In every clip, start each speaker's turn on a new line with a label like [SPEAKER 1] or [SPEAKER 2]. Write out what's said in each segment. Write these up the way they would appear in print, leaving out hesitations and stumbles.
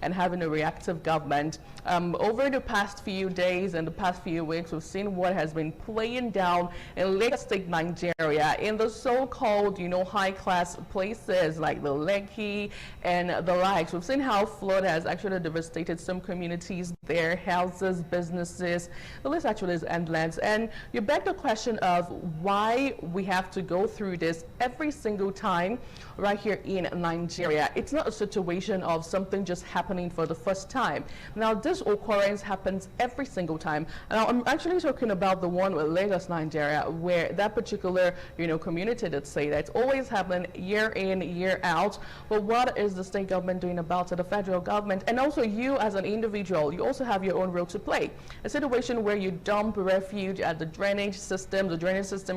[SPEAKER 1] and having a reactive government. Over the past few days and the past few weeks, we've seen what has been playing down in Lagos State, Nigeria, in the so-called, high-class places like the Lekki and the likes. We've seen how flood has actually devastated some communities, their houses, businesses. The list actually is endless. And you beg the question of why we have to go through this every single time right here in Nigeria. It's not a situation of something just happening for the first time. Now, this occurrence happens every single time. Now, I'm actually talking about the one with Lagos, Nigeria, where that particular, community that say that's always happening year in, year out. But what is the state government doing about it, the federal government? And also you as an individual, you also have your own role to play. A situation where you dump refuge at the drainage system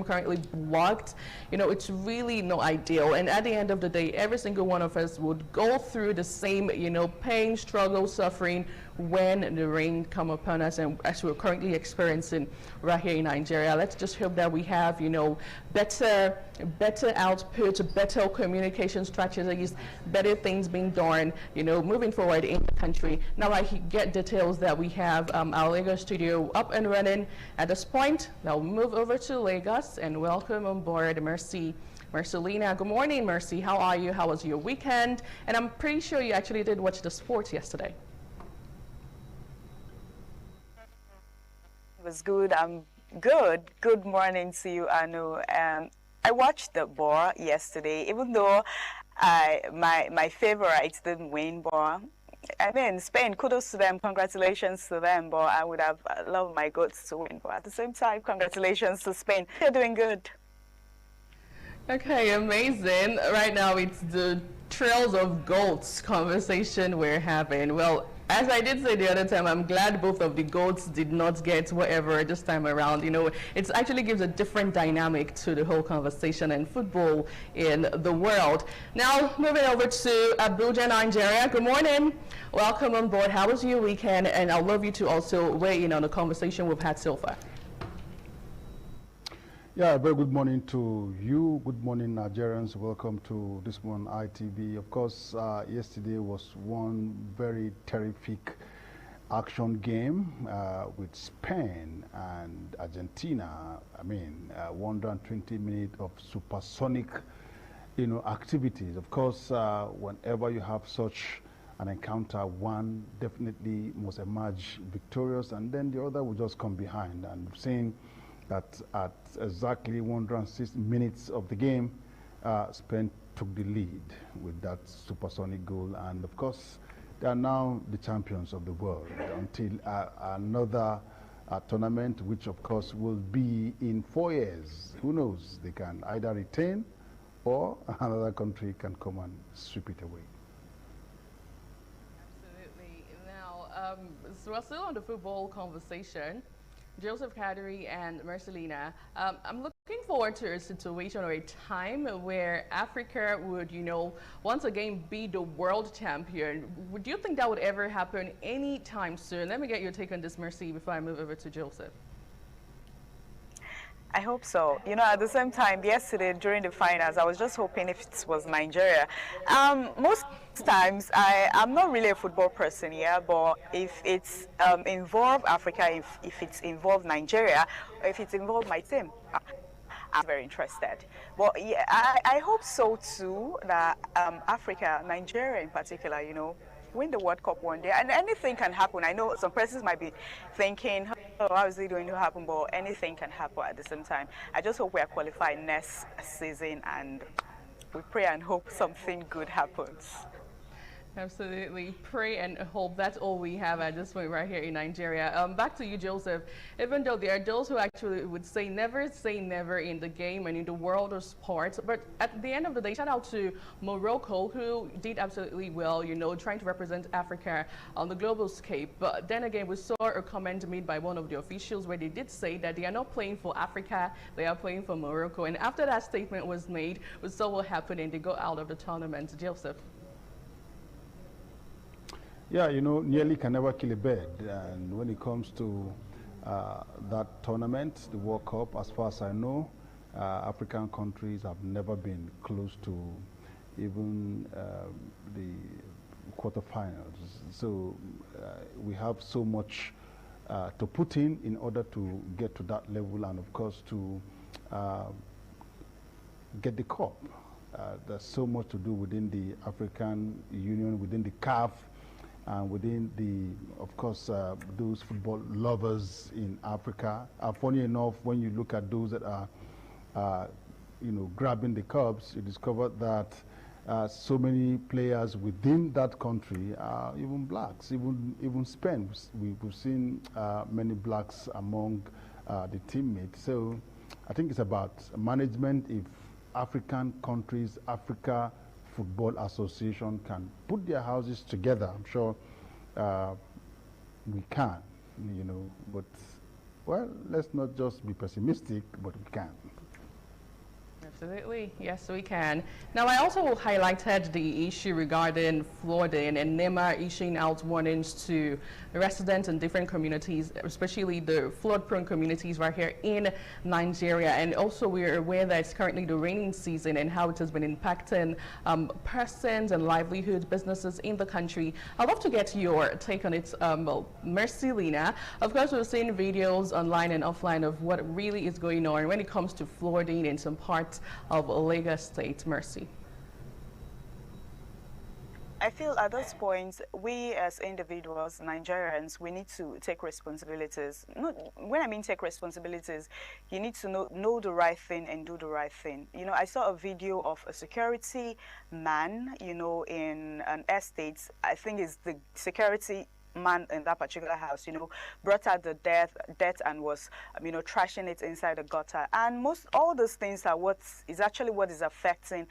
[SPEAKER 1] currently blocked, it's really not ideal. And at the end of the day, every single one of us would go through the same, pain, struggle, suffering when the rain come upon us, and as we're currently experiencing right here in Nigeria. Let's just hope that we have, better output, better communication strategies, better things being done, moving forward in the country. Now I get details that we have our Lagos studio up and running at this point. Now we'll move over to Lagos and welcome on board Mercy. Marcelina, good morning, Mercy. How are you? How was your weekend? And I'm pretty sure you actually did watch the sports yesterday.
[SPEAKER 2] It was good. I'm good. Good morning to you, Anu. I watched the ball yesterday, even though my favorites didn't win, but I mean, Spain, kudos to them, congratulations to them, but I would have loved my goats to win. But at the same time, congratulations to Spain. They're doing good.
[SPEAKER 1] Okay, amazing. Right now it's the Trails of Goats conversation we're having. Well, as I did say the other time, I'm glad both of the goats did not get whatever this time around. It actually gives a different dynamic to the whole conversation and football in the world. Now, moving over to Abuja, Nigeria. Good morning. Welcome on board. How was your weekend? And I'd love you to also weigh in on the conversation we've had so far.
[SPEAKER 3] Yeah, very good morning to you. Good morning, Nigerians. Welcome to this one, ITV. Of course, yesterday was one very terrific action game with Spain and Argentina. I mean, 120 minutes of supersonic, activities. Of course, whenever you have such an encounter, one definitely must emerge victorious, and then the other will just come behind. And seeing that at exactly 106 minutes of the game, Spain took the lead with that supersonic goal. And of course, they are now the champions of the world until another tournament, which of course will be in 4 years. Who knows? They can either retain or another country can come and sweep it away.
[SPEAKER 1] Absolutely. Now, so we're still on the football conversation. Joseph Kadri and Marcelina, I'm looking forward to a situation or a time where Africa would, once again be the world champion. Would you think that would ever happen anytime soon? Let me get your take on this, Mercy, before I move over to Joseph.
[SPEAKER 2] I hope so. At the same time, yesterday during the finals, I was just hoping if it was Nigeria. Most times, I'm not really a football person, but if it's involved Africa, if it's involved Nigeria, or if it's involved my team, I'm very interested. But yeah, I hope so too, that Africa, Nigeria in particular, win the World Cup one day, and anything can happen. I know some persons might be thinking, oh, how is it going to happen? But anything can happen at the same time. I just hope we are qualified next season, and we pray and hope something good happens.
[SPEAKER 1] Absolutely. Pray and hope. That's all we have at this point right here in Nigeria. Back to you, Joseph. Even though there are those who actually would say never in the game and in the world of sports, but at the end of the day, shout out to Morocco, who did absolutely well, trying to represent Africa on the global scape. But then again, we saw a comment made by one of the officials where they did say that they are not playing for Africa, they are playing for Morocco. And after that statement was made, we saw what happened and they got out of the tournament. Joseph.
[SPEAKER 3] Yeah, nearly can never kill a bird. And when it comes to that tournament, the World Cup, as far as I know, African countries have never been close to even the quarterfinals. So we have so much to put in order to get to that level, and of course to get the cup. There's so much to do within the African Union, within the CAF, and within the, of course, those football lovers in Africa. Funny enough, when you look at those that are, grabbing the cups, you discover that so many players within that country are even blacks, even Spain. We've seen many blacks among the teammates. So I think it's about management. If African countries, Africa Football Association can put their houses together, I'm sure we can, but, well, let's not just be pessimistic, but we can.
[SPEAKER 1] Absolutely, yes we can. Now I also highlighted the issue regarding flooding and NEMA issuing out warnings to residents in different communities, especially the flood-prone communities right here in Nigeria. And also we're aware that it's currently the raining season and how it has been impacting persons and livelihoods, businesses in the country. I'd love to get your take on it, Mercy Lina. Of course, we've seen videos online and offline of what really is going on when it comes to flooding in some parts of Lagos State. Mercy.
[SPEAKER 2] I feel at this point, we as individuals, Nigerians, we need to take responsibilities. When I mean take responsibilities, you need to know the right thing and do the right thing. I saw a video of a security man, in an estate. I think it's the security man in that particular house, brought out the death and was, trashing it inside the gutter. And all those things are what is affecting,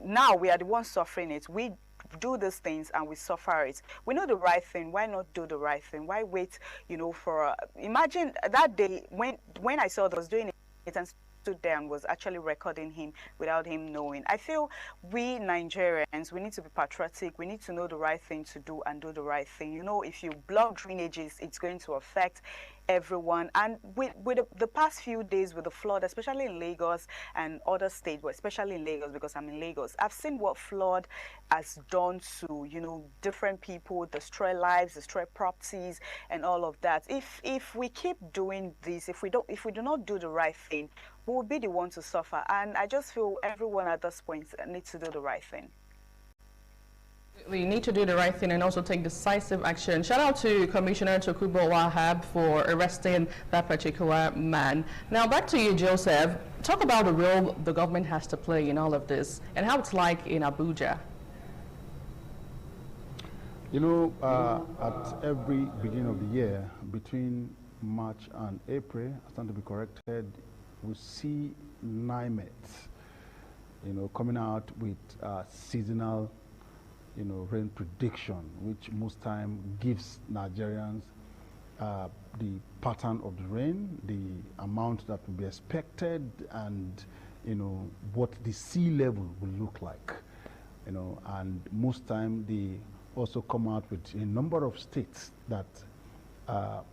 [SPEAKER 2] now we are the ones suffering it. We do these things and we suffer it. We know the right thing. Why not do the right thing? Why wait, for, imagine that day when I saw those doing it and stood there and was actually recording him without him knowing. I feel we Nigerians, we need to be patriotic. We need to know the right thing to do and do the right thing. If you block drainages, it's going to affect everyone. And with the past few days with the flood, especially in Lagos and other states, but especially in Lagos because I'm in Lagos, I've seen what flood has done to, different people, destroy lives, destroy properties and all of that. If we keep doing this, if we do not do the right thing, we will be the one to suffer. And I just feel everyone at this point needs to do the right thing.
[SPEAKER 1] We need to do the right thing and also take decisive action. Shout out to Commissioner Tokubo Wahab for arresting that particular man. Now back to you, Joseph. Talk about the role the government has to play in all of this and how it's like in Abuja.
[SPEAKER 3] At every beginning of the year, between March and April, I stand to be corrected, we see NIMET, coming out with seasonal rain prediction, which most time gives Nigerians the pattern of the rain, the amount that will be expected, and what the sea level will look like. And most time they also come out with a number of states that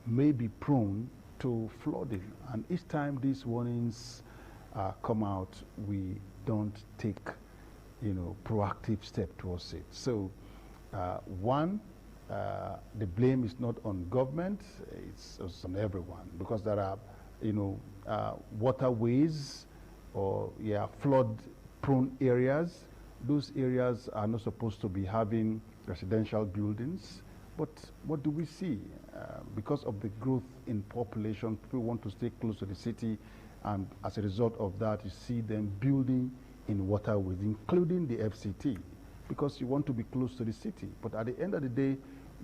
[SPEAKER 3] may be prone to flooding. And each time these warnings come out, we don't take proactive step towards it. So one, the blame is not on government, it's on everyone, because there are waterways or flood prone areas. Those areas are not supposed to be having residential buildings, but what do we see? Because of the growth in population, people want to stay close to the city, and as a result of that, you see them building in waterways, including the FCT, because you want to be close to the city. But at the end of the day,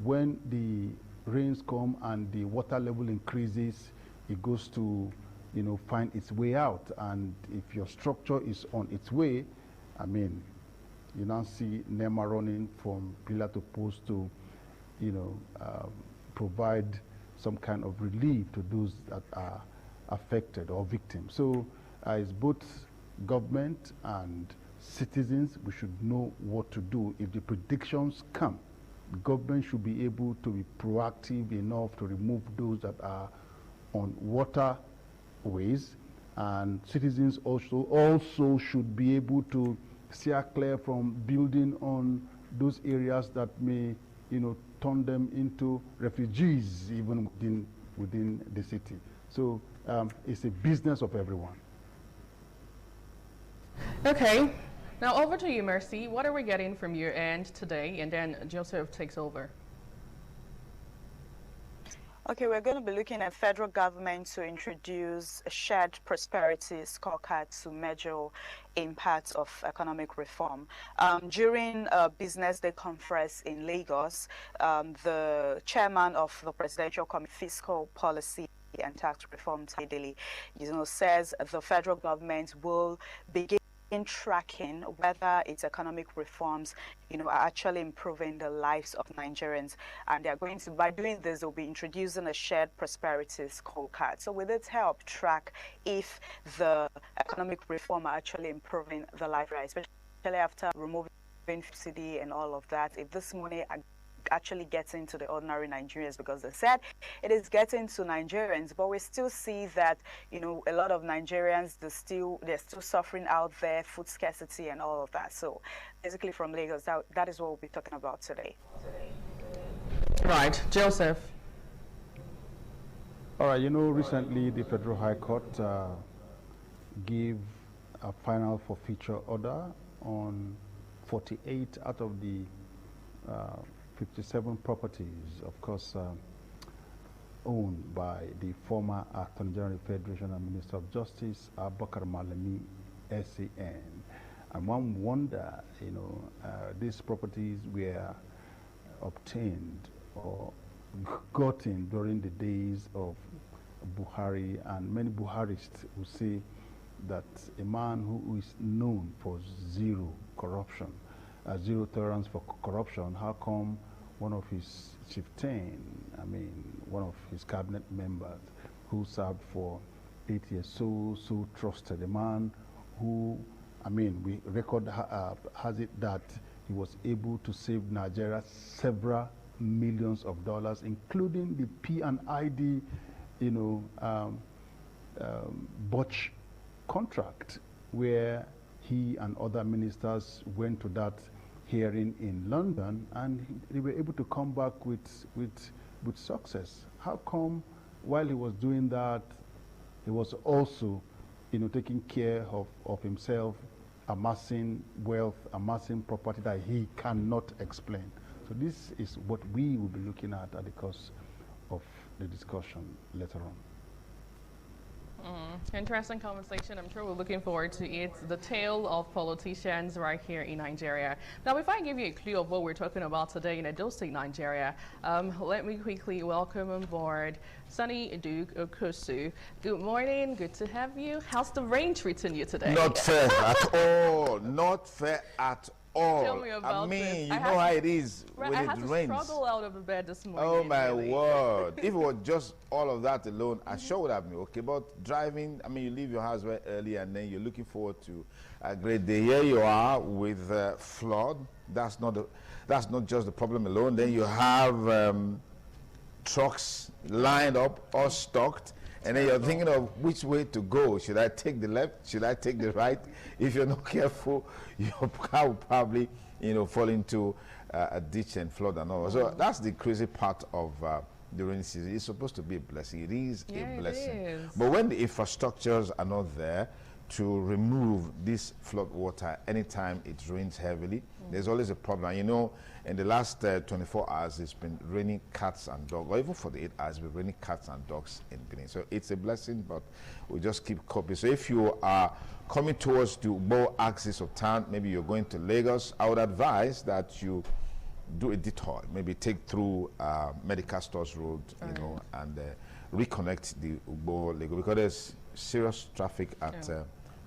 [SPEAKER 3] when the rains come and the water level increases, it goes to find its way out. And if your structure is on its way, you now see NEMA running from pillar to post to provide some kind of relief to those that are affected or victims. So it's both government and citizens, we should know what to do. If the predictions come, the government should be able to be proactive enough to remove those that are on waterways, and citizens also should be able to steer clear from building on those areas that may, turn them into refugees even within the city. So it's a business of everyone.
[SPEAKER 1] Okay. Now over to you, Mercy. What are we getting from your end today? And then Joseph takes over.
[SPEAKER 2] Okay, we're going to be looking at federal government to introduce a shared prosperity scorecard to measure impacts of economic reform. During a Business Day conference in Lagos, the chairman of the Presidential Committee Fiscal Policy and Tax Reform, Daily, says the federal government will begin tracking whether its economic reforms, are actually improving the lives of Nigerians. And they're going to, by doing this, they'll be introducing a shared prosperity scorecard. So with its help, track if the economic reform are actually improving the life, especially after removing subsidy and all of that. If this money actually gets into the ordinary Nigerians, because they said it is getting to Nigerians, but we still see that a lot of Nigerians they're still suffering out there, food scarcity and all of that. So basically from Lagos, that is what we'll be talking about today.
[SPEAKER 1] Right, Joseph.
[SPEAKER 3] All right, recently the Federal High Court gave a final forfeiture order on 48 out of the 57 properties, of course, owned by the former Attorney General of the Federation and Minister of Justice, Abubakar Malami, SAN. And one wonder, these properties were obtained or gotten during the days of Buhari, and many Buharists will say that a man who is known for zero corruption, zero tolerance for corruption, how come one of his chieftain, one of his cabinet members who served for 8 years, so trusted, a man who, we record has it that he was able to save Nigeria several millions of dollars, including the P&ID, botch contract, where he and other ministers went to that hearing in London, and they were able to come back with success. How come while he was doing that, he was also, taking care of himself, amassing wealth, amassing property that he cannot explain? So this is what we will be looking at the course of the discussion later on.
[SPEAKER 1] Interesting conversation. I'm sure we're looking forward to it. The tale of politicians right here in Nigeria. Now, if I give you a clue of what we're talking about today in Edo State, Nigeria, let me quickly welcome on board Sunny Duke Okusu. Good morning. Good to have you. How's the rain treating you today?
[SPEAKER 4] Not fair at all. Not fair at all.
[SPEAKER 1] Tell me about
[SPEAKER 4] it. You know how it is when it rains.
[SPEAKER 1] I had to struggle out of the bed this morning.
[SPEAKER 4] Oh my word. If it was just all of that alone, I sure would have been okay. But driving, you leave your house very early and then you're looking forward to a great day. Here you are with flood. That's not just the problem alone. Then you have trucks lined up, all stocked. And then you're thinking of which way to go. Should I take the left? Should I take the right? If you're not careful, your car will probably, fall into a ditch and flood and all. So that's the crazy part of the rainy season. It's supposed to be a blessing. It is a blessing.
[SPEAKER 1] It is.
[SPEAKER 4] But when the infrastructures are not there to remove this flood water anytime it rains heavily, there's always a problem. In the last 24 hours, it's been raining cats and dogs, or even for the 8 hours, it's been raining cats and dogs in Benin. So it's a blessing, but we just keep coping. So if you are coming towards the Ugbo axis of town, maybe you're going to Lagos, I would advise that you do a detour, maybe take through Medical Stores Road, and reconnect the Ugbo Lagos, because there's serious traffic at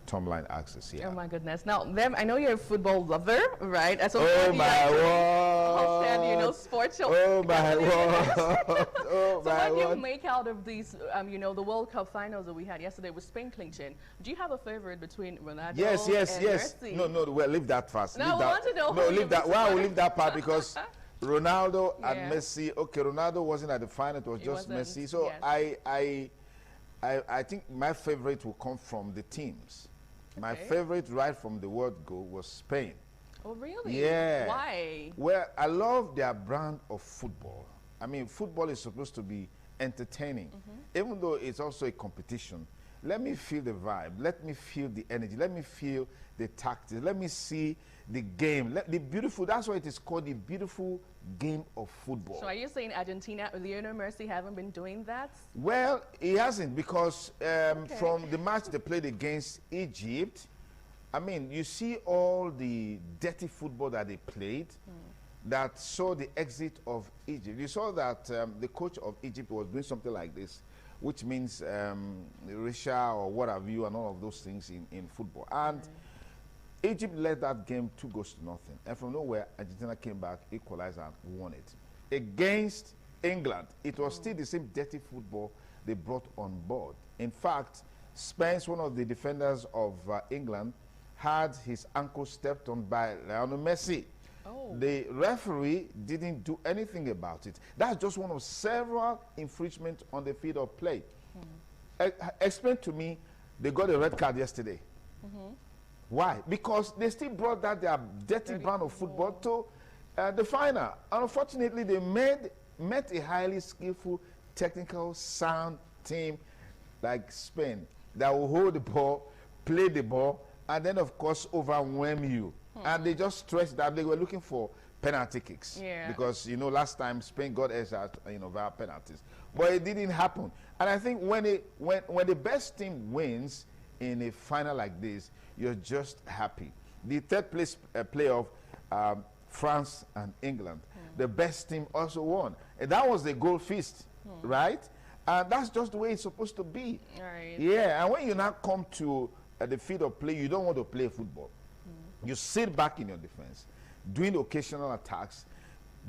[SPEAKER 4] Tomline access.
[SPEAKER 1] Oh my goodness! Now, I know you're a football lover, right? As
[SPEAKER 4] oh my word!
[SPEAKER 1] Sports.
[SPEAKER 4] Oh my word!
[SPEAKER 1] So what do you make out of these? The World Cup finals that we had yesterday with Spain clinching. Do you have a favorite between Ronaldo?
[SPEAKER 4] Yes.
[SPEAKER 1] Messi?
[SPEAKER 4] No. Well, leave that first.
[SPEAKER 1] No, I want to know.
[SPEAKER 4] No, leave that. Why? We'll leave that part because Ronaldo and Messi. Okay, Ronaldo wasn't at the final; it was just Messi. So I think my favorite will come from the teams. My favorite right from the word go was Spain.
[SPEAKER 1] Oh, really?
[SPEAKER 4] Yeah.
[SPEAKER 1] Why?
[SPEAKER 4] Well, I love their brand of football. I mean, football is supposed to be entertaining, even though it's also a competition. Let me feel the vibe. Let me feel the energy. Let me feel the tactics. Let me see the game. The beautiful, that's why it is called the beautiful game of football.
[SPEAKER 1] So are you saying Argentina, Lionel Messi haven't been doing that?
[SPEAKER 4] Well, he hasn't, because from the match they played against Egypt, I mean, you see all the dirty football that they played that saw the exit of Egypt. You saw that the coach of Egypt was doing something like this, which means Risha or what have you and all of those things in football. And Egypt led that game 2-0. And from nowhere, Argentina came back, equalized and won it. Against England, it was still the same dirty football they brought on board. In fact, Spence, one of the defenders of England, had his ankle stepped on by Lionel Messi.
[SPEAKER 1] Oh.
[SPEAKER 4] The referee didn't do anything about it. That's just one of several infringements on the field of play. Explain to me, they got a red card yesterday. Why? Because they still brought that their dirty brand of football to the final. Unfortunately, they met a highly skillful, technical, sound team like Spain that will hold the ball, play the ball, and then, of course, overwhelm you. And they just stressed that they were looking for penalty kicks.
[SPEAKER 1] Yeah.
[SPEAKER 4] Because, you know, last time Spain got us out, you know, via penalties. But it didn't happen. And I think when the best team wins in a final like this, you're just happy. The third place playoff, France and England, the best team also won. And that was the goal feast, right? And that's just the way it's supposed to be.
[SPEAKER 1] Right.
[SPEAKER 4] Yeah, and when you now come to the field of play, you don't want to play football. You sit back in your defense, doing occasional attacks,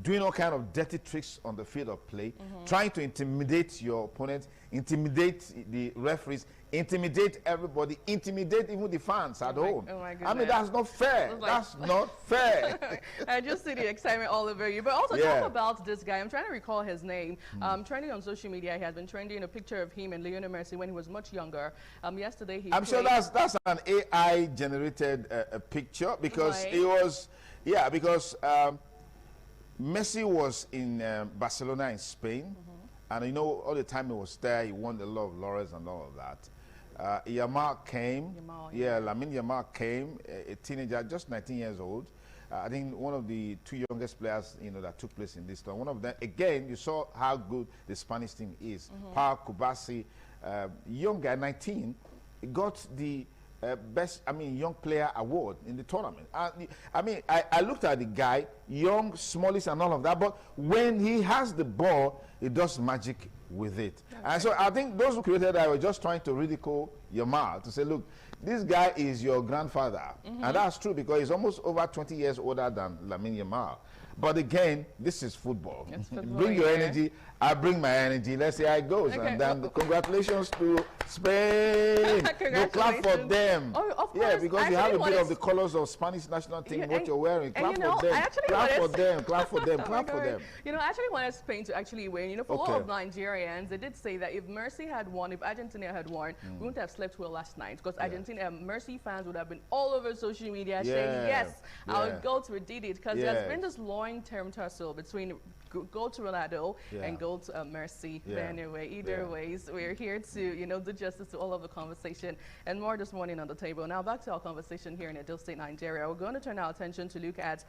[SPEAKER 4] doing all kind of dirty tricks on the field of play, trying to intimidate your opponent, intimidate the referees, intimidate everybody, intimidate even the fans at home.
[SPEAKER 1] Oh my
[SPEAKER 4] I mean, that's not fair.
[SPEAKER 1] Like
[SPEAKER 4] That's not fair.
[SPEAKER 1] I just see the excitement all over you. But also talk about this guy. I'm trying to recall his name. Trending on social media, he has been trending a picture of him and Lionel Messi when he was much younger. Yesterday, he
[SPEAKER 4] I'm sure that's an AI-generated picture, because it was, yeah, because Messi was in Barcelona in Spain, and you know, all the time he was there, he won a lot of laurels and all of that. Yamal came, Lamine Yamal came, a teenager, just 19 years old. I think one of the two youngest players, you know, that took place in this tournament. One of them, again, you saw how good the Spanish team is. Pau Kubasi, young guy, 19, got the best, young player award in the tournament. I looked at the guy, young, smallest and all of that, but when he has the ball, he does magic with it. Okay. And so I think those who created that were just trying to ridicule Yamal, to say, look, this guy is your grandfather. And that's true, because he's almost over 20 years older than Lamine Yamal. But again, this is football. Bring your energy, I bring my energy. Let's see how it goes. Okay. And then congratulations to Spain. No, clap for them.
[SPEAKER 1] Oh, of course.
[SPEAKER 4] Yeah, because you have a bit of the colors of Spanish national team, what you're wearing. Clap for them. Clap for them. Clap for them. Clap for them.
[SPEAKER 1] You know, I actually wanted Spain to actually win. You know, for a lot of Nigerians, they did say that if Mercy had won, if Argentina had won, we wouldn't have slept well last night, because Argentina Mercy fans would have been all over social media saying, yes, I would go to did it, because there's been this long-term tussle between go to Ronaldo and go to Mercy. But anyway, either ways, we're here to, you know, do justice to all of the conversation and more this morning on the table. Now back to our conversation here in Edo State, Nigeria. We're going to turn our attention to look at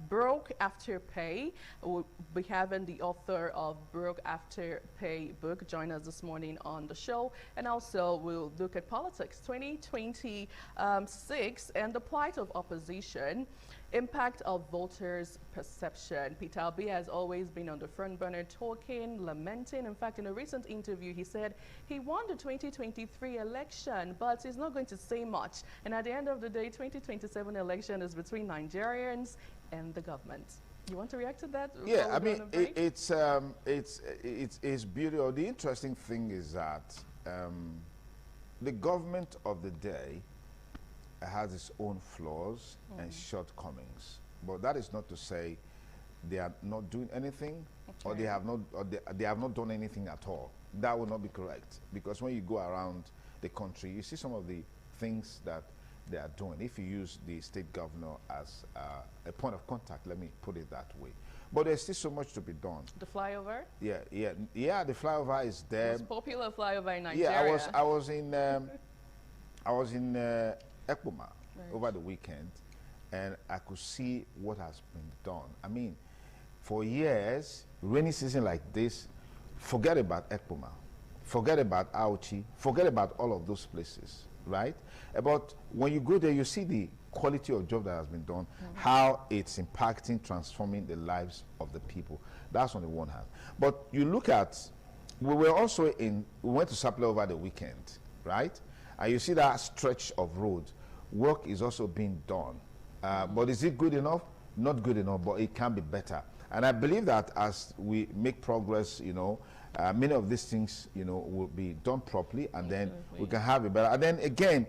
[SPEAKER 1] Broke After Pay. We'll be having the author of Broke After Pay book join us this morning on the show, and also we'll look at politics 2026 and the plight of opposition. Impact of voters' perception. Peter Obi has always been on the front burner, talking, lamenting. In fact, in a recent interview, he said he won the 2023 election, but he's not going to say much. And at the end of the day, 2027 election is between Nigerians and the government. You want to react to that?
[SPEAKER 4] Yeah, I mean, it's beautiful. The interesting thing is that the government of the day has its own flaws and shortcomings, but that is not to say they are not doing anything, or they have not done anything at all. That would not be correct, because when you go around the country, you see some of the things that they are doing. If you use the state governor as a point of contact, let me put it that way. But there's still so much to be done.
[SPEAKER 1] The flyover?
[SPEAKER 4] Yeah. The flyover is there.
[SPEAKER 1] Most popular flyover in Nigeria.
[SPEAKER 4] Yeah, I was in Ekpoma over the weekend, and I could see what has been done. I mean, for years, rainy season like this, forget about Ekpoma, forget about Auchi, forget about all of those places, right? But when you go there, you see the quality of job that has been done, how it's impacting, transforming the lives of the people. That's on the one hand. But you look at, we went to Sapele over the weekend, right? And you see that stretch of road, work is also being done. But is it good enough? Not good enough, but it can be better. And I believe that as we make progress, many of these things, will be done properly, and then we can have it better. And then again,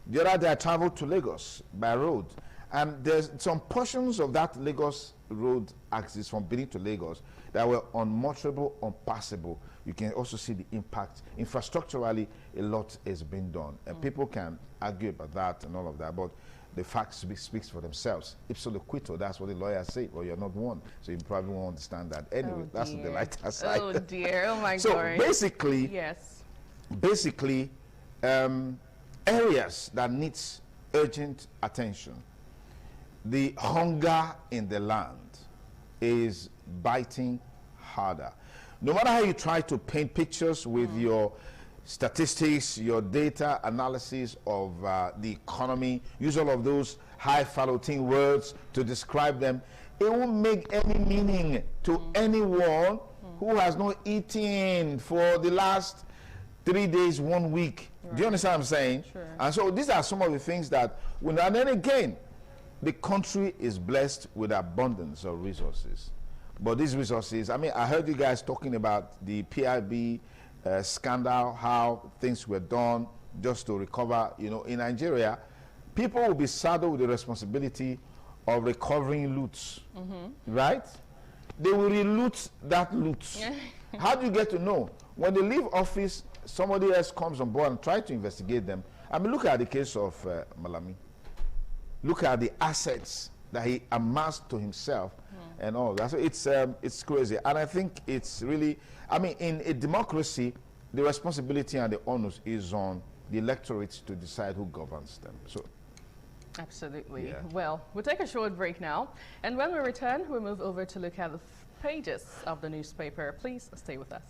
[SPEAKER 4] the other day I traveled to Lagos by road, and there's some portions of that Lagos road axis from Benin to Lagos that were unmotorable, unpassable. You can also see the impact. Infrastructurally, a lot is being done, and people can argue about that and all of that, but the facts speaks for themselves. Ipso loquitur, that's what the lawyers say. Well, you're not one, so you probably won't understand that. Anyway, that's the lighter side.
[SPEAKER 1] Oh dear, oh my God.
[SPEAKER 4] So basically,
[SPEAKER 1] yes.
[SPEAKER 4] Basically, areas that needs urgent attention. The hunger in the land is biting harder. No matter how you try to paint pictures with your statistics, your data analysis of the economy, use all of those highfalutin words to describe them, it won't make any meaning to anyone who has not eaten for the last 3 days, 1 week. Right. Do you understand what I'm saying?
[SPEAKER 1] Sure.
[SPEAKER 4] And so these are some of the things that, and then again, the country is blessed with abundance of resources. But these resources, I mean, I heard you guys talking about the PIB scandal, how things were done just to recover. In Nigeria, people will be saddled with the responsibility of recovering loots, right? They will re-loot that loot. How do you get to know? When they leave office, somebody else comes on board and tries to investigate them. I mean, look at the case of Malami. Look at the assets that he amassed to himself and all that. So it's crazy. And I think it's really, I mean, in a democracy, the responsibility and the onus is on the electorate to decide who governs them. So,
[SPEAKER 1] absolutely.
[SPEAKER 4] Yeah.
[SPEAKER 1] Well, we'll take a short break now. And when we return, we'll move over to look at the pages of the newspaper. Please stay with us.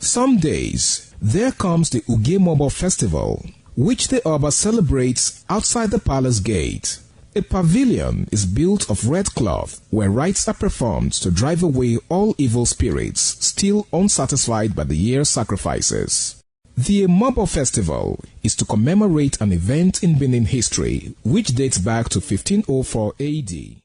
[SPEAKER 5] Some days, there comes the Ugemobo Festival, which the Oba celebrates outside the palace gate. A pavilion is built of red cloth where rites are performed to drive away all evil spirits still unsatisfied by the year's sacrifices. The Ugemobo Festival is to commemorate an event in Benin history which dates back to 1504 AD.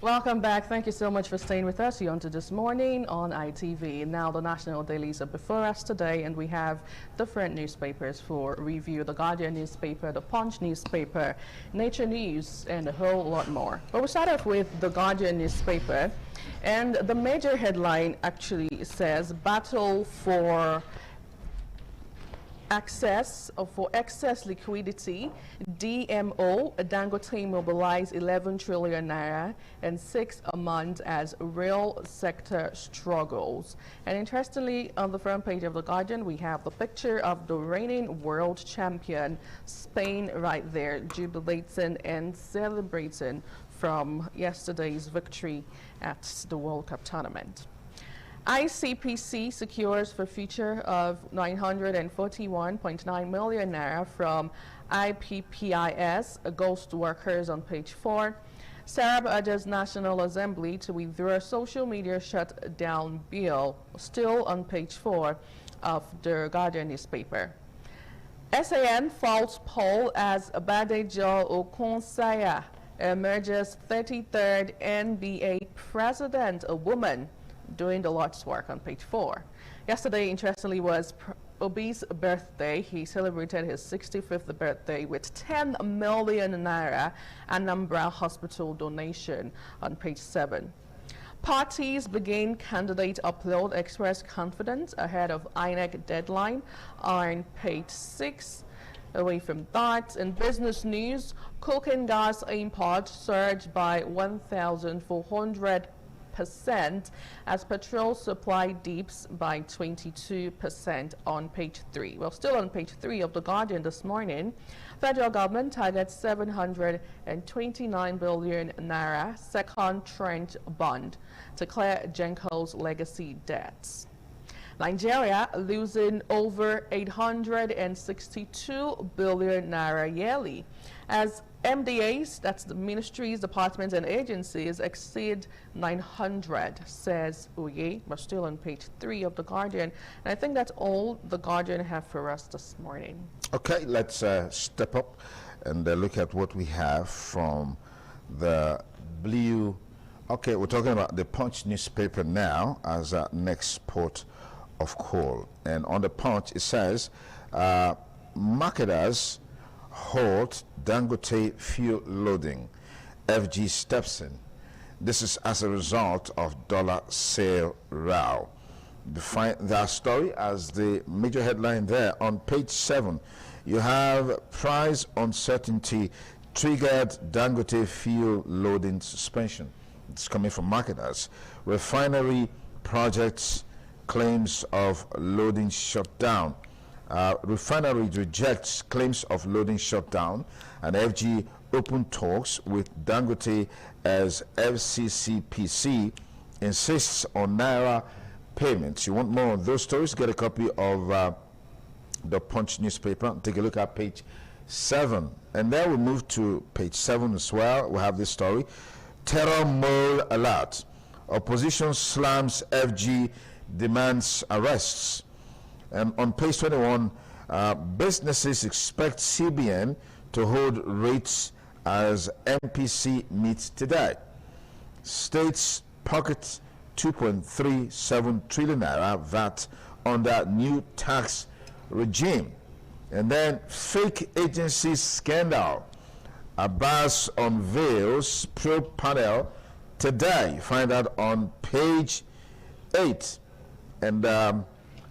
[SPEAKER 1] Welcome back. Thank you so much for staying with us. You're on to This Morning on ITV. Now the national dailies are before us today, and we have different newspapers for review. The Guardian newspaper, the Punch newspaper, Nature News, and a whole lot more. But we'll start off with the Guardian newspaper, and the major headline actually says, battle for excess liquidity, DMO, Dangote mobilize 11 trillion naira and 6 a month as real sector struggles. And interestingly, on the front page of The Guardian, we have the picture of the reigning world champion, Spain, right there, jubilating and celebrating from yesterday's victory at the World Cup tournament. ICPC secures for future of 941.9 million naira from IPPIS, ghost workers on page 4. Sarab urges National Assembly to withdraw social media shutdown bill, still on page 4 of the Guardian newspaper. SAN false poll as Badejo Okonsaya emerges 33rd NBA president, a woman, doing the Lord's work on page 4. Yesterday, interestingly, was Obi's birthday. He celebrated his 65th birthday with 10 million naira Anambra Hospital donation on page 7. Parties begin candidate upload, express confidence ahead of INEC deadline on page 6. Away from that, in business news, coking gas import surged by 1,400% as petrol supply dips by 22% on page 3. Well, still on page 3 of The Guardian this morning, federal government targets 729 billion naira second tranche bond to clear Genco's legacy debts. Nigeria losing over 862 billion naira yearly as MDAs, that's the ministries, departments, and agencies, exceed 900, says Uye. We're still on page 3 of The Guardian. And I think that's all The Guardian have for us this morning.
[SPEAKER 4] Okay, let's step up and look at what we have from the Blue. Okay, we're talking about the Punch newspaper now as our next port of call. And on the Punch, it says, marketers halt Dangote fuel loading. FG steps in. This is as a result of dollar sale row. Define that story as the major headline there on page 7. You have price uncertainty triggered Dangote fuel loading suspension. It's coming from marketers. Refinery projects claims of loading shutdown. Refinery rejects claims of loading shutdown, and FG open talks with Dangote as FCCPC insists on Naira payments. You want more of those stories? Get a copy of the Punch newspaper. Take a look at page 7. And then we move to page 7 as well. We have this story. Terror mole alert. Opposition slams FG, demands arrests. And on page 21, businesses expect CBN to hold rates as MPC meets today. States pocket 2.37 trillion naira VAT under new tax regime. And then fake agency scandal. Abbas unveils probe panel today. You find that on page 8. And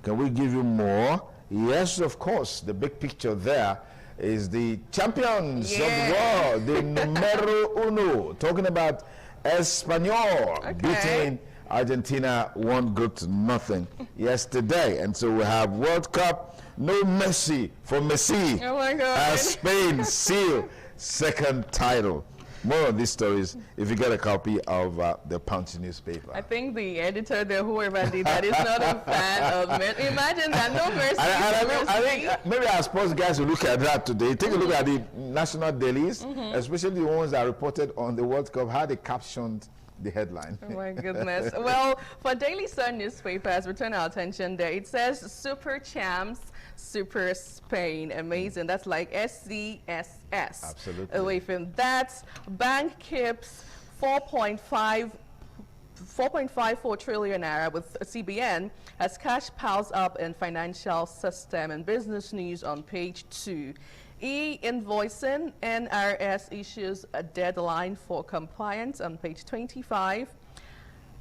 [SPEAKER 4] can we give you more? Yes, of course. The big picture there is the champions of the world, the numero uno. Talking about Espanyol beating Argentina 1-0 yesterday. And so we have World Cup, no Messi for Messi.
[SPEAKER 1] Oh my God.
[SPEAKER 4] As Spain seal second title. More of these stories if you get a copy of the Punch newspaper.
[SPEAKER 1] I think the editor there, whoever did that, is not a fan of Messi. Imagine that, no mercy.
[SPEAKER 4] I think maybe our sports guys will look at that today. Take a look at the national dailies, especially the ones that reported on the World Cup, how they captioned the headline.
[SPEAKER 1] Oh my goodness. Well, for Daily Sun newspaper, as we turn our attention there, it says Super Champs, Super Spain. Amazing. That's like SCSS.
[SPEAKER 4] Absolutely.
[SPEAKER 1] Away from that, bank keeps 4.54 trillion naira with CBN as cash piles up in financial system. And business news on page 2. E-invoicing, NRS issues a deadline for compliance on page 25.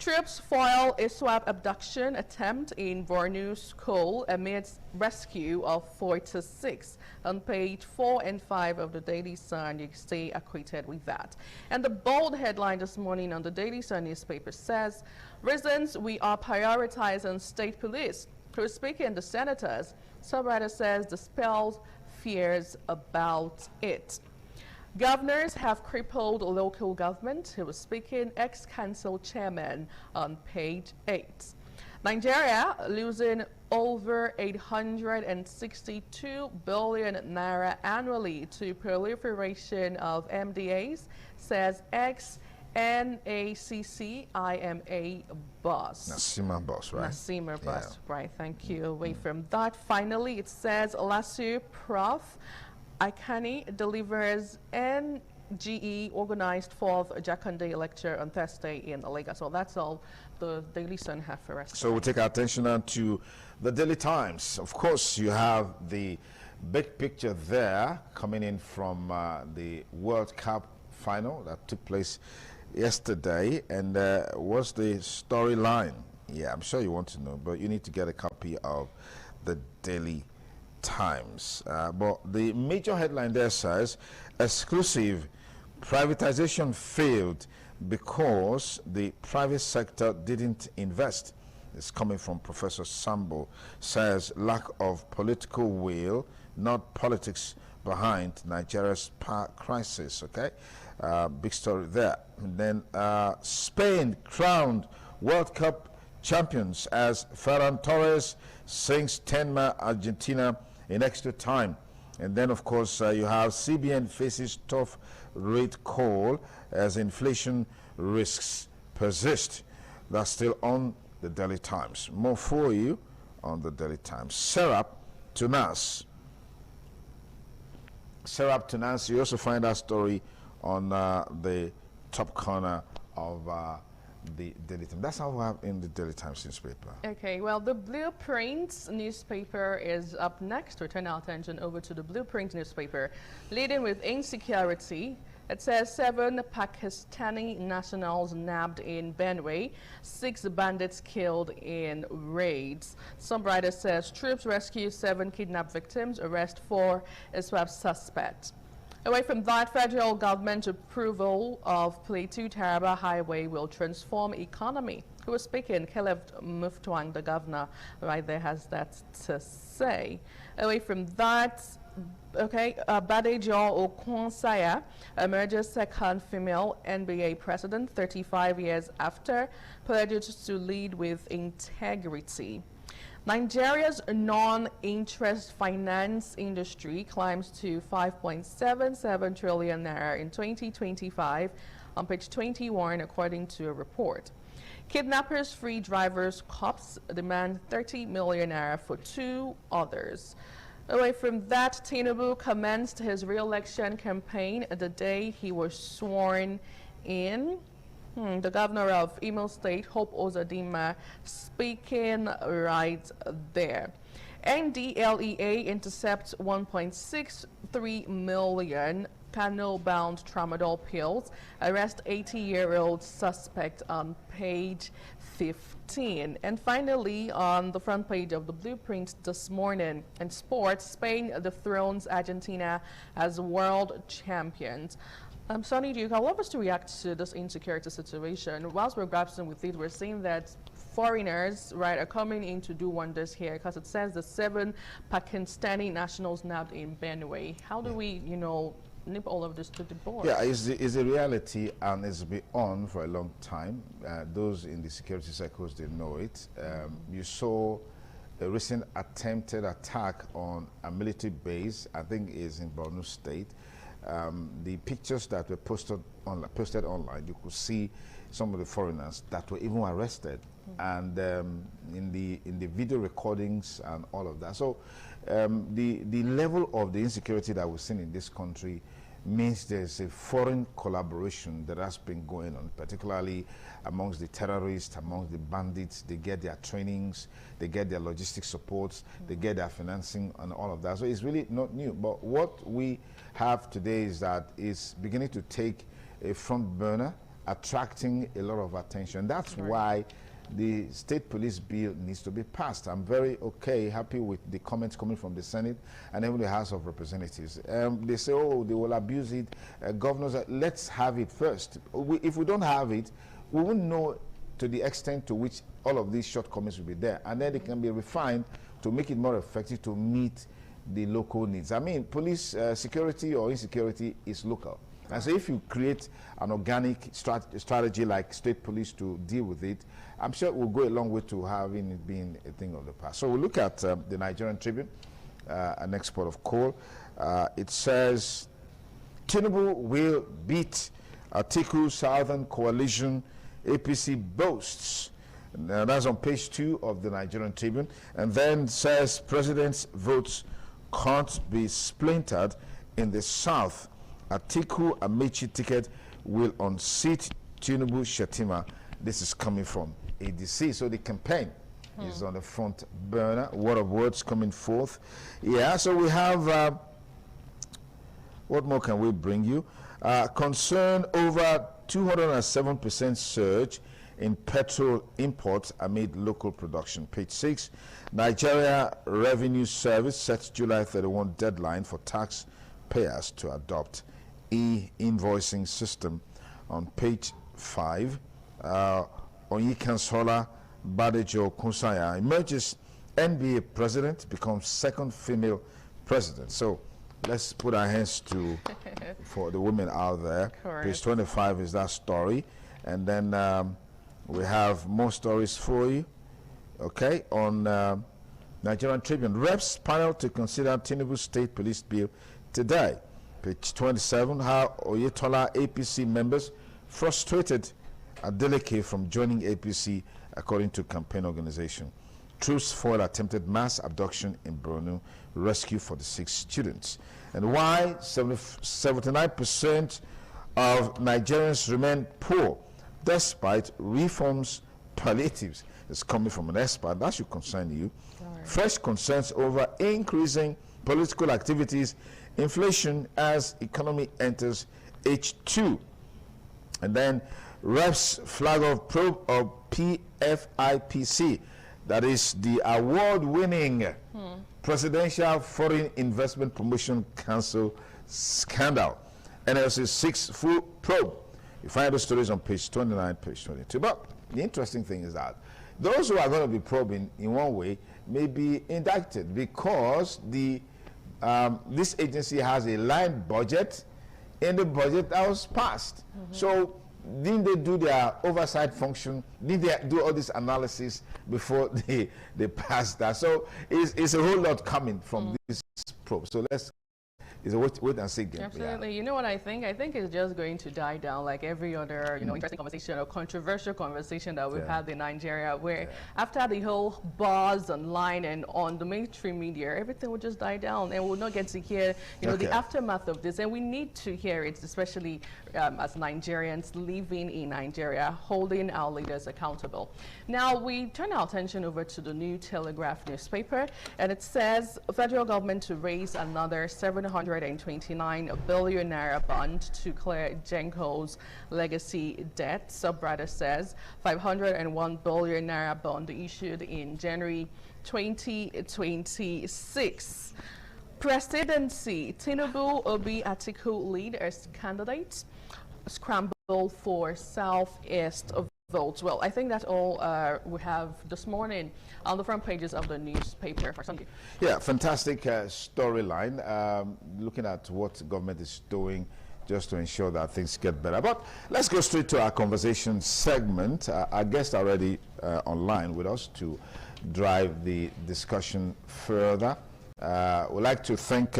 [SPEAKER 1] Troops foil ISWAP abduction attempt in Borno school amidst rescue of 46. On page 4 and 5 of the Daily Sun, you stay acquainted with that. And the bold headline this morning on the Daily Sun newspaper says, reasons we are prioritizing state police. Who's speaking, the senators. Subwriter says dispels fears about it. Governors have crippled local government. He was speaking, ex-council chairman on page 8. Nigeria losing over 862 billion naira annually to proliferation of MDAs, says ex-NACC-IMA boss.
[SPEAKER 4] Nasima boss, right?
[SPEAKER 1] Nasima boss, right. Thank you. Away from that, finally, it says LASU Prof. Ikani delivers NGE organized 4th Jakande lecture on Thursday in Lagos. So that's all the Daily Sun have for us.
[SPEAKER 4] So we'll take our attention now to the Daily Times. Of course, you have the big picture there coming in from the World Cup final that took place yesterday. And what's the storyline? Yeah, I'm sure you want to know, but you need to get a copy of the Daily Times. But the major headline there says, exclusive, privatization failed because the private sector didn't invest. It's coming from Professor Sambo. Says lack of political will, not politics behind Nigeria's power crisis. Okay, big story there. And then Spain crowned World Cup champions as Ferran Torres sinks 10-man Argentina in extra time. And then, of course, you have CBN faces tough rate call as inflation risks persist. That's still on the Daily Times. More for you on the Daily Times. Serap Tunas. Serap Tunas, you also find that story on the top corner of the Daily Times. That's how we have in the Daily Times newspaper.
[SPEAKER 1] Okay, well, the Blueprint newspaper is up next. We turn our attention over to the Blueprint newspaper, leading with insecurity. It says 7 Pakistani nationals nabbed in Benue, 6 bandits killed in raids. Some writer says troops rescue 7 kidnapped victims, arrest 4 ISWAP suspects. Away from that, federal government approval of Plateau Taraba Highway will transform economy. Who was speaking? Caleb Muftwang, the governor, right there, has that to say. Away from that, okay, Badejo Okwonsaya emerges second female NBA president 35 years after, pledged to lead with integrity. Nigeria's non-interest finance industry climbs to 5.77 trillion naira in 2025 on page 21, according to a report. Kidnappers free drivers, cops demand 30 million naira for 2 others. Away from that, Tinubu commenced his re-election campaign the day he was sworn in. The governor of Imo State, Hope Uzodinma, speaking right there. NDLEA intercepts 1.63 million Kano-bound tramadol pills. Arrest 80-year-old suspect on page 15. And finally, on the front page of the Blueprint this morning, in sports, Spain dethrones Argentina as world champions. Sonny Duke, I want us to react to this insecurity situation. Whilst we're grappling with it, we're seeing that foreigners, right, are coming in to do wonders here, because it says the 7 Pakistani nationals nabbed in Benue. How do we, nip all of this to the board?
[SPEAKER 4] Yeah, it's a reality, and it's been on for a long time. Those in the security circles, they know it. You saw a recent attempted attack on a military base, I think is in Borno State. The pictures that were posted online, you could see some of the foreigners that were even arrested, and in the video recordings and all of that. So the level of the insecurity that we've seen in this country means there's a foreign collaboration that has been going on, particularly amongst the terrorists, amongst the bandits. They get their trainings, they get their logistic supports, they get their financing and all of that. So it's really not new. But what we have today is that it's beginning to take a front burner, attracting a lot of attention. That's why the state police bill needs to be passed. I'm very happy with the comments coming from the Senate and even the House of Representatives. They say, oh, they will abuse it. Governors, let's have it first. If we don't have it, we won't know to the extent to which all of these shortcomings will be there. And then they can be refined to make it more effective to meet the local needs. I mean, police security or insecurity is local. And so if you create an organic strategy like state police to deal with it, I'm sure it will go a long way to having it being a thing of the past. So we'll look at the Nigerian Tribune, an export of coal. It says, Tinubu will beat Atiku Southern Coalition, APC boasts. That's on page 2 of the Nigerian Tribune. And then says, President's votes can't be splintered in the South. Atiku Amechi ticket will unseat Tinubu Shetima. This is coming from ADC. So the campaign is on the front burner. What of words coming forth? Yeah, so we have, what more can we bring you? Concern over 207% surge in petrol imports amid local production. Page 6, Nigeria Revenue Service sets July 31 deadline for taxpayers to adopt e-invoicing system. On page 5, Onyikansola Badejo Kunsanya emerges NBA president, becomes second female president. So let's put our hands to for the women out there.
[SPEAKER 1] Correct.
[SPEAKER 4] Page 25 is that story. And then we have more stories for you. Okay, on Nigerian Tribune. Reps panel to consider Tinubu State Police Bill today. Page 27, how Oyetola APC members frustrated Adeleke from joining APC, according to campaign organization. Troops foil attempted mass abduction in Borno, rescue 46 students. And why 79% of Nigerians remain poor despite reforms palliatives. It's coming from an expert. That should concern you. Fresh concerns over increasing political activities, inflation as economy enters H2. And then reps flag of probe of PFIPC, that is the award-winning Presidential Foreign Investment Promotion Council scandal. NLC 6 full probe. You find the stories on page 29, page 22. But the interesting thing is that those who are going to be probing in one way may be indicted because the this agency has a line budget in the budget that was passed. So didn't they do their oversight function? Did they do all this analysis before they passed that? So it's a whole lot coming from this probe. So let's it's a wait and see game.
[SPEAKER 1] Absolutely. Yeah. You know what I think? I think it's just going to die down like every other, interesting conversation or controversial conversation that we've had in Nigeria, where after the whole buzz online and on the mainstream media, everything will just die down and we'll not get to hear, the aftermath of this. And we need to hear it, especially as Nigerians living in Nigeria, holding our leaders accountable. Now, we turn our attention over to the New Telegraph newspaper, and it says federal government to raise another 729 billion naira bond to clear Genco's legacy debt. Subrata says 501 billion naira bond issued in January 2026. Presidency, Tinubu Obi Atiku lead as candidates, scramble for Southeast votes. Well, I think that's all we have this morning on the front pages of the newspaper for Sunday. Yeah, fantastic storyline, looking at what government is doing just to ensure that things get better. But let's go straight to our conversation segment. Our guest already online with us to drive the discussion further. We'd like to thank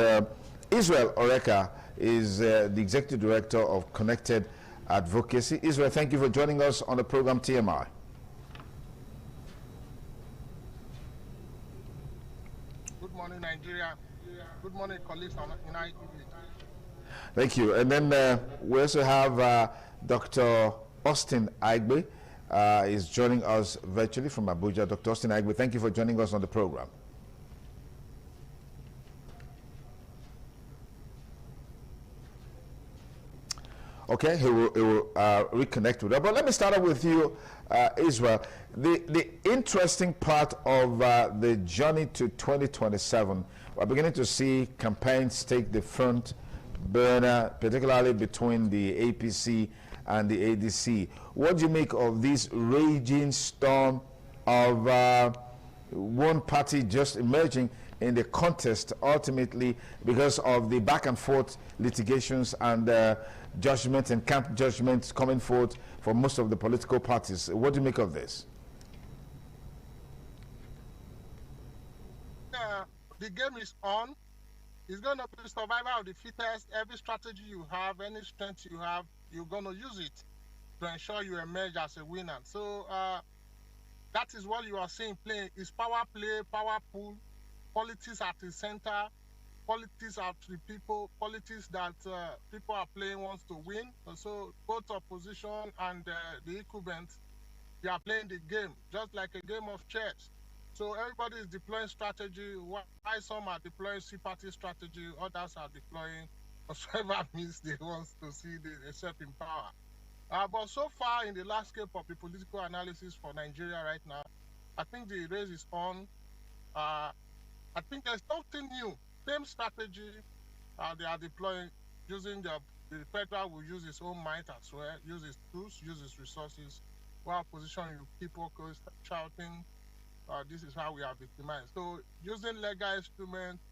[SPEAKER 1] Israel Oreka, is the Executive Director of Connected Advocacy. Israel, thank you for joining us on the program TMI.
[SPEAKER 6] Good morning, Nigeria. Good morning, colleagues on ITV.
[SPEAKER 4] Thank you. And then we also have Dr. Austin Aigbe is joining us virtually from Abuja. Dr. Austin Aigbe, thank you for joining us on the program. Okay, he will reconnect with us. But let me start off with you, Israel. The interesting part of the journey to 2027, we're beginning to see campaigns take the front burner, particularly between the APC and the ADC. What do you make of this raging storm of one party just emerging in the contest, ultimately because of the back and forth litigations and judgment and camp judgments coming forth for most of the political parties? What do you make of this?
[SPEAKER 6] The game is on. It's going to be survival of the fittest. Every strategy you have, any strength you have, you're going to use it to ensure you emerge as a winner. So that is what you are seeing playing. Is power play, power pull, politics at the center, politics at the people, politics that people are playing wants to win. So both opposition and the incumbent, they are playing the game, just like a game of chess. So everybody is deploying strategy. Why some are deploying C-party strategy, others are deploying whatever means they want to see themselves in power. But so far in the landscape of the political analysis for Nigeria right now, I think the race is on. I think there's something new. Same strategy they are deploying, using the federal will use its own might as well, use its tools, use its resources, while opposition you people shouting, this is how we are victimized. So using legal instruments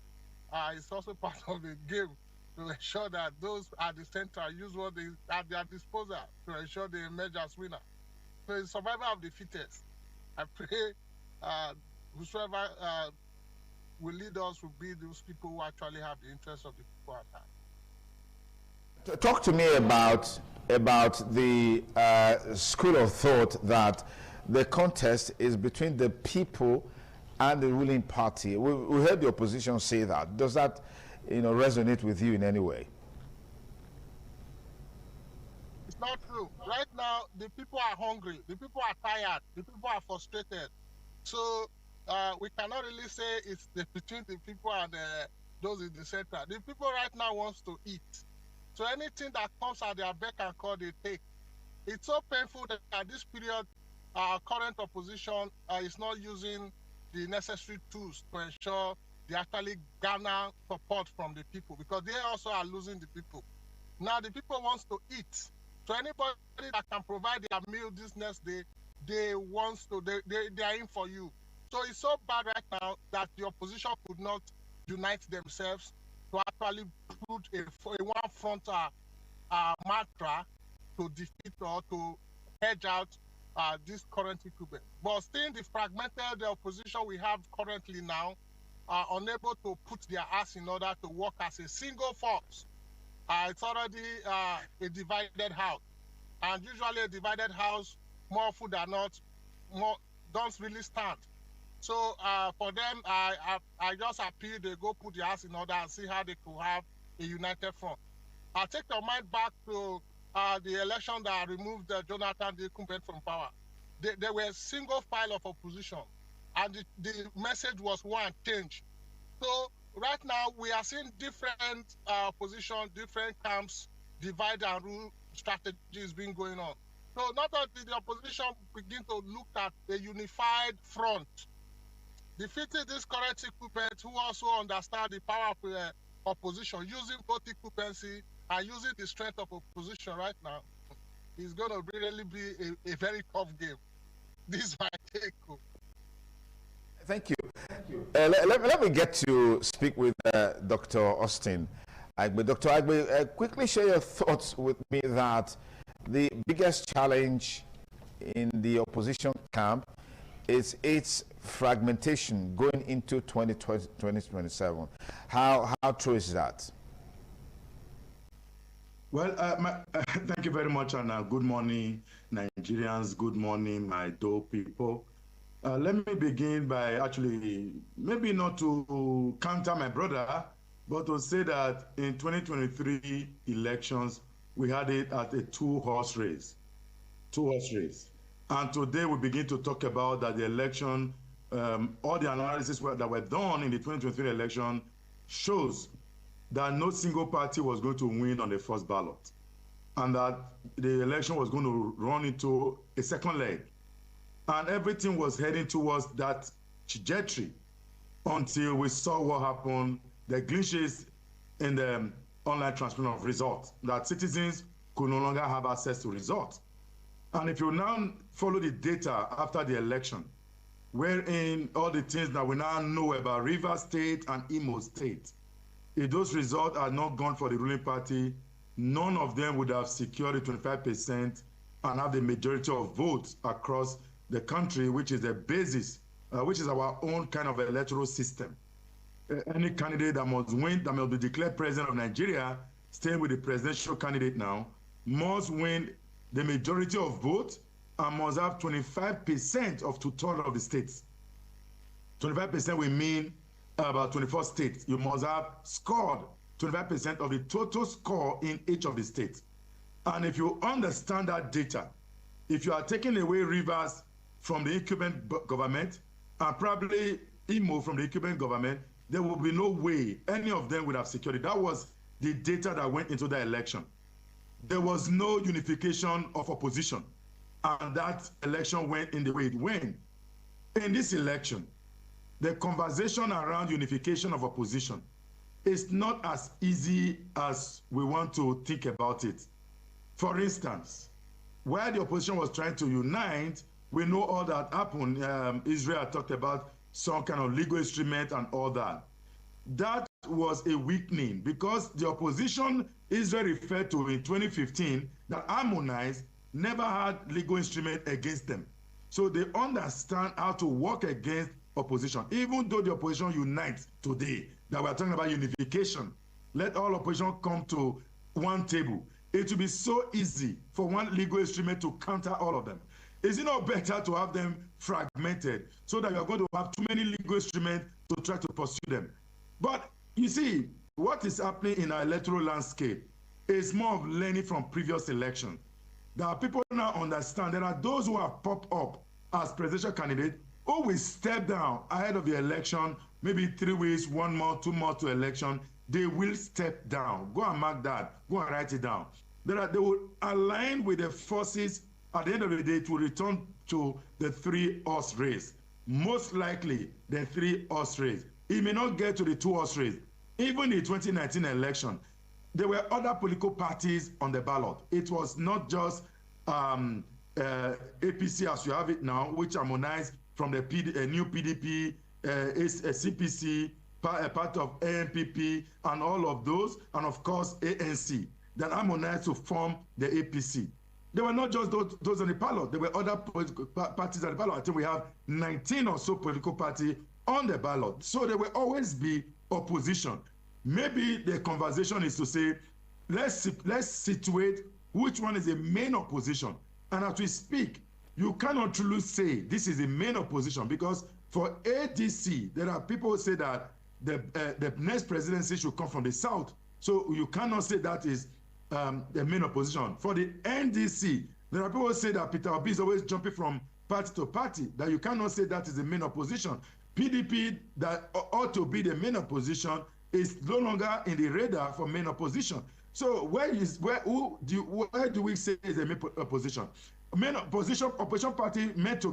[SPEAKER 6] is also part of the game to ensure that those at the center use what they at their disposal to ensure they emerge as winners. So it's survival of the fittest. I pray whosoever will lead us will be those people who actually have the interests of the people at heart.
[SPEAKER 4] Talk to me about the school of thought that the contest is between the people and the ruling party. We heard the opposition say that. Does that, resonate with you in any way?
[SPEAKER 6] It's not true. Right now, the people are hungry. The people are tired. The people are frustrated. So we cannot really say it's between the people and those in the center. The people right now wants to eat. So anything that comes at their beck and call, they take. It's so painful that at this period, our current opposition is not using the necessary tools to ensure they actually garner support from the people, because they also are losing the people. Now the people wants to eat. So anybody that can provide their meal this next day, they are in for you. So it's so bad right now that the opposition could not unite themselves to actually put a one-front mantra to defeat or to hedge out this current incumbent. But still, the fragmented opposition we have currently now are unable to put their ass in order to work as a single force. It's already a divided house. And usually a divided house, more food than not, don't really stand. So for them, I just appeal they go put their ass in order and see how they could have a united front. I'll take your mind back to the election that removed Jonathan the incumbent from power. There were a single file of opposition, and the message was one, change. So right now we are seeing different opposition, different camps, divide and rule strategies being going on. So not only the opposition begin to look at a unified front, defeating this current incumbent who also understand the power of opposition, using both incumbency and using the strength of opposition right now, is going to really be a very tough game. This is my take.
[SPEAKER 4] Thank you. Let me get to speak with Dr. Austin Aigbe. Dr. Aigbe, quickly share your thoughts with me that the biggest challenge in the opposition camp is its fragmentation going into 2027. How true is that?
[SPEAKER 7] Well, thank you very much, and good morning, Nigerians. Good morning, my Dole people. Let me begin by actually, maybe not to counter my brother, But to say that in 2023 elections, we had it at a two-horse race. And today we begin to talk about that the election, all the analysis that were done in the 2023 election shows that no single party was going to win on the first ballot, and that the election was going to run into a second leg. And everything was heading towards that trajectory until we saw what happened, the glitches in the online transmission of results, that citizens could no longer have access to results. And if you now follow the data after the election, wherein all the things that we now know about Rivers State and Imo State, if those results are not gone for the ruling party, none of them would have secured the 25% and have the majority of votes across the country, which is the basis, which is our own kind of electoral system. Any candidate that must win, that must be declared president of Nigeria, staying with the presidential candidate now, must win the majority of votes and must have 25% of two-thirds of the states. 25% will mean about 24 states. You must have scored 25% of the total score in each of the states. And if you understand that data, if you are taking away Rivers from the incumbent government and probably Imo from the incumbent government, there will be no way any of them would have secured it. That was the data that went into the election. There was no unification of opposition, and that election went in the way it went. In this election, the conversation around unification of opposition is not as easy as we want to think about it. For instance, while the opposition was trying to unite, we know all that happened. Israel talked about some kind of legal instrument and all that. That was a weakening because the opposition Israel referred to in 2015 that harmonized never had legal instrument against them. So they understand how to work against opposition. Even though the opposition unites today, that we're talking about unification, let all opposition come to one table. It will be so easy for one legal instrument to counter all of them. Is it not better to have them fragmented so that you're going to have too many legal instruments to try to pursue them? But you see, what is happening in our electoral landscape is more of learning from previous elections. There are people now understand there are those who have popped up as presidential candidates who will step down ahead of the election, maybe 3 weeks, 1 month, 2 months to election. They will step down. Go and mark that. Go and write it down. They will align with the forces. At the end of the day, to return to the 3-horse race. Most likely, the 3-horse race. It may not get to the 2-horse race. Even the 2019 election, there were other political parties on the ballot. It was not just APC as you have it now, which harmonized from the new PDP, CPC, part of ANPP, and all of those, and of course ANC, that harmonized to form the APC. There were not just those on the ballot. There were other political parties on the ballot. I think we have 19 or so political parties on the ballot. So there will always be opposition. Maybe the conversation is to say, let's situate which one is the main opposition. And as we speak, you cannot truly say this is the main opposition because for ADC, there are people who say that the next presidency should come from the South. So you cannot say that is the main opposition. For the NDC, there are people who say that Peter Obi is always jumping from party to party, that you cannot say that is the main opposition. PDP, that ought to be the main opposition, is no longer in the radar for main opposition. So where do we say is the main opposition? Main opposition party met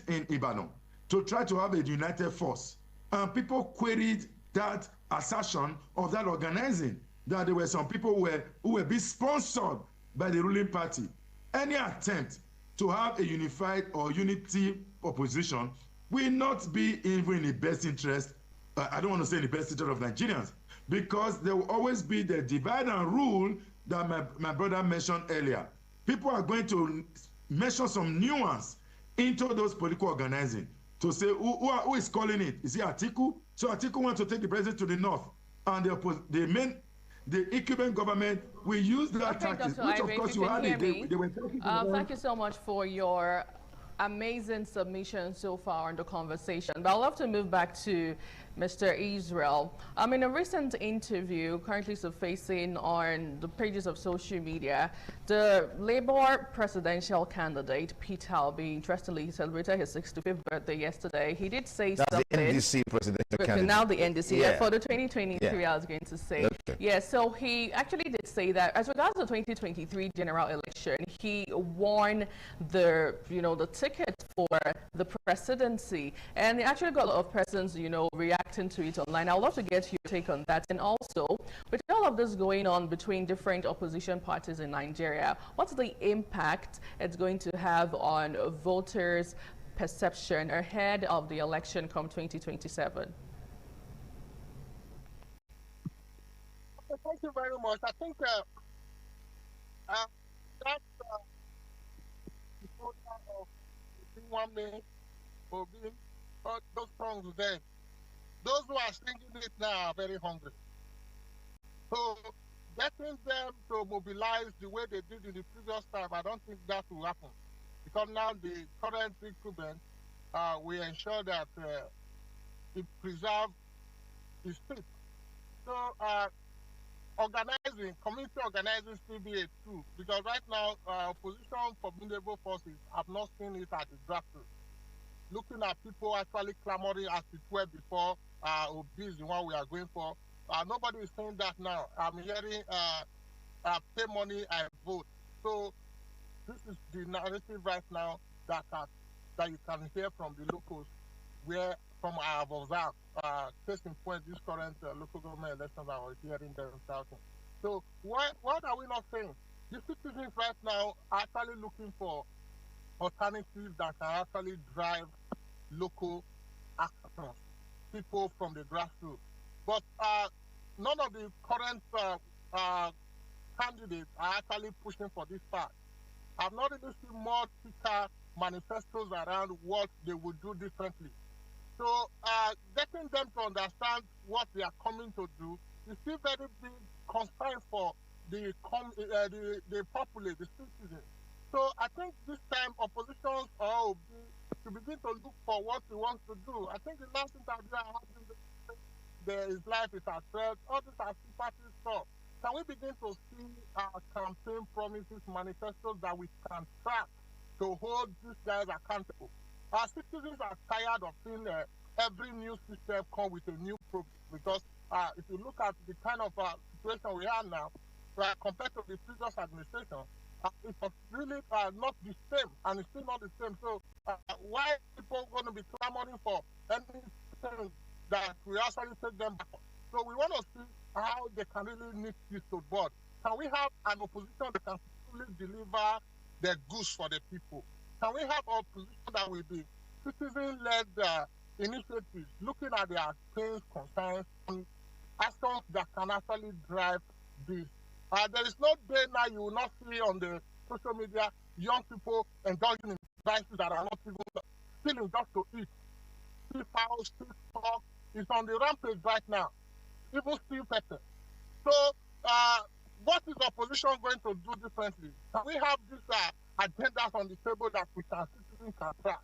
[SPEAKER 7] in Ibadan to try to have a united force. And people queried that assertion of that organizing, that there were some people who were being sponsored by the ruling party. Any attempt to have a unified or unity opposition will not be even in the best interest, I don't want to say in the best interest of Nigerians, because there will always be the divide and rule that my brother mentioned earlier. People are going to mention some nuance into those political organizing to say who is calling it. Is it Atiku? So Atiku wants to take the president to the north, and the incumbent government will use that tactic, which of course you had it.
[SPEAKER 1] Thank you so much for your amazing submission so far in the conversation. But I'd love to move back to Mr. Israel. In a recent interview currently surfacing on the pages of social media, the Labour presidential candidate, Peter Obi, interestingly, celebrated his 65th birthday yesterday. He did say
[SPEAKER 4] That's
[SPEAKER 1] something.
[SPEAKER 4] the NDC presidential candidate.
[SPEAKER 1] Now the NDC,
[SPEAKER 4] Yeah.
[SPEAKER 1] for the 2023,
[SPEAKER 4] Yeah.
[SPEAKER 1] I was going to say.
[SPEAKER 4] Okay.
[SPEAKER 1] Yeah, so he actually did say that as regards the 2023 general election, he won the ticket for the presidency, and he actually got a lot of persons reacting to it online. I'd love to get your take on that. And also, with all of this going on between different opposition parties in Nigeria, what's the impact it's going to have on voters' perception ahead of the election come 2027?
[SPEAKER 6] Thank you very much. I think that the program of Nwame Obi, those songs there, those who are singing it now are very hungry. So getting them to mobilize the way they did in the previous time, I don't think that will happen. Because now the current recruitment will ensure that it preserves its seat. So community organizing still be a tool, because right now opposition formidable forces have not seen it at the grassroots. Looking at people actually clamoring as it were before, Obi is the one we are going for. Nobody is saying that now. I'm hearing pay money and vote. So this is the narrative right now that you can hear from the locals, where from I have observed, case in point, this current local government elections I was hearing them shouting. So what are we not saying? The citizens right now are actually looking for alternatives that can actually drive local actions, people from the grassroots. But none of the current candidates are actually pushing for this part. I've not really seen more thicker manifestos around what they would do differently. So getting them to understand what they are coming to do is still very big concern for the populace, the citizens. So I think this time oppositions are to begin to look for what we want to do. I think the last interview I had his life is at threat. All these are sympathy stuff. Can we begin to see our campaign promises, manifestos that we can track to hold these guys accountable? Our citizens are tired of seeing every new system come with a new problem, because if you look at the kind of situation we have now, compared to the previous administration, it was really not the same, and it's still not the same. So why are people going to be clamoring for anything that we actually take them back? So we want to see how they can really nip this to board. Can we have an opposition that can fully deliver the goods for the people? Can we have an opposition that will be citizen-led initiatives, looking at their pains, concerns, and actions that can actually drive this? There is no day now you will not see on the social media young people indulging in devices that are not even stealing just to eat. See fouls, see talk. It's on the rampage right now. Even still better. So what is opposition going to do differently? Can we have these agendas on the table that we can citizens can track?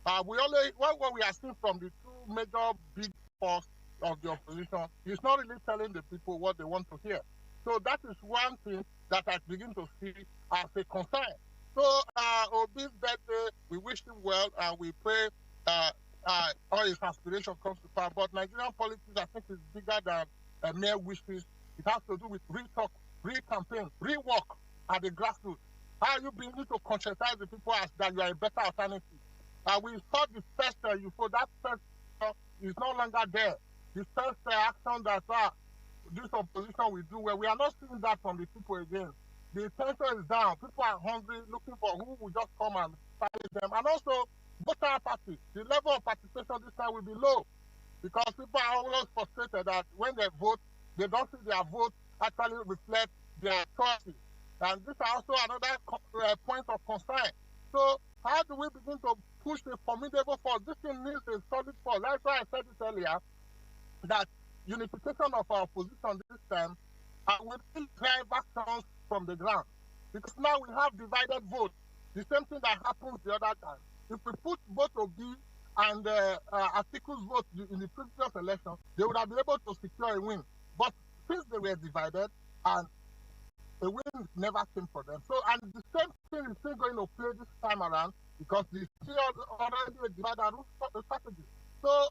[SPEAKER 6] What we are seeing from the two major big forces of the opposition is not really telling the people what they want to hear. So that is one thing that I begin to see as a concern. So Obi's birthday, we wish him well, and we pray all his aspiration comes to pass. But Nigerian politics, I think, is bigger than mere wishes. It has to do with real talk, real campaign, real work at the grassroots. How are you beginning to conscientize the people as that you are a better alternative? We saw the first that first is no longer there. The first action that this opposition will do, where we are not seeing that from the people again. The tension is down. People are hungry, looking for who will just come and silence them. And also, voter apathy. The level of participation this time will be low, because people are always frustrated that when they vote, they don't see their vote actually reflect their choices. And this is also another point of concern. So how do we begin to push the formidable force? This thing needs a solid force. That's why I said it earlier, that unification of our position this time will drive actions from the ground. Because now we have divided votes. The same thing that happens the other time. If we put both Obi and Atiku's vote in the previous election, they would have been able to secure a win. But since they were divided, and a win never came for them. So, and the same thing is still going to play this time around because they still already a divided strategy. So,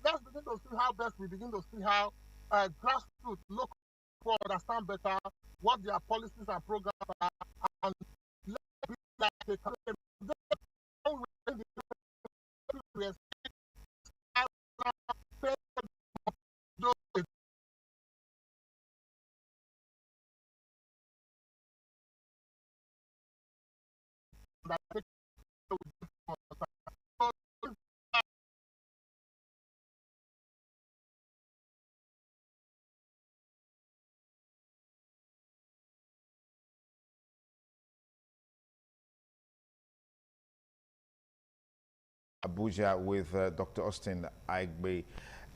[SPEAKER 6] let's begin to see how best we begin to see how grassroots look for understand better what their policies and programs are, and let's be like a
[SPEAKER 4] Abuja with Dr. Austin Aigbe.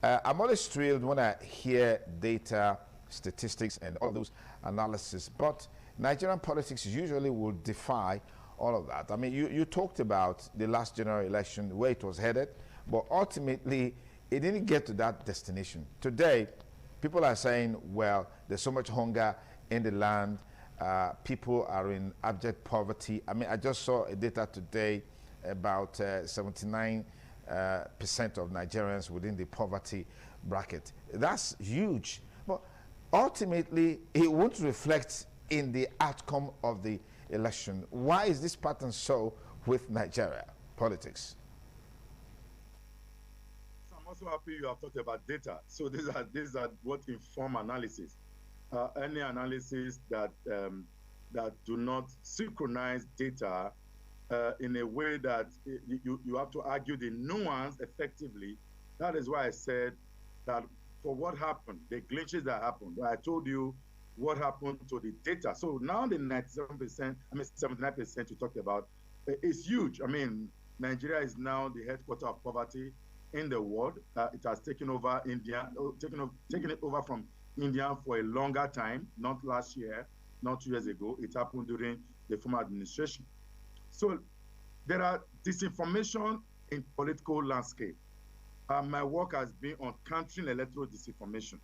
[SPEAKER 4] I'm always thrilled when I hear data, statistics, and all those analysis, but Nigerian politics usually will defy all of that. I mean, you talked about the last general election, where it was headed, but ultimately, it didn't get to that destination. Today, people are saying, well, there's so much hunger in the land, people are in abject poverty. I mean, I just saw a data today about 79% of Nigerians within the poverty bracket. That's huge. But ultimately, it won't reflect in the outcome of the election. Why is this pattern so with Nigeria politics?
[SPEAKER 7] I'm also happy you have talked about data. So these are what inform analysis. Any analysis that that do not synchronize data in a way that you have to argue the nuance effectively. That is why I said that for what happened, the glitches that happened, I told you what happened to the data. So now the 97%, I mean 79% you talked about, is huge. I mean, Nigeria is now the headquarters of poverty in the world. It has taken over India, taken it over from India for a longer time, not last year, not 2 years ago. It happened during the former administration. So there are disinformation in political landscape. My work has been on countering electoral disinformation.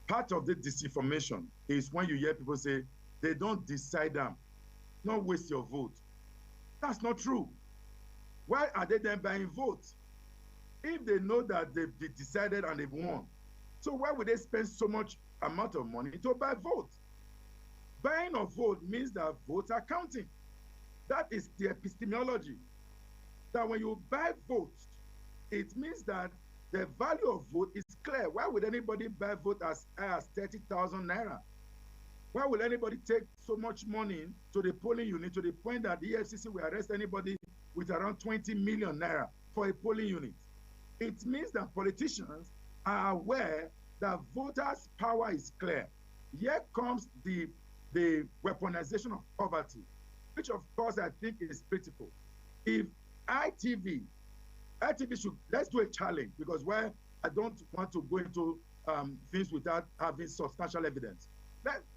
[SPEAKER 7] Part of the disinformation is when you hear people say, they don't decide them, don't waste your vote. That's not true. Why are they then buying votes? If they know that they decided and they've won, so why would they spend so much amount of money to buy votes? Buying a vote means that votes are counting. That is the epistemology. That when you buy votes, it means that the value of vote is clear. Why would anybody buy vote as high as 30,000 naira? Why would anybody take so much money to the polling unit to the point that the EFCC will arrest anybody with around 20 million naira for a polling unit? It means that politicians are aware that voters' power is clear. Here comes the weaponization of poverty, which of course I think is critical. If ITV should, let's do a challenge, because where I don't want to go into things without having substantial evidence.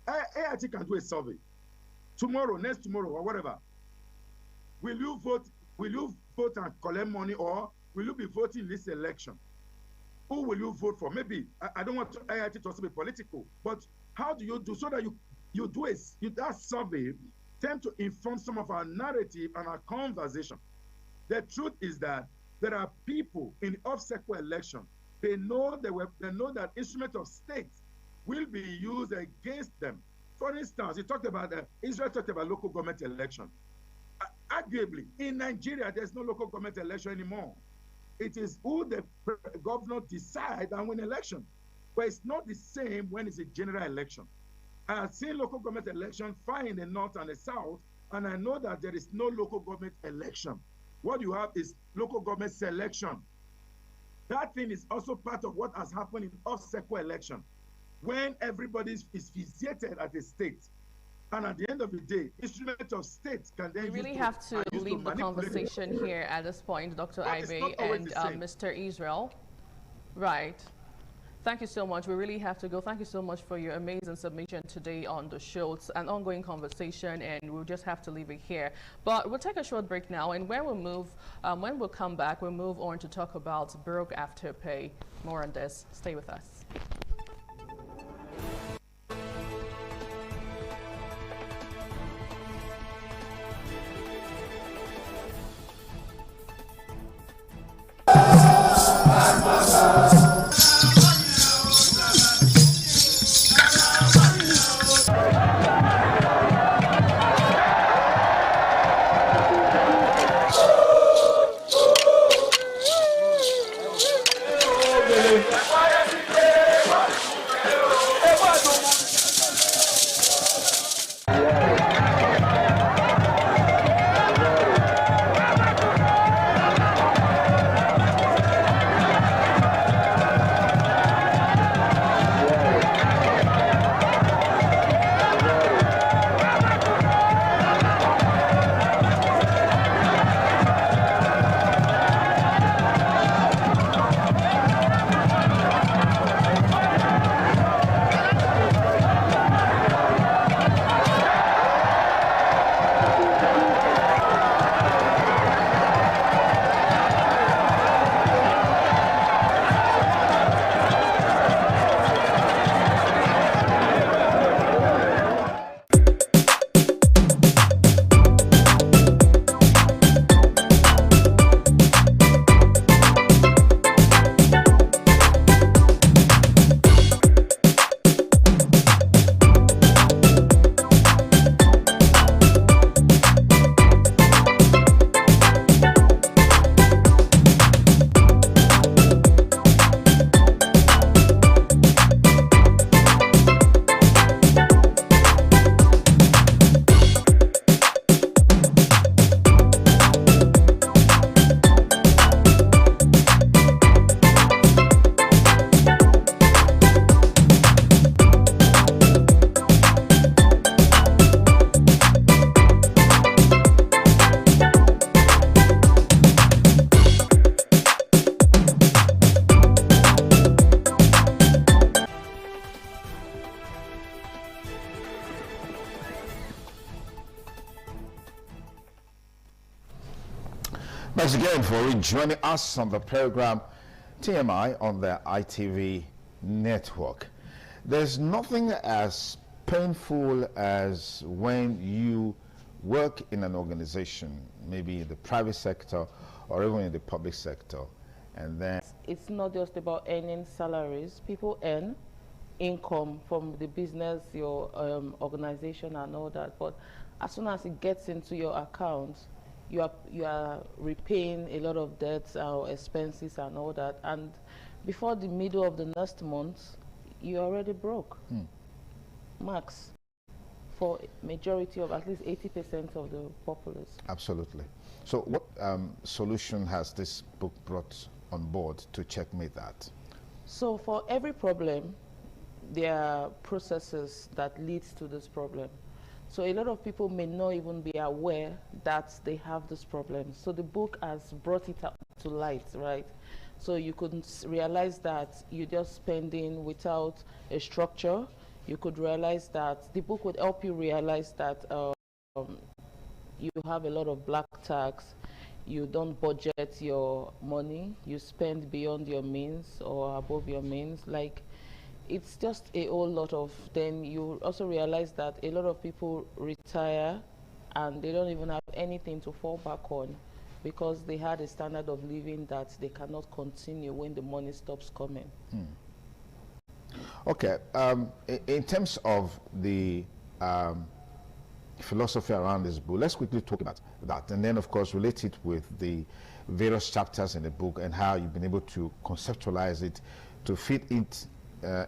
[SPEAKER 7] AIT can do a survey tomorrow, next tomorrow, or whatever. Will you vote and collect money, or will you be voting in this election? Who will you vote for? Maybe, I don't want AIT to also be political, but how do you do so that you do that survey tend to inform some of our narrative and our conversation? The truth is that there are people in the off-cycle election, they know that instrument of state will be used against them. For instance, Israel talked about local government election. Arguably, in Nigeria, there's no local government election anymore. It is who the governor decide and win election. But it's not the same when it's a general election. I have seen local government election fine in the north and the south, and I know that there is no local government election. What you have is local government selection. That thing is also part of what has happened in off-cycle election, when everybody is fixated at the state. And at the end of the day, instrument of state can then
[SPEAKER 1] We really have to leave the conversation here at this point, Dr. Aigbe and Mr. Israel. Right. Thank you so much. We really have to go. Thank you so much for your amazing submission today on the show. It's an ongoing conversation, and we'll just have to leave it here. But we'll take a short break now, and when we'll come back, we'll move on to talk about broke after pay. More on this. Stay with us.
[SPEAKER 4] Thanks again for joining us on the program TMI on the ITV network. There's nothing as painful as when you work in an organization, maybe in the private sector or even in the public sector, and then
[SPEAKER 8] it's not just about earning salaries. People earn income from the business, your organization and all that, but as soon as it gets into your account, you are repaying a lot of debts or expenses and all that, and before the middle of the next month, you're already broke. Max, for majority of at least 80% of the populace.
[SPEAKER 4] Absolutely. So what solution has this book brought on board to checkmate that?
[SPEAKER 8] So for every problem, there are processes that leads to this problem. So a lot of people may not even be aware that they have this problem. So the book has brought it up to light, right? So you could realize that you're just spending without a structure. You could realize that the book would help you realize that you have a lot of black tax. You don't budget your money. You spend beyond your means or above your means. Like, it's just a whole lot of, then you also realize that a lot of people retire and they don't even have anything to fall back on because they had a standard of living that they cannot continue when the money stops coming.
[SPEAKER 4] Okay, in terms of the philosophy around this book, let's quickly talk about that, and then of course relate it with the various chapters in the book and how you've been able to conceptualize it to fit it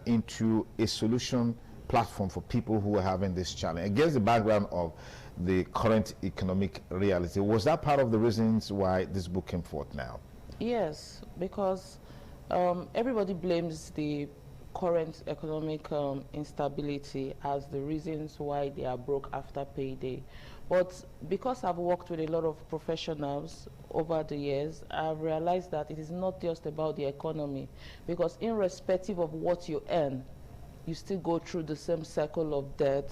[SPEAKER 4] into a solution platform for people who are having this challenge against the background of the current economic reality. Was that part of the reasons why this book came forth now?
[SPEAKER 8] Yes, because everybody blames the current economic instability as the reasons why they are broke after payday. But because I've worked with a lot of professionals over the years, I've realized that it is not just about the economy, because irrespective of what you earn, you still go through the same cycle of debt,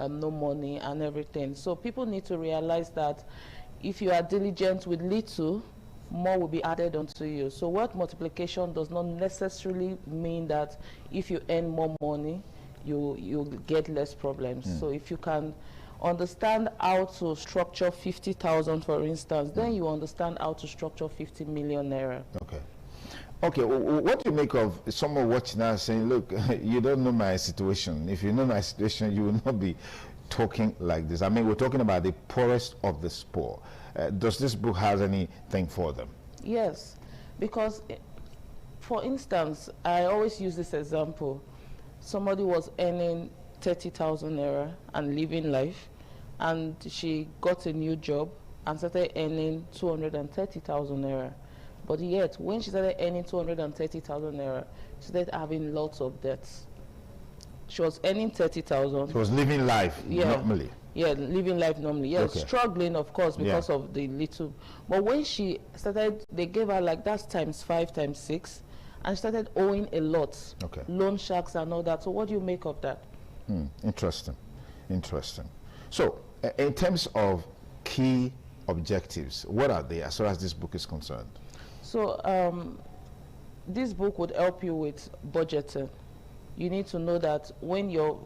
[SPEAKER 8] no money and everything. So people need to realize that if you are diligent with little, more will be added onto you. So wealth multiplication does not necessarily mean that if you earn more money, you get less problems. So if you can understand how to structure 50,000, for instance, then you understand how to structure 50 million naira.
[SPEAKER 4] Okay, what do you make of someone watching now saying, look, you don't know my situation. If you know my situation, you will not be talking like this. I mean, we're talking about the poorest of the poor. Does this book have anything for them?
[SPEAKER 8] Yes, because, for instance, I always use this example. Somebody was earning 30,000 naira and living life, and she got a new job and started earning 230,000 naira. But yet, when she started earning 230,000 naira, she started having lots of debts. She was earning 30,000.
[SPEAKER 4] She was living life normally.
[SPEAKER 8] Yeah, living life normally. Yeah, struggling, of course, because of the little. But when she started, they gave her like that's times 5, times 6, and she started owing a lot. Loan sharks and all that. So what do you make of that?
[SPEAKER 4] Interesting. So, in terms of key objectives, what are they as far as this book is concerned?
[SPEAKER 8] So this book would help you with budgeting. You need to know that when your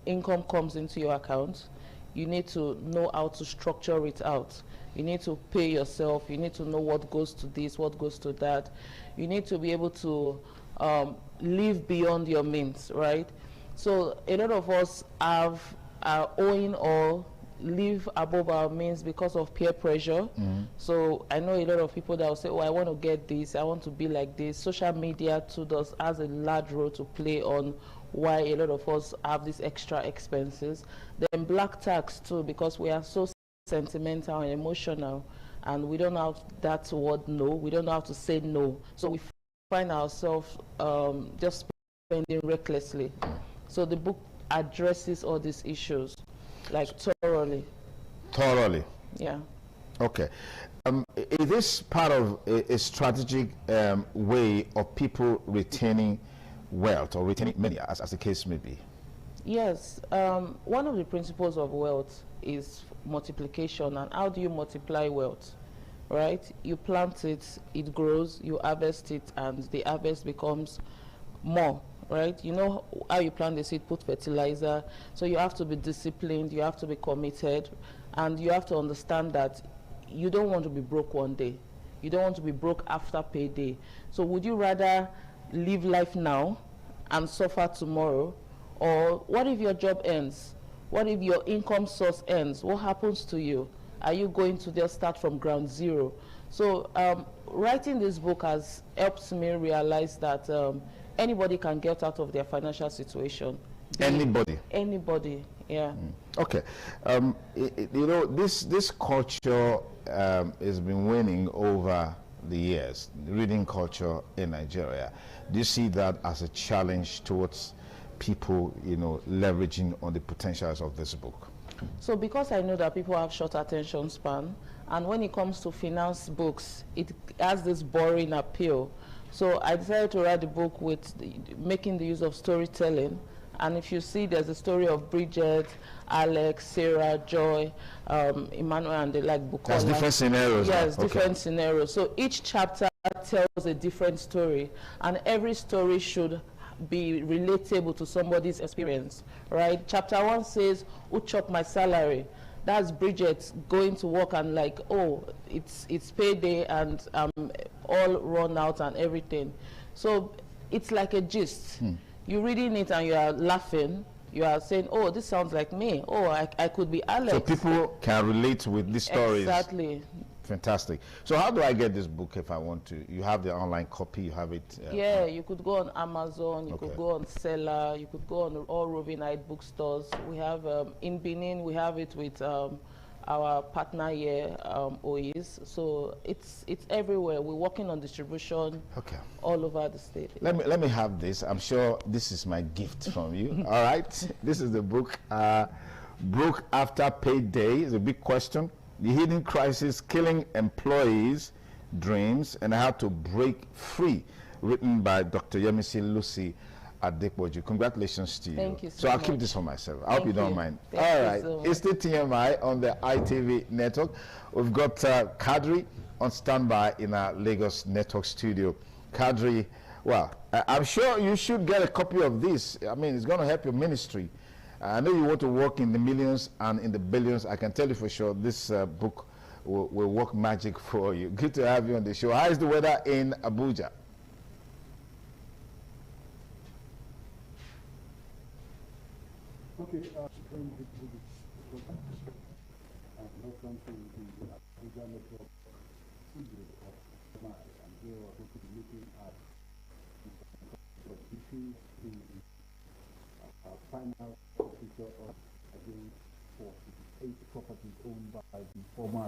[SPEAKER 8] income comes into your account, you need to know how to structure it out. You need to pay yourself. You need to know what goes to this, what goes to that. You need to be able to live beyond your means, right? So a lot of us are owing or live above our means because of peer pressure. So I know a lot of people that will say, oh, I want to get this, I want to be like this. Social media too has a large role to play on why a lot of us have these extra expenses. Then black tax too, because we are so sentimental and emotional, and we don't have that word no, we don't know how to say no. So we find ourselves just spending recklessly. So the book addresses all these issues, like thoroughly.
[SPEAKER 4] Yeah. Okay. Is this part of a strategic way of people retaining wealth or retaining money, as the case may be?
[SPEAKER 8] Yes. One of the principles of wealth is multiplication. And how do you multiply wealth? Right? You plant it, it grows, you harvest it, and the harvest becomes more. Right? You know how you plant the seed, put fertilizer. So you have to be disciplined, you have to be committed, and you have to understand that you don't want to be broke one day. You don't want to be broke after payday. So would you rather live life now and suffer tomorrow? Or what if your job ends? What if your income source ends? What happens to you? Are you going to just start from ground zero? So writing this book has helped me realize that anybody can get out of their financial situation.
[SPEAKER 4] Anybody?
[SPEAKER 8] Anybody, yeah.
[SPEAKER 4] Okay. You know, this culture has been waning over the years, reading culture in Nigeria. Do you see that as a challenge towards people, you know, leveraging on the potentials of this book?
[SPEAKER 8] So because I know that people have short attention span, and when it comes to finance books, it has this boring appeal. So I decided to write the book with making the use of storytelling. And if you see, there's a story of Bridget, Alex, Sarah, Joy, Emmanuel, and they like Bukola.
[SPEAKER 4] There's different scenarios.
[SPEAKER 8] Yes, different scenarios. So each chapter tells a different story, and every story should be relatable to somebody's experience, right? Chapter 1 says, who chopped my salary? That's Bridget going to work and like, oh, it's payday and I'm all run out and everything. So it's like a gist. You're reading it and you are laughing. You are saying, oh, this sounds like me. Oh, I could be Alex.
[SPEAKER 4] So people can relate with these stories.
[SPEAKER 8] Exactly.
[SPEAKER 4] Fantastic. So how do I get this book if I want to? You have the online copy, you have it?
[SPEAKER 8] Yeah, you could go on Amazon, you could go on Seller, you could go on all Rovinite bookstores. We have, in Benin, we have it with our partner here, OIS. So it's everywhere. We're working on distribution all over the state.
[SPEAKER 4] Let me have this. I'm sure this is my gift from you. All right. This is the book, broke after payday is a big question. The hidden crisis killing employees' dreams and how to break free, written by Dr. Yemisi Lucy Adepoju. Congratulations to you.
[SPEAKER 8] Thank you so
[SPEAKER 4] So I'll
[SPEAKER 8] much.
[SPEAKER 4] keep this for myself. I hope you don't mind.
[SPEAKER 8] Thank
[SPEAKER 4] All
[SPEAKER 8] you
[SPEAKER 4] right.
[SPEAKER 8] so
[SPEAKER 4] It's the TMI on the ITV network. We've got Kadri on standby in our Lagos network studio. Kadri, well, I'm sure you should get a copy of this. I mean, it's going to help your ministry. I know you want to work in the millions and in the billions. I can tell you for sure this book will work magic for you. Good to have you on the show. How is the weather in Abuja?
[SPEAKER 3] Okay, welcome to the Abuja Network studio of tonight, and here we're going to be looking at the issues in the final picture of against 48 properties owned by the former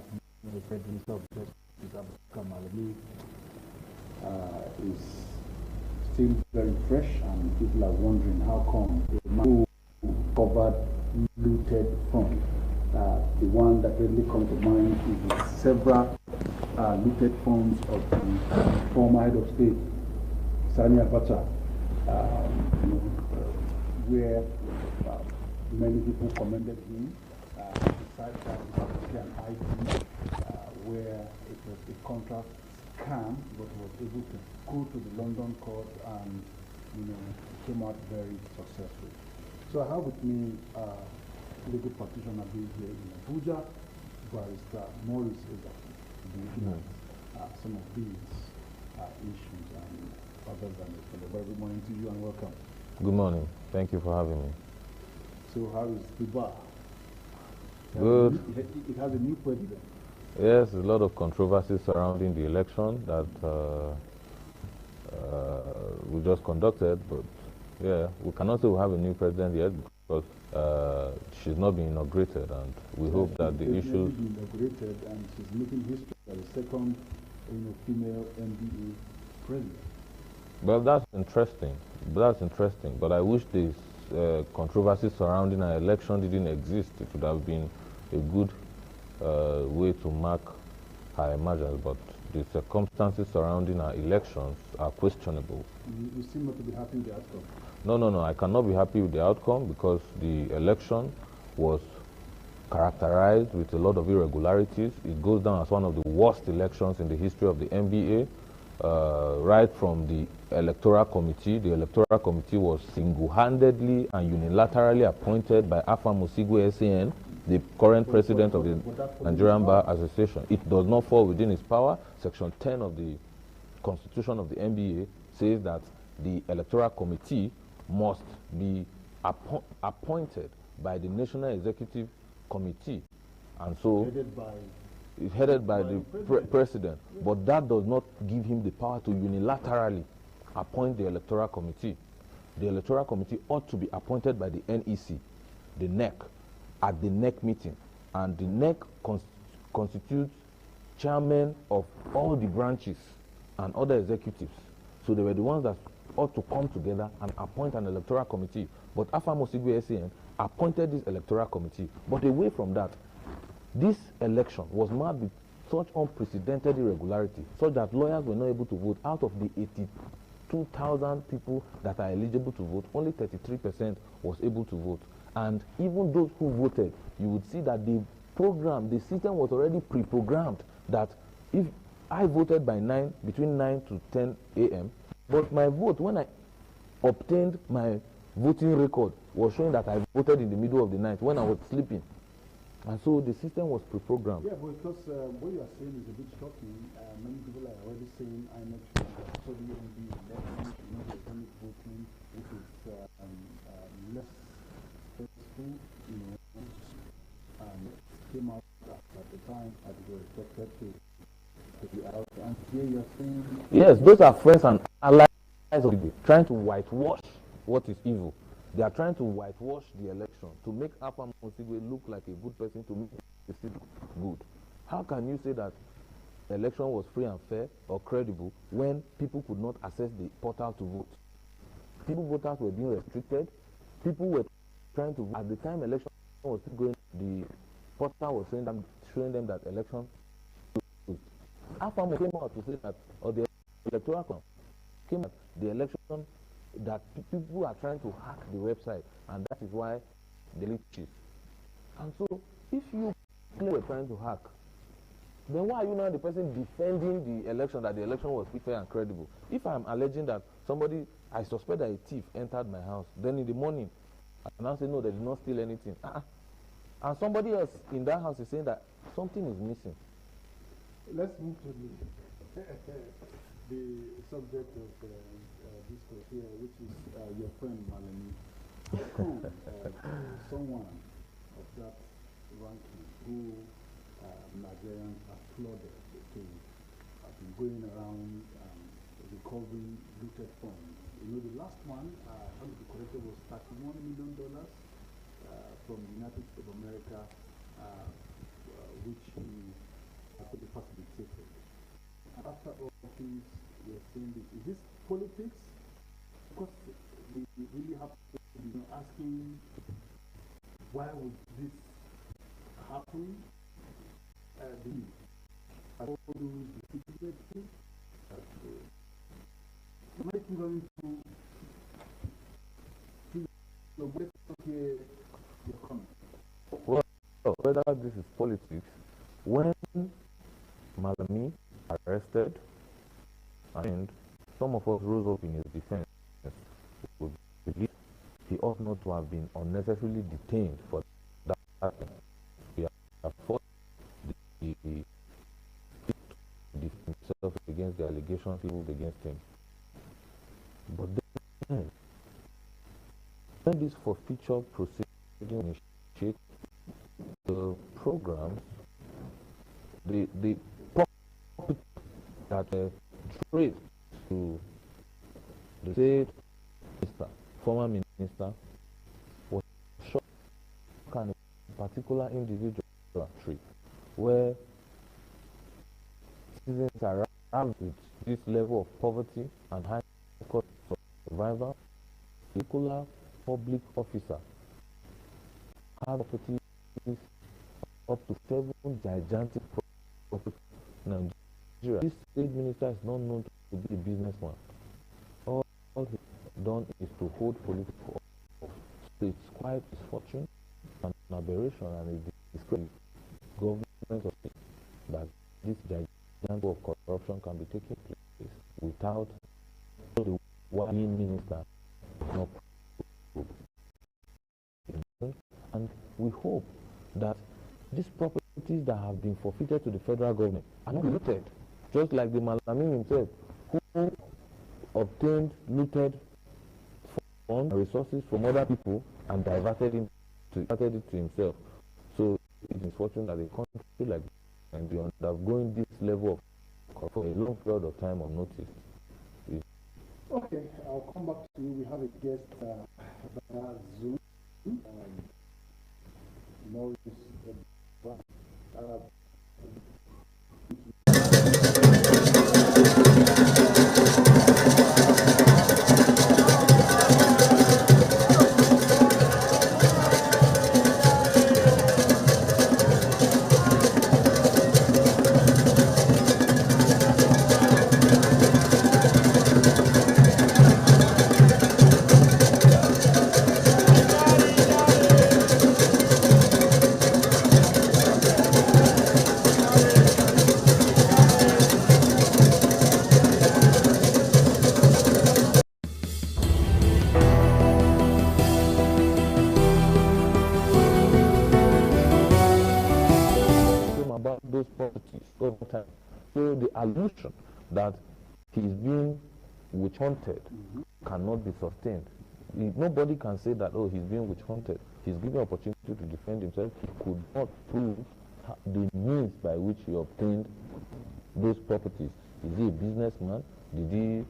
[SPEAKER 3] President of Justice Abubakar Malami is still very fresh, and people are wondering how come a man who covered looted funds. The one that really comes to mind is the several looted funds of the former head of state, Sani Abacha, where many people commended him. Besides that, an ID where it was a contract scam, but was able to go to the London court and came out very successful. So I have with me legal practitioner based here in Abuja, Barrister Maurice Eza, looking at some of these issues and other than it. Very good morning to you and welcome.
[SPEAKER 9] Good morning. Thank you for having me.
[SPEAKER 3] So how is the bar?
[SPEAKER 9] Good.
[SPEAKER 3] It has a new president.
[SPEAKER 9] Yes, a lot of controversy surrounding the election that we just conducted, but yeah, we cannot say we have a new president yet because she's not been inaugurated, and we hope that the issues.
[SPEAKER 3] Been inaugurated, and she's making history as the second, female NBA president.
[SPEAKER 9] Well, that's interesting. But I wish this controversy surrounding our election didn't exist. It would have been a good way to mark her emergence. But the circumstances surrounding our elections are questionable.
[SPEAKER 3] You seem not to be happy with the outcome.
[SPEAKER 9] No. I cannot be happy with the outcome because the election was characterized with a lot of irregularities. It goes down as one of the worst elections in the history of the NBA. Right from the electoral committee. The electoral committee was single-handedly and unilaterally appointed by Afam Osigwe SAN, the current president of the Nigerian Bar Association. It does not fall within its power. Section 10 of the Constitution of the NBA says that the electoral committee must be appointed by the National Executive Committee, and so headed by the president. But that does not give him the power to unilaterally appoint the electoral committee. The electoral committee ought to be appointed by the NEC, the NEC, at the NEC meeting, and the NEC constitutes chairman of all the branches and other executives. So they were the ones that ought to come together and appoint an electoral committee. But Afam Osigwe SAN appointed this electoral committee. But away from that, this election was marked with such unprecedented irregularity, such that lawyers were not able to vote. Out of the 82,000 people that are eligible to vote, only 33% was able to vote. And even those who voted, you would see that the system was already pre-programmed, that if I voted by between 9 to 10 a.m., but my vote, when I obtained my voting record, was showing that I voted in the middle of the night when I was sleeping. And so the system was pre-programmed.
[SPEAKER 3] Yeah, because what you are saying is a bit shocking. Many people are already saying INEC should study on the elections, electronic voting, which is less stressful, and came out at the time as they were expected to be out. And here you are saying...
[SPEAKER 9] Yes, those are friends and allies of people trying to whitewash what is evil. They are trying to whitewash the election to make Afam Osigwe look like a good person, to make the city good. How can you say that election was free and fair or credible when people could not access the portal to vote? Voters were being restricted. People were trying to vote. At the time election was still going, the portal was showing them that election. AFAM came out to say that, or the electoral commission came out the election, that people are trying to hack the website, and that is why the glitches. And so, if you claim we're trying to hack, then why are you now the person defending the election, that the election was fair and credible? If I'm alleging that somebody, I suspect that a thief entered my house, then in the morning, I now say, no, they did not steal anything. And somebody else in that house is saying that something is missing.
[SPEAKER 3] Let's move to the subject of discourse here, which is your friend Malemi. How come someone of that ranking who Nigerians applauded to have been going around recovering looted funds? You know, the last one, how to be corrected, was $31 million from the United States of America, which he actually facilitated. And after all things, we are saying this. Is this politics? Because we really have to be asking, why would this happen? All those difficulties, am I going to hear your comment?
[SPEAKER 9] Well, whether this is politics, when Malami arrested, and some of us rose up in his defense, we believe he ought not to have been unnecessarily detained for that. We have fought the himself against the allegations leveled against him. But then, when this forfeiture proceeding initiate the programs, the property that traced to the state minister, former minister, was shot kind of particular individual tree, where citizens are armed with this level of poverty and high cost of survival. Particular public officer have properties up to 7 gigantic properties in Nigeria. This state minister is not known to be a businessman. All he's done is to hold political office. So it's quite misfortune and an aberration, and it discredits government of it that this gigantic of corruption can be taking place without the one minister not. And we hope that these properties that have been forfeited to the federal government are not looted, just like the Malami himself, who obtained looted funds and resources from other people and diverted it to himself. So it is fortunate that a country like and be undergoing this level of for a long period of time on notice.
[SPEAKER 3] Okay, I'll come back to you. We have a guest via Zoom. Maurice.
[SPEAKER 9] Those properties over time. So the allusion that he's being witch hunted cannot be sustained. Nobody can say that, oh, he's being witch hunted. He's given opportunity to defend himself. He could not prove the means by which he obtained those properties. Is he a businessman? Did he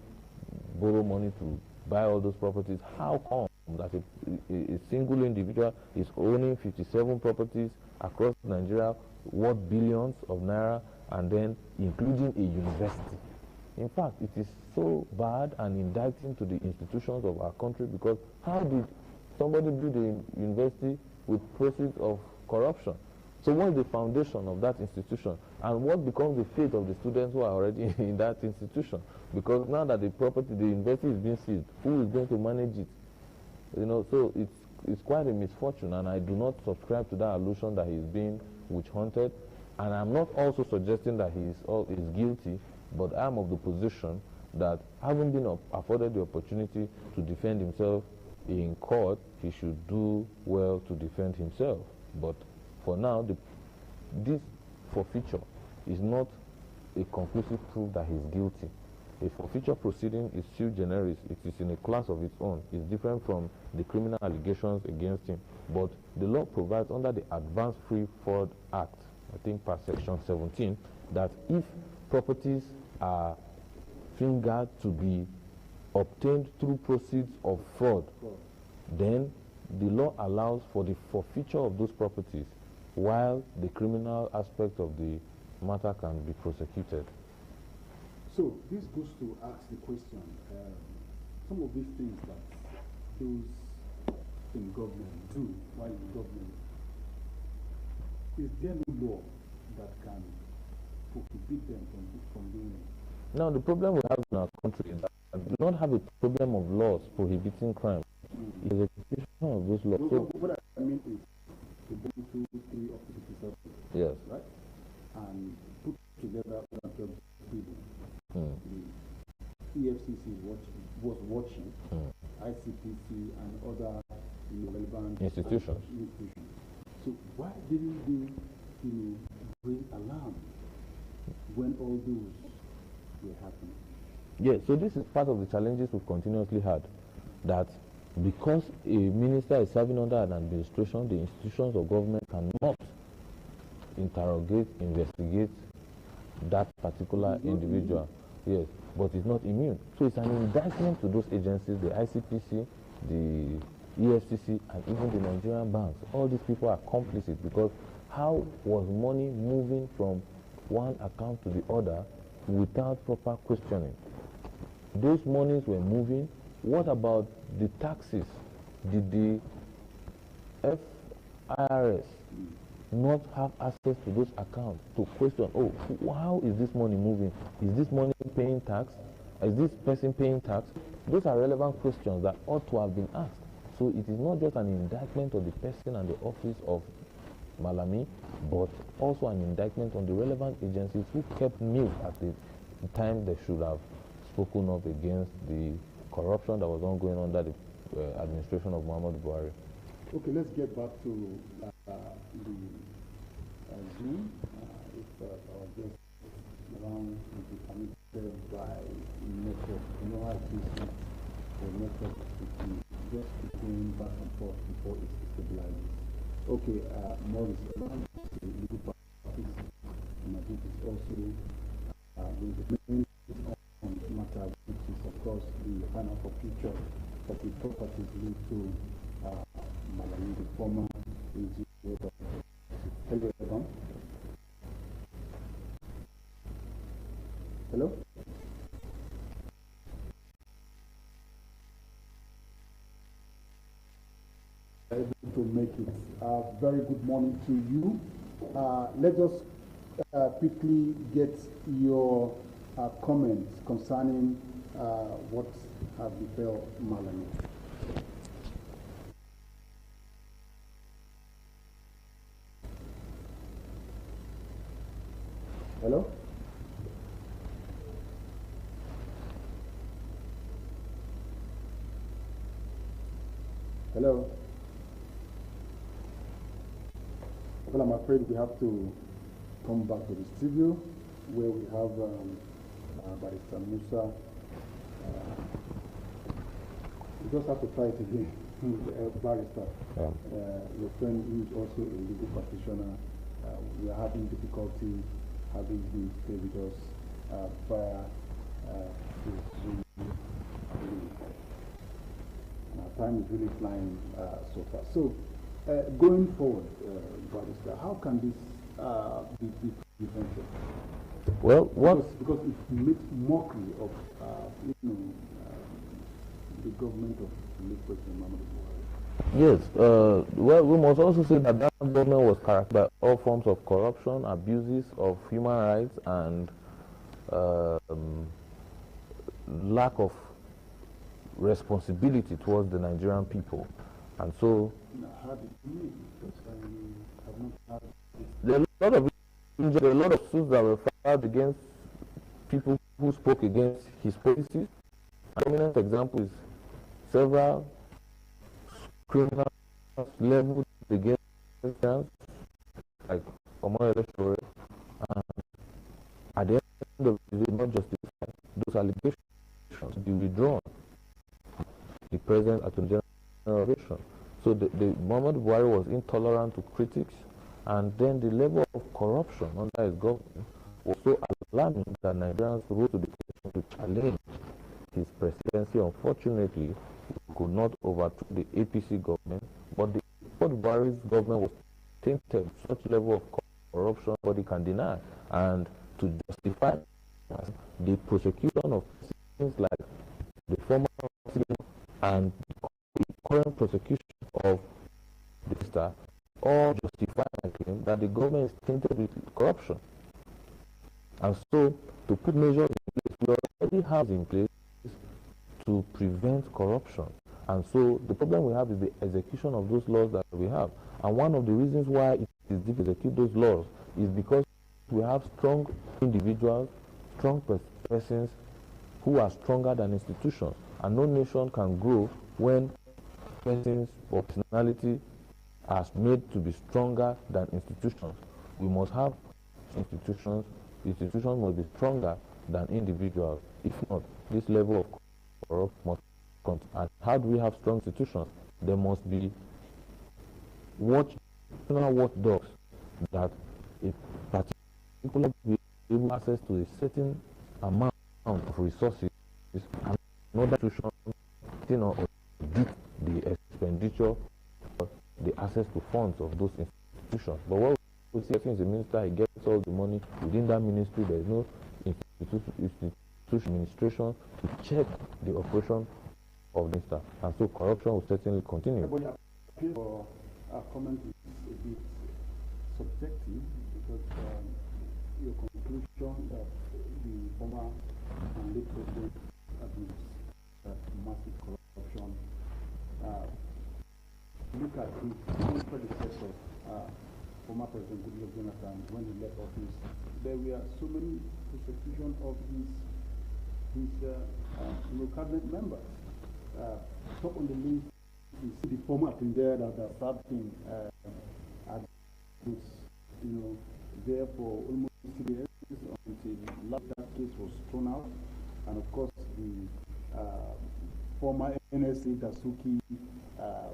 [SPEAKER 9] borrow money to buy all those properties? How come that a single individual is owning 57 properties across Nigeria worth billions of naira, and then including a university? In fact, it is so bad and indicting to the institutions of our country, because how did Somebody built a university with proceeds of corruption. So what is the foundation of that institution? And what becomes the fate of the students who are already in that institution? Because now that the university is being seized, who is going to manage it? You know, so it's quite a misfortune, and I do not subscribe to that allusion that he's being witch hunted. And I'm not also suggesting that he is guilty, but I'm of the position that having been afforded the opportunity to defend himself in court, he should do well to defend himself. But for now, this forfeiture is not a conclusive proof that he's guilty. A forfeiture proceeding is sui generis. It is in a class of its own. It's different from the criminal allegations against him. But the law provides under the Advanced Free Fraud Act, I think per section 17, that if properties are fingered to be obtained through proceeds of fraud, then the law allows for the forfeiture of those properties while the criminal aspect of the matter can be prosecuted.
[SPEAKER 3] So this goes to ask the question, some of these things that those in government do while in government, is there no law that can prohibit them from doing it?
[SPEAKER 9] Now the problem we have in our country is that we do not have a problem of laws prohibiting crime. It is a execution of those laws.
[SPEAKER 3] So what I mean is to go to 3 of the
[SPEAKER 9] yes,
[SPEAKER 3] right? And put together 112 people. The EFCC was watching, ICPC and other relevant
[SPEAKER 9] institutions.
[SPEAKER 3] So why didn't they bring alarm when all those were happening?
[SPEAKER 9] Yes, so this is part of the challenges we've continuously had, that because a minister is serving under an administration, the institutions of government cannot interrogate, investigate that particular individual. Yes, but it's not immune. So it's an indictment to those agencies, the ICPC, the EFCC, and even the Nigerian banks. All these people are complicit, because how was money moving from one account to the other without proper questioning? Those monies were moving. What about the taxes? Did the FIRS not have access to those accounts to question, oh, how is this money moving? Is this money paying tax? Is this person paying tax? Those are relevant questions that ought to have been asked. So it is not just an indictment of the person and the office of Malami, but also an indictment on the relevant agencies who kept mute at the time they should have spoken up against the corruption that was ongoing under the administration of Muhammadu Buhari.
[SPEAKER 3] Okay, let's get back to the Zoom. If our guest around will be permitted by network, you know how it is for network just between back and forth before it stabilizes. Okay, Maurice, legal practice, and I think it's also the on matter, which is of course the final forfeiture of the properties linked to Malami, the former AG. Hello, everyone. Hello? Able to make it. Very good morning to you. Let us quickly get your comments concerning what have befell Malami. Hello? Hello? Well, I'm afraid we have to come back to the studio where we have Barrister Musa. We just have to try it again. Barrister, your friend who is also a legal practitioner, we are having difficulty having him stay with us via his Zoom link. And our time is really flying so far. So, going forward, Barrister, how can this be prevented?
[SPEAKER 9] Well,
[SPEAKER 3] because it makes mockery of the government of late President Muhammadu Buhari.
[SPEAKER 9] Yes, well, we must also say that that government was characterized by all forms of corruption, abuses of human rights, and lack of responsibility towards the Nigerian people. And so, there are a lot of suits that were filed against people who spoke against his policies. A prominent example is several criminals leveled against us, like Omoyele Sowore, and at the end of the day, not justify those allegations to be withdrawn. The present Attorney General. So the Muhammadu Buhari was intolerant to critics, and then the level of corruption under his government was so alarming that Nigerians rose to the occasion to challenge his presidency. Unfortunately, he could not overthrow the APC government, but the Buhari's government was tainted with such level of corruption nobody can deny. And to justify the prosecution of things like the former and the current prosecution of the star, all justify the claim that the government is tainted with corruption. And so, to put measures in place, we already have in place to prevent corruption. And so, the problem we have is the execution of those laws that we have. And one of the reasons why it is difficult to execute those laws is because we have strong individuals, strong persons who are stronger than institutions. And no nation can grow when persons or personality are made to be stronger than institutions. We must have institutions. Institutions must be stronger than individuals. If not, this level of corruption must continue. And how do we have strong institutions? There must be watchdogs that a particular able access to a certain amount of resources and another institution or audit the expenditure or the access to funds of those institutions. But what we see is the minister, he gets all the money within that ministry. There is no institution administration to check the operation of the minister, and so corruption will certainly continue.
[SPEAKER 3] Your comment is a bit subjective because your conclusion that the former and late president admits that massive corruption. Look at his own predecessor, former President Goodluck Jonathan, when he left office. There were so many prosecution of his cabinet members. Top on the list, you see the former Attorney General that served him there for almost 3 years until that case was thrown out. And of course, the former NSA Dasuki,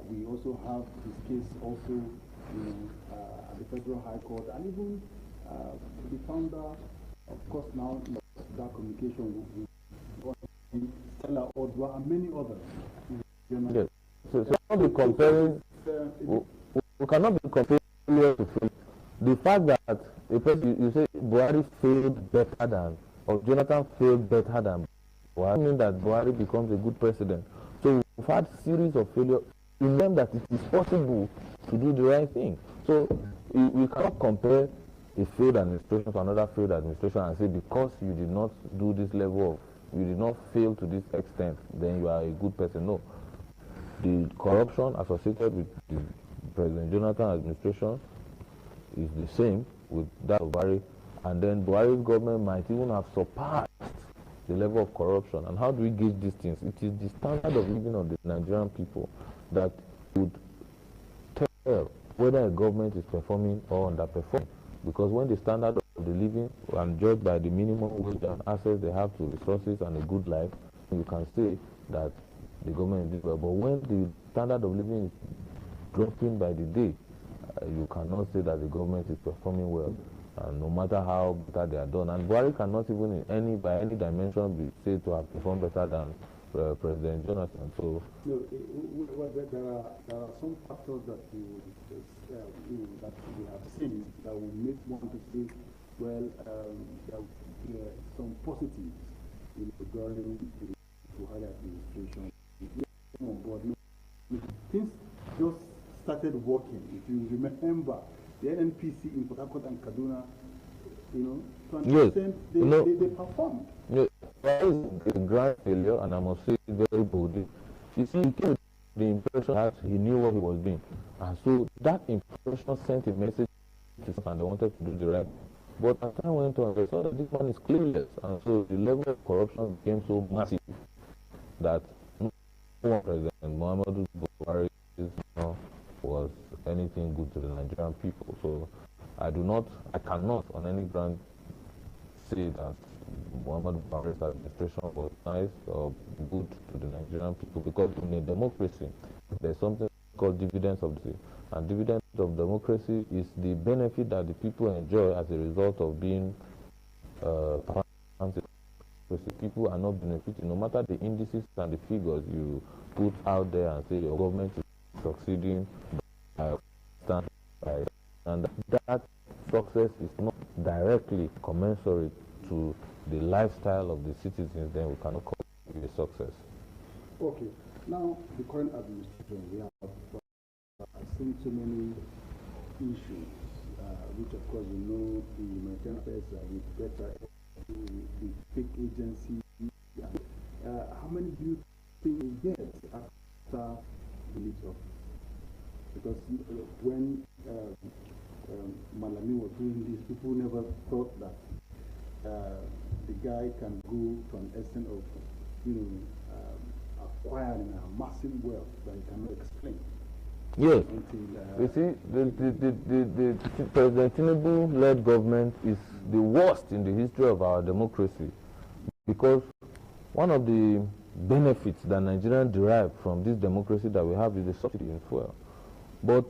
[SPEAKER 3] we also have his case also at the Federal High Court, and even the founder, of course, now that communication with Stella Odwa and many others.
[SPEAKER 9] Yes. So cannot be comparing. We cannot be comparing to fail. The fact that a person, you say Buhari failed better than, or Jonathan failed better than Buhari, mean that Buhari becomes a good president. So we've had series of failures. Remember that it is possible to do the right thing. So we cannot compare a failed administration to another failed administration and say because you did not do this level of, you did not fail to this extent, then you are a good person. No. The corruption associated with the President Jonathan administration is the same with that of Buhari, and then Buhari's government might even have surpassed the level of corruption. And how do we gauge these things? It is the standard of living of the Nigerian people that would tell whether a government is performing or underperforming. Because when the standard of the living and judged by the minimum wage and access they have to resources and a good life, you can say that the government is doing well. But when the standard of living is dropping by the day, you cannot say that the government is performing well, no matter how better they are done. And Buhari cannot even by any dimension be said to have performed better than President Jonathan. So
[SPEAKER 3] no, there are some factors that that we have seen that will make one to say, well, there are some positives during the Buhari administration. On board, things just started working. If you remember, the NNPC in Port Harcourt and Kaduna, you know, to an extent, they performed.
[SPEAKER 9] Yes, that is a grand failure, and I must say it very boldly. You see, he came with the impression that he knew what he was doing, and so that impression sent a message to us, and they wanted to do the right. But as time went on, they saw that this man is clueless, and so the level of corruption became so massive that no one President Muhammadu Buhari was anything good to the Nigerian people. So I cannot on any ground say that Muhammadu Buhari's administration was nice or good to the Nigerian people, because in a democracy there's something called dividends of the, and dividends of democracy is the benefit that the people enjoy as a result of being people are not benefiting, no matter the indices and the figures you put out there and say your government is succeeding and that success is not directly commensurate to the lifestyle of the citizens, then we cannot call it a success.
[SPEAKER 3] Okay, now the current administration, we have seen so many issues, which of course you know the humanitarian affairs with better, the fake agency. How many do you think we get after the leaves of? Because when Malami was doing this, people never thought that the guy can go to an extent of, acquiring a massive wealth that he cannot explain.
[SPEAKER 9] Yes. You see, the President Tinubu-led government is the worst in the history of our democracy, because one of the benefits that Nigerians derive from this democracy that we have is the subsidy in fuel. But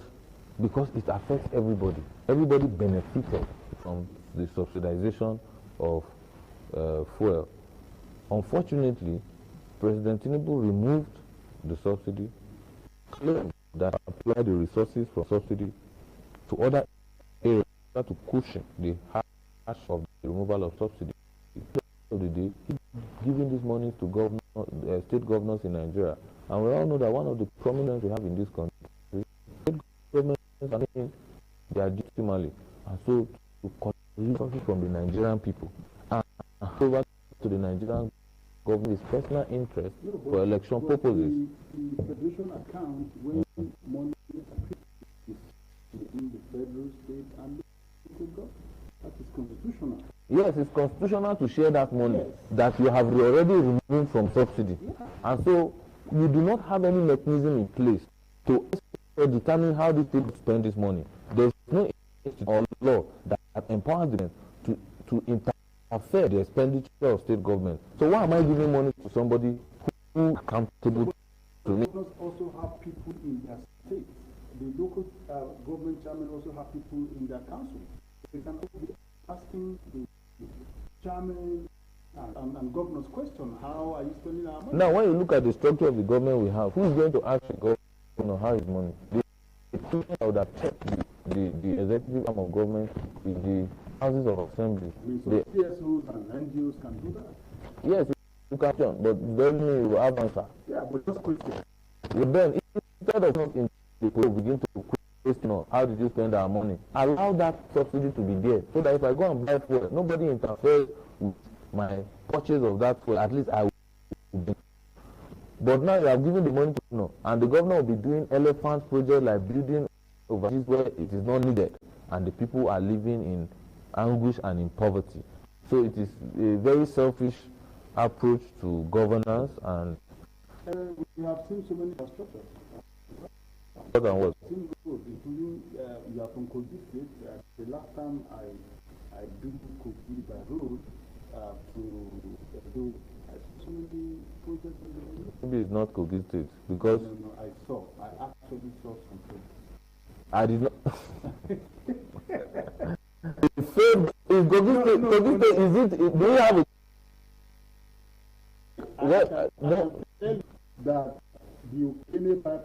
[SPEAKER 9] because it affects everybody, everybody benefited from the subsidization of fuel. Unfortunately, President Tinubu removed the subsidy, claimed that apply the resources from subsidy to other areas to cushion the harsh of the removal of subsidy. At the end of the day, he's giving this money to state governors in Nigeria. And we all know that one of the prominents we have in this country, state governments are paying their duty money, and so to collect resources from the Nigerian people and over to the Nigerian government is personal interest for election purposes.
[SPEAKER 3] The federation account, when money is in the federal, state, and the local government, that is constitutional.
[SPEAKER 9] Yes, it's constitutional to share that money that you have already removed from subsidy. And so you do not have any mechanism in place to determine how these people spend this money. There's no law that empowers them to interfere the expenditure of state government. So why am I giving money to somebody who is accountable to me?
[SPEAKER 3] Governors also have people in their state. The local government chairman also have people in their council. They can be asking the chairman and governor's question, how are you spending our money?
[SPEAKER 9] Now, when you look at the structure of the government we have, who is going to ask the governor how his money? The people that would have checked the executive arm of government with the houses of assembly.
[SPEAKER 3] So PSOs and NGOs can do that?
[SPEAKER 9] Yes, you can, but then you will have answer.
[SPEAKER 3] Yeah, but just question.
[SPEAKER 9] Well, then, instead of not in the begin to question, how did you spend our money? Allow that subsidy to be there, so that if I go and buy fuel, nobody interferes with my purchase of that fuel. At least I will be. But now you have given the money to the governor, and the governor will be doing elephant projects like building overseas where it is not needed, and the people are living in anguish and in poverty. So it is a very selfish approach to governance. And
[SPEAKER 3] we have seen so many infrastructures.
[SPEAKER 9] What and what?
[SPEAKER 3] Including you are from Kogi State. The last time I did Kogi by road to do so many projects.
[SPEAKER 9] Maybe it's not Kogi State because
[SPEAKER 3] no, I actually saw something.
[SPEAKER 9] I did not. Is Kogi State? Is it? Do you have it?
[SPEAKER 3] I can tell you that the Okene part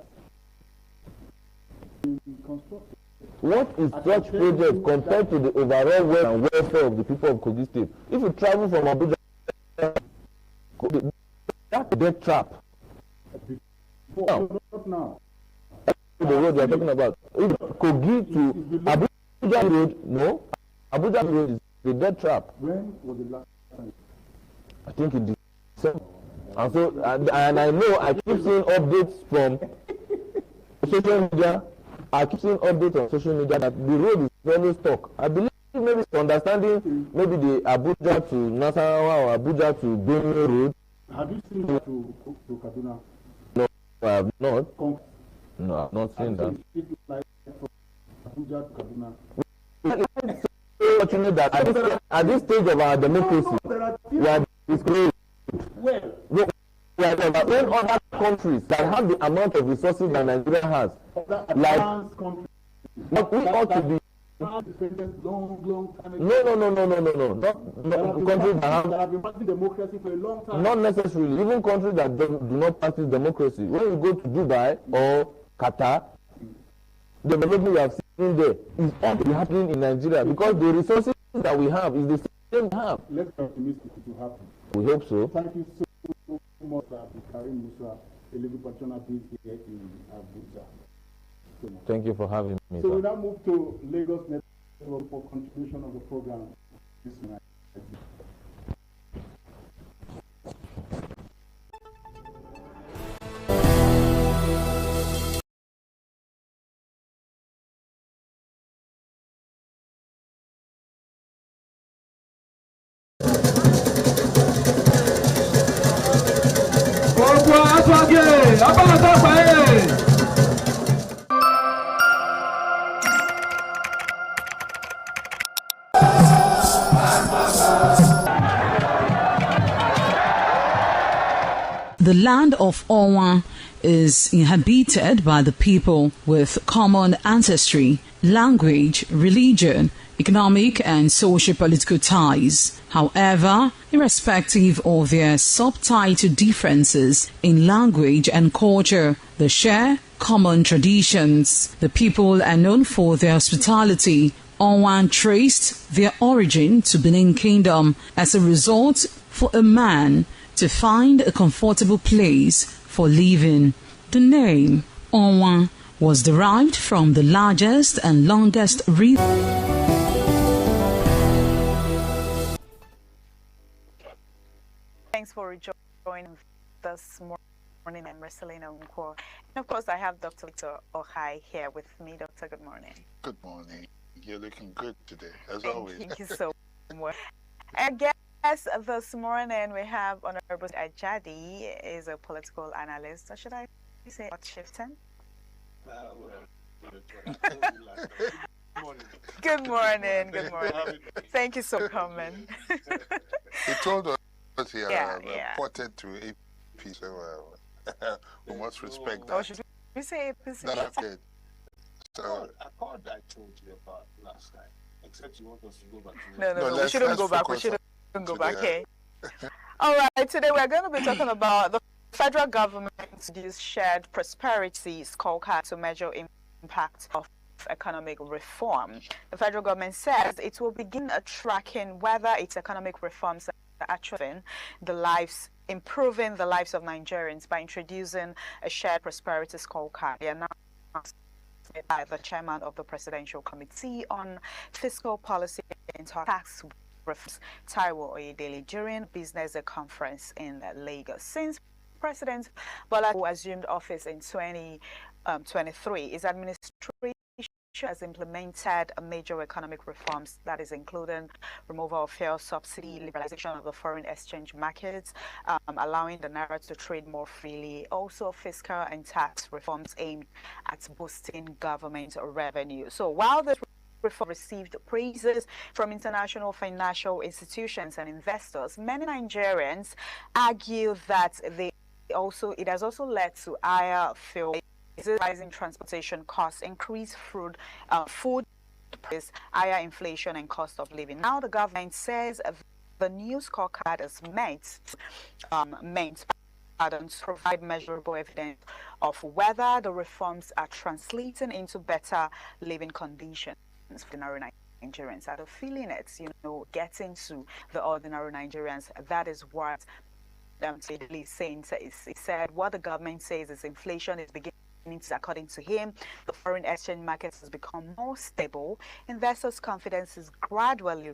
[SPEAKER 3] is constructed.
[SPEAKER 9] What is such project compared to the overall wealth and welfare of the people of Kogi State? If you travel from Abuja, that's a death trap.
[SPEAKER 3] Not now.
[SPEAKER 9] the road we are talking about. If Kogi to Abuja Road, no. Abuja Road is the dead trap.
[SPEAKER 3] When was the last time?
[SPEAKER 9] I think in December. And so, and I know I keep seeing updates from social media. I keep seeing updates on social media that the road is very stuck. I believe maybe it's understanding maybe the Abuja to Nasarawa or Abuja to Benue Road.
[SPEAKER 3] Have you seen that to Kaduna?
[SPEAKER 9] No, I have not. No, I have not seen that.
[SPEAKER 3] Like Abuja to Kaduna.
[SPEAKER 9] It's so fortunate that at this stage of our democracy, we are disgraced.
[SPEAKER 3] Well,
[SPEAKER 9] we are in other countries that have the amount of resources that Nigeria has. Like, but we ought to be.
[SPEAKER 3] Long time ago.
[SPEAKER 9] No. Not countries that
[SPEAKER 3] have been practicing democracy for a long time.
[SPEAKER 9] Not necessarily. Even countries that do not practice democracy. When you go to Dubai or Qatar, the development we have seen there is all happening in Nigeria because the resources that we have is the same we have.
[SPEAKER 3] Let's be optimistic it will happen.
[SPEAKER 9] We hope so.
[SPEAKER 3] Thank you so much, Karim Musa, a legal practitioner based here in Abuja.
[SPEAKER 9] Thank you for having me.
[SPEAKER 3] So we now move to Lagos Network for contribution of the program this night.
[SPEAKER 10] The land of Owa is inhabited by the people with common ancestry, language, religion, economic and socio-political ties. However, irrespective of their subtitle differences in language and culture, they share common traditions. The people are known for their hospitality. Owa traced their origin to Benin Kingdom. As a result, for a man to find a comfortable place for living. The name Owa was derived from the largest and longest river.
[SPEAKER 2] Thanks for joining this morning. I'm Marcelina Unko. And of course, I have Dr. Ohai here with me. Doctor, good morning.
[SPEAKER 11] Good morning. You're looking good today, as always.
[SPEAKER 2] Thank you so much. Again, yes, this morning we have Honorable Ajadi, is a political analyst. Or should I say shifting? Good morning. Good morning. Thank you so coming.
[SPEAKER 11] He told us he reported to AP, so we must respect that.
[SPEAKER 2] Oh, should we say APC?
[SPEAKER 11] That's good. So,
[SPEAKER 12] I thought I told you about last time, except you want us to go back to
[SPEAKER 2] No, we shouldn't go back. We shouldn't go back. Okay. All right, today we're going to be talking about the federal government's shared prosperity scorecard to measure impact of economic reform. The federal government says it will begin tracking whether its economic reforms are actually improving the lives of Nigerians by introducing a shared prosperity scorecard. They announced by the chairman of the Presidential Committee on Fiscal Policy and Tax Reforms, Taiwo Oyedele, during business conference in Lagos. Since President Bola assumed office in 2023, his administration has implemented major economic reforms, that is including removal of fuel subsidy, liberalization of the foreign exchange markets, allowing the naira to trade more freely, also fiscal and tax reforms aimed at boosting government revenue. So while this reform received praises from international financial institutions and investors, many Nigerians argue that it has also led to higher fuel, rising transportation costs, increased food price, higher inflation and cost of living. Now the government says the new scorecard is meant to provide measurable evidence of whether the reforms are translating into better living conditions for ordinary Nigerians. Out of feeling it, getting to the ordinary Nigerians, that is what saying. He said what the government says is inflation is beginning According to him, the foreign exchange market has become more stable. Investors' confidence is gradually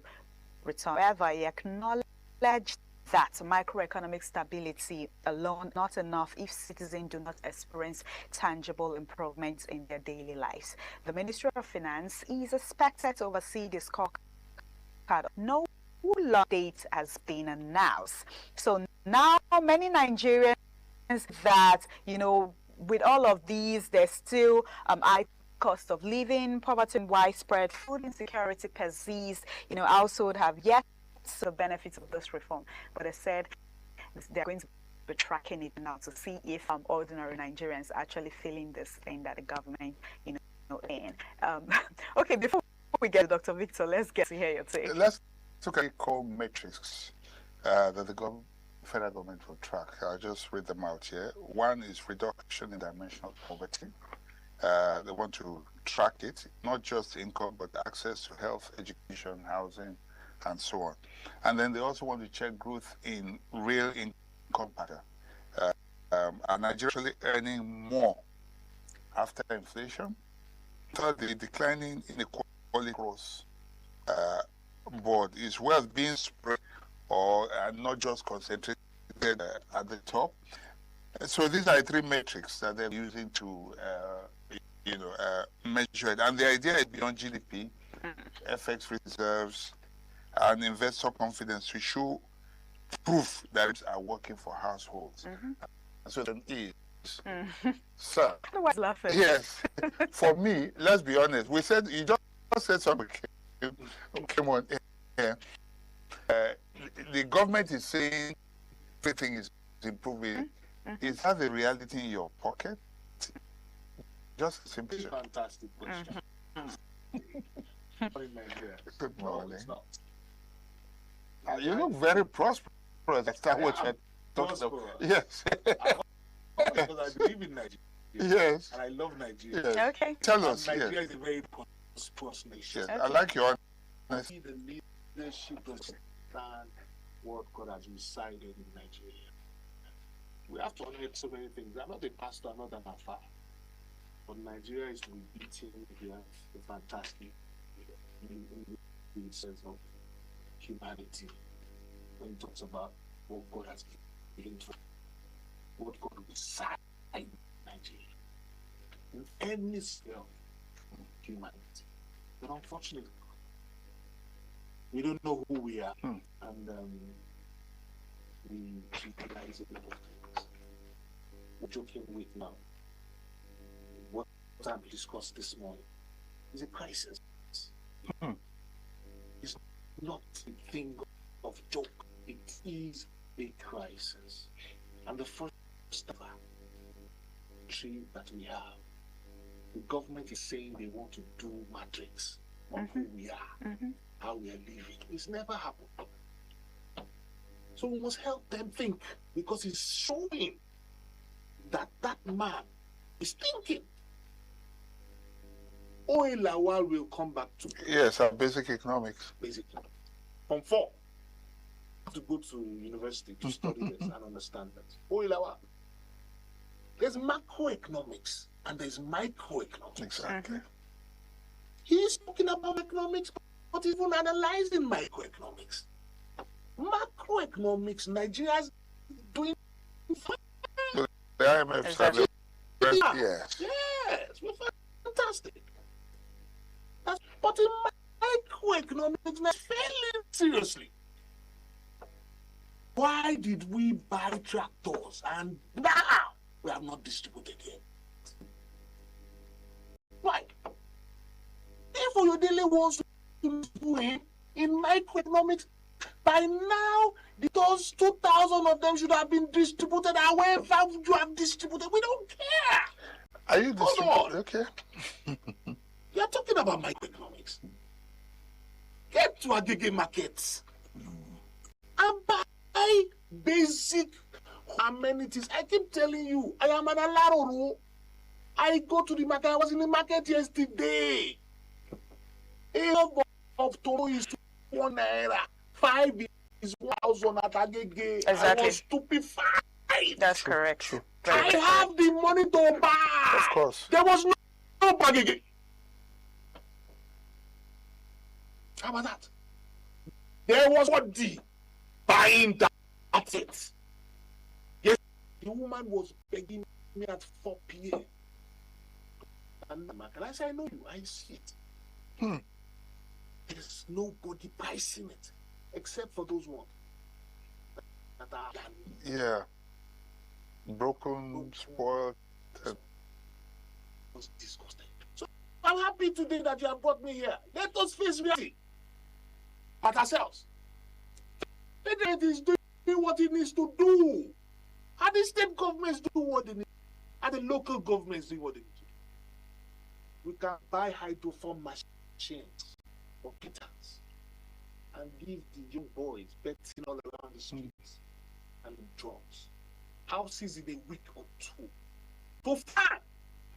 [SPEAKER 2] returning. However, he acknowledged that macroeconomic stability alone not enough if citizens do not experience tangible improvements in their daily lives. The Ministry of Finance is expected to oversee the scorecard. No law date has been announced. So now many Nigerians that, you know, with all of these, there's still high cost of living, poverty, and widespread food insecurity persists. You know, households have yet to the benefits of this reform, but they said they're going to be tracking it now to see if ordinary Nigerians are actually feeling this thing that the government, you know, in. Okay, before we get to Dr. Victor, let's get to hear your take.
[SPEAKER 11] Let's look at core metrics that the federal government will track. I'll just read them out here. One is reduction in dimensional poverty. They want to track it, not just income, but access to health, education, housing, and so on. And then they also want to check growth in real income pattern. Are Nigeria actually earning more after inflation? Thirdly, declining inequality across board. Is wealth being spread or not just concentrated at the top? So these are 3 metrics that they're using to measure it. And the idea is beyond GDP, FX reserves, and investor confidence to show proof that it's working for households. So then is. Sir, yes, for me, let's be honest, we said, you just said something came on here. The government is saying everything is improving. Is that the reality in your pocket? Just simply.
[SPEAKER 12] Fantastic question.
[SPEAKER 11] Good morning. You look very prosperous. That's what you're talking about. Yes.
[SPEAKER 12] Because I believe in Nigeria.
[SPEAKER 11] Yes.
[SPEAKER 12] And I love Nigeria.
[SPEAKER 11] Yes.
[SPEAKER 2] Okay.
[SPEAKER 11] Tell us.
[SPEAKER 12] Nigeria is a very prosperous nation.
[SPEAKER 11] Yes. Okay. I like your honesty.
[SPEAKER 12] The leadership to understand what God has resided in Nigeria. We have to honor so many things. I'm not a pastor, I'm not an afar. But Nigeria is repeating the fantastic in the sense of humanity when it talks about what God has given to what God resides in Nigeria. In any sphere of humanity. But unfortunately, we don't know who we are. And we utilize a lot of things. We're joking with now. What we discussed this morning is a crisis. It's not a thing of joke. It is a crisis. And the first tree that we have, the government is saying they want to do matrix on who we are, how we are living. It's never happened. So we must help them think, because it's showing that that man is thinking. Oilawal will come back to.
[SPEAKER 11] Yes, our basic economics.
[SPEAKER 12] Basic economics. From 4. To go to university to study this and understand that. Oilawal. There's macroeconomics and there's microeconomics.
[SPEAKER 11] Exactly.
[SPEAKER 12] He's talking about economics, but even analyzing microeconomics. Macroeconomics, Nigeria's doing fine.
[SPEAKER 11] The IMF
[SPEAKER 12] exactly.
[SPEAKER 11] Yes.
[SPEAKER 12] Yes, we're fantastic. But in microeconomics, we're failing seriously. Why did we buy tractors and now we have not distributed yet? Why? If Oyodele wants to win in microeconomics, by now, those 2,000 of them should have been distributed. However you have distributed, we don't care.
[SPEAKER 11] Are you distributing? Okay.
[SPEAKER 12] You're talking about microeconomics. Get to Agege markets and buy basic amenities. I keep telling you, I am an Alaro. I go to the market. I was in the market yesterday. A of Toro is 1 naira. 5 is 1,000 at Agege.
[SPEAKER 2] Exactly.
[SPEAKER 12] I was stupefied.
[SPEAKER 2] That's correct.
[SPEAKER 12] I have the money to buy.
[SPEAKER 11] Of course.
[SPEAKER 12] There was no bargaining. How about that? There was what the buying that. That's it. Yes, the woman was begging me at 4 p.m. And I said, I know you, I see it. There's nobody pricing it except for those ones that are.
[SPEAKER 11] Yeah. Broken, spoiled.
[SPEAKER 12] Was disgusting. So I'm happy today that you have brought me here. Let us face reality at ourselves. It is doing what it needs to do. And the state governments do what they need. And the local governments do what they need to do. We can buy hydroform machines or guitars and give the young boys betting all around the streets and the drugs. Houses in a week or two. So far,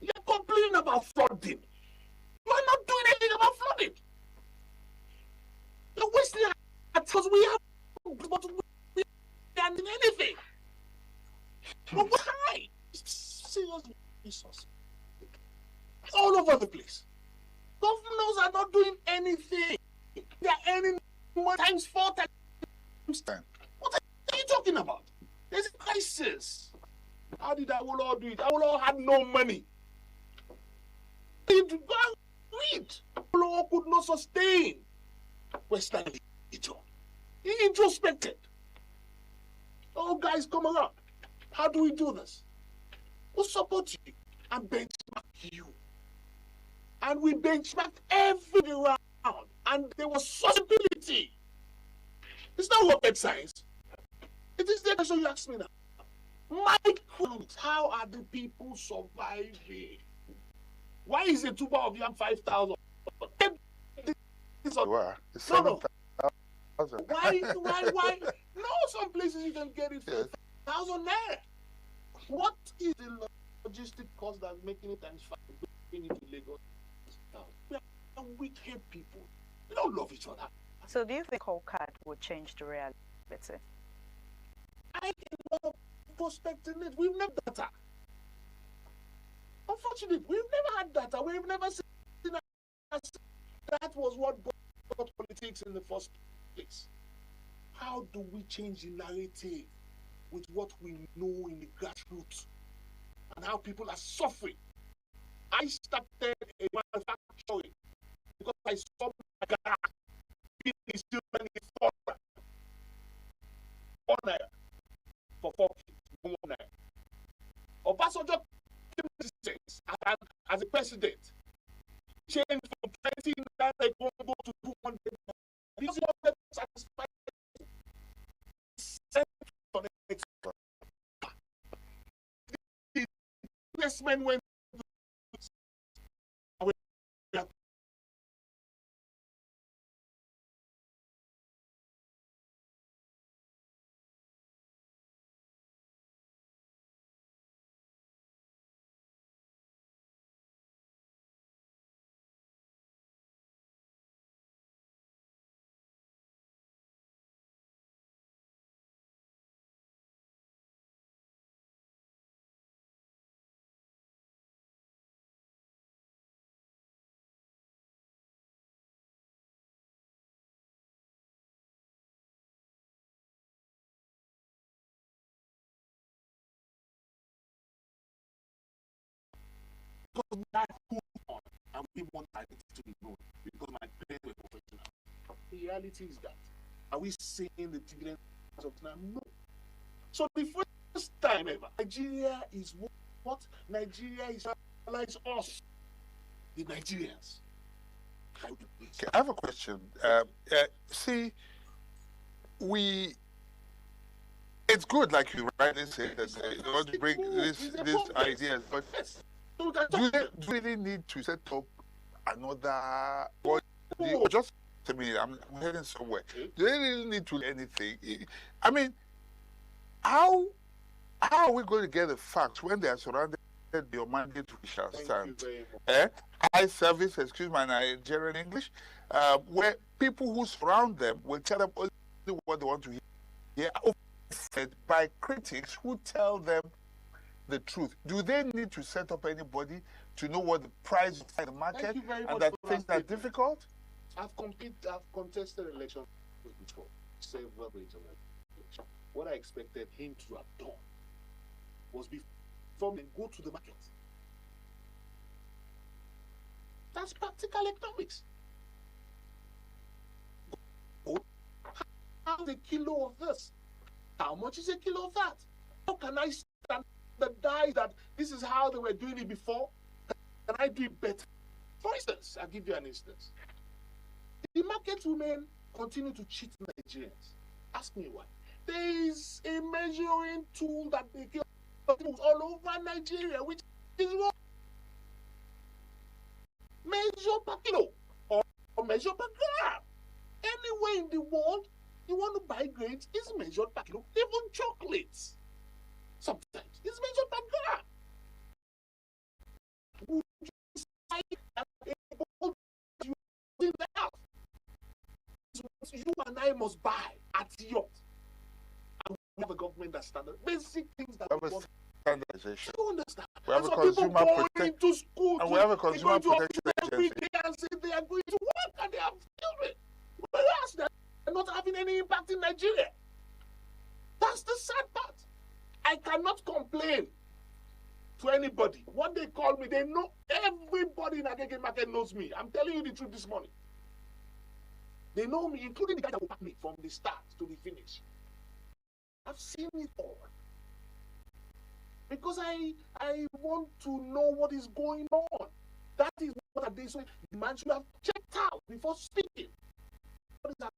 [SPEAKER 12] you're complaining about flooding. You're not doing anything about flooding. You're wasting our time. We have, but we aren't doing anything. But why? Serious resources. All over the place. Governors are not doing anything. They are earning more times 4 times 10. What are you talking about? There's a crisis. How did Awolowo do it? Awolowo had no money. Awolowo could not sustain Western literature. He introspected. Oh, guys, come around. How do we do this? We'll support you and benchmark you. And we benchmarked everything around. And there was possibility. It's not rocket science. It is the question you ask me now. Microeconomics. How are the people surviving? Why is a tuber of yam 5,000?
[SPEAKER 11] Why?
[SPEAKER 12] No. Why? No, some places you can get it for 1,000 there. What is the logistic cost that's making it times 5 bringing it to Lagos? We are wicked people. We don't love each other.
[SPEAKER 2] So do you think coal card would change the reality?
[SPEAKER 12] I cannot prospect in it. We've never had data. Unfortunately, we've never had data. We've never seen that was what got politics in the first place. How do we change the narrative with what we know in the grassroots and how people are suffering? I started a manufacturing because I saw my guy being still money for naira for 4 kids, 1 naira. Obasanjo came to this as a president, changed from 20 naira Congo to 200 naira. Because he wanted to satisfy the investment went because that on and we want identity to be known because my parents were professional. The reality is that. Are we seeing the dividends of time? No. So the first time ever, Nigeria is what? Nigeria is allies us, the Nigerians.
[SPEAKER 11] Okay, I have a question. See, it's good, like you rightly said, that you want to bring these ideas, but do they really need to set up another body? Or just a minute, I'm heading somewhere. Do they really need to do anything? I mean, how are we going to get the facts when they are surrounded by your mandate we shall stand? High service, excuse my Nigerian English, where people who surround them will tell them only what they want to hear, by critics who tell them the truth. Do they need to set up anybody to know what the price is in the market
[SPEAKER 12] Thank you very
[SPEAKER 11] and
[SPEAKER 12] much
[SPEAKER 11] that
[SPEAKER 12] for
[SPEAKER 11] things
[SPEAKER 12] that
[SPEAKER 11] are difficult?
[SPEAKER 12] I've contested elections before, several elections. What I expected him to have done was before they go to the market. That's practical economics. How's a kilo of this? How much is a kilo of that? How can I standardize that this is how they were doing it before? Can I do it better? For instance, I'll give you an instance. The market women continue to cheat Nigerians. Ask me why. There is a measuring tool that they give all over Nigeria, which is wrong. Measure per kilo or measure per gram. Anywhere in the world, you want to buy grades, it's measured per kilo. Even chocolates, sometimes it's measured per gram. Would you say that you and I must buy at yacht? And we have a government that standard basic things that we want.
[SPEAKER 11] Standardization.
[SPEAKER 12] You understand?
[SPEAKER 11] We have
[SPEAKER 12] and
[SPEAKER 11] a
[SPEAKER 12] some people
[SPEAKER 11] consumer
[SPEAKER 12] go
[SPEAKER 11] protection
[SPEAKER 12] into school
[SPEAKER 11] and we have a consumer protection
[SPEAKER 12] every
[SPEAKER 11] agency.
[SPEAKER 12] day and say they are going to work and they have children. Whereas they're not having any impact in Nigeria. That's the sad part. I cannot complain to anybody. When they call me, they know everybody in Agege market knows me. I'm telling you the truth this morning. They know me, including the guy that will back me from the start to the finish. I've seen it all. Because I want to know what is going on. That is what they say. The man should have checked out before speaking. What is happening?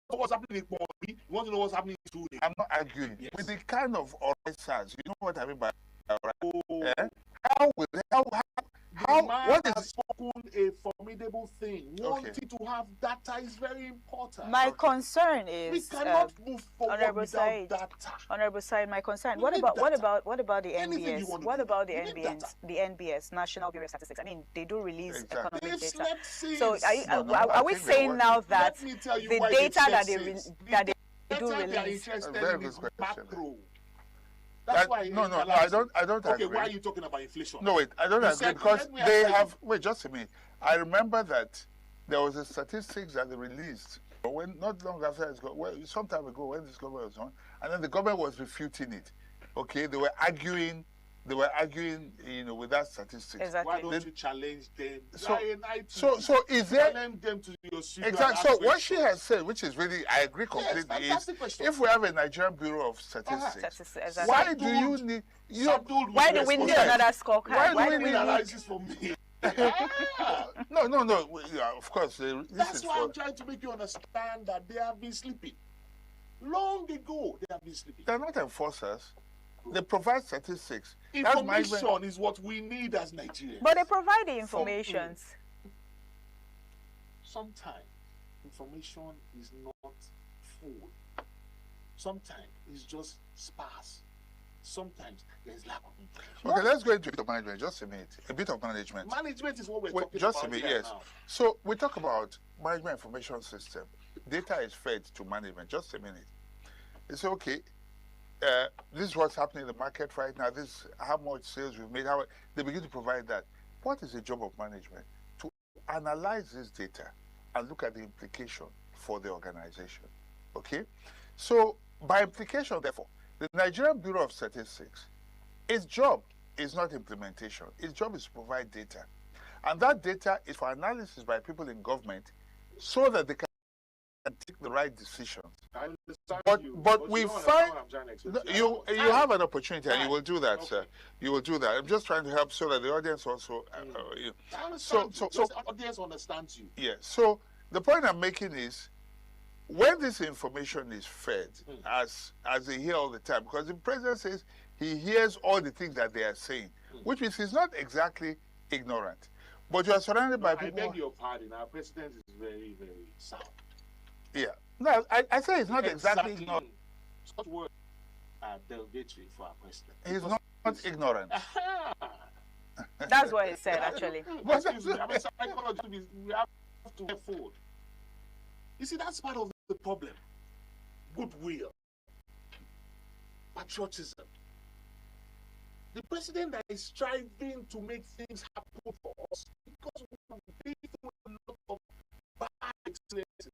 [SPEAKER 12] What's happening in Bobby? You want to know what's happening in Tuesday?
[SPEAKER 11] I'm not arguing. Yes. With the kind of orators, you know what I mean by
[SPEAKER 12] alright?
[SPEAKER 11] What
[SPEAKER 12] has spoken a formidable thing. Wanting to have data is very important.
[SPEAKER 2] My concern is
[SPEAKER 12] we cannot move forward without data.
[SPEAKER 2] Honorable Said, my concern. What about the NBS? What about the NBS? The NBS, National Bureau of Statistics. I mean, they do release economic data. So are we saying now that the data that they do release?
[SPEAKER 11] Very good question.
[SPEAKER 12] That's why
[SPEAKER 11] I don't agree.
[SPEAKER 12] Okay, why are you talking about inflation?
[SPEAKER 11] No, wait, I don't agree because they have. Wait, just a minute. I remember that there was a statistics that they released when not long after it's got some time ago when this government was on, and then the government was refuting it. Okay, they were arguing, with that statistics.
[SPEAKER 2] Exactly.
[SPEAKER 12] Why don't you challenge them?
[SPEAKER 11] So is there?
[SPEAKER 12] Challenge them to your
[SPEAKER 11] exactly. So what she has said, which is really, I agree completely, is if we have a Nigerian Bureau of Statistics, why do you need?
[SPEAKER 2] Why do we need another scorecard?
[SPEAKER 12] Why do we need analysis from me?
[SPEAKER 11] No. Of course.
[SPEAKER 12] That's why I'm trying to make you understand that they have been sleeping. Long ago, they have been sleeping.
[SPEAKER 11] They're not enforcers. They provide statistics.
[SPEAKER 12] Information is what we need as Nigerians.
[SPEAKER 2] But they provide the information.
[SPEAKER 12] Sometimes information is not full. Sometimes it's just sparse. Sometimes there's lack of information.
[SPEAKER 11] Okay, let's go into a bit of management. Just a minute. A bit of management.
[SPEAKER 12] Management is what we're talking about.
[SPEAKER 11] Just a minute, yes. Now. So we talk about management information system. Data is fed to management. Just a minute. It's okay. This is what's happening in the market right now. This is how much sales we've made. How they begin to provide that. What is the job of management? To analyze this data and look at the implication for the organization. Okay? So by implication, therefore, the Nigerian Bureau of Statistics, its job is not implementation. Its job is to provide data. And that data is for analysis by people in government so that they can take the right decisions. But we find you have an opportunity and you will do that, sir. You will do that. I'm just trying to help so that the audience also
[SPEAKER 12] so the audience understands you.
[SPEAKER 11] Yeah. So the point I'm making is when this information is fed as they hear all the time, because the president says he hears all the things that they are saying, which means he's not exactly ignorant. But you are surrounded by people.
[SPEAKER 12] I beg your pardon, our president is very, very sound.
[SPEAKER 11] Yeah. No, I say it's not exactly ignorant.
[SPEAKER 12] Such words are derogatory for our president.
[SPEAKER 11] He's not ignorant.
[SPEAKER 2] That's what he said, actually.
[SPEAKER 12] Excuse me, I'm a psychologist. We have to move forward. You see, that's part of the problem. Goodwill, patriotism. The president that is striving to make things happen for us because we have been through a lot of bad experiences.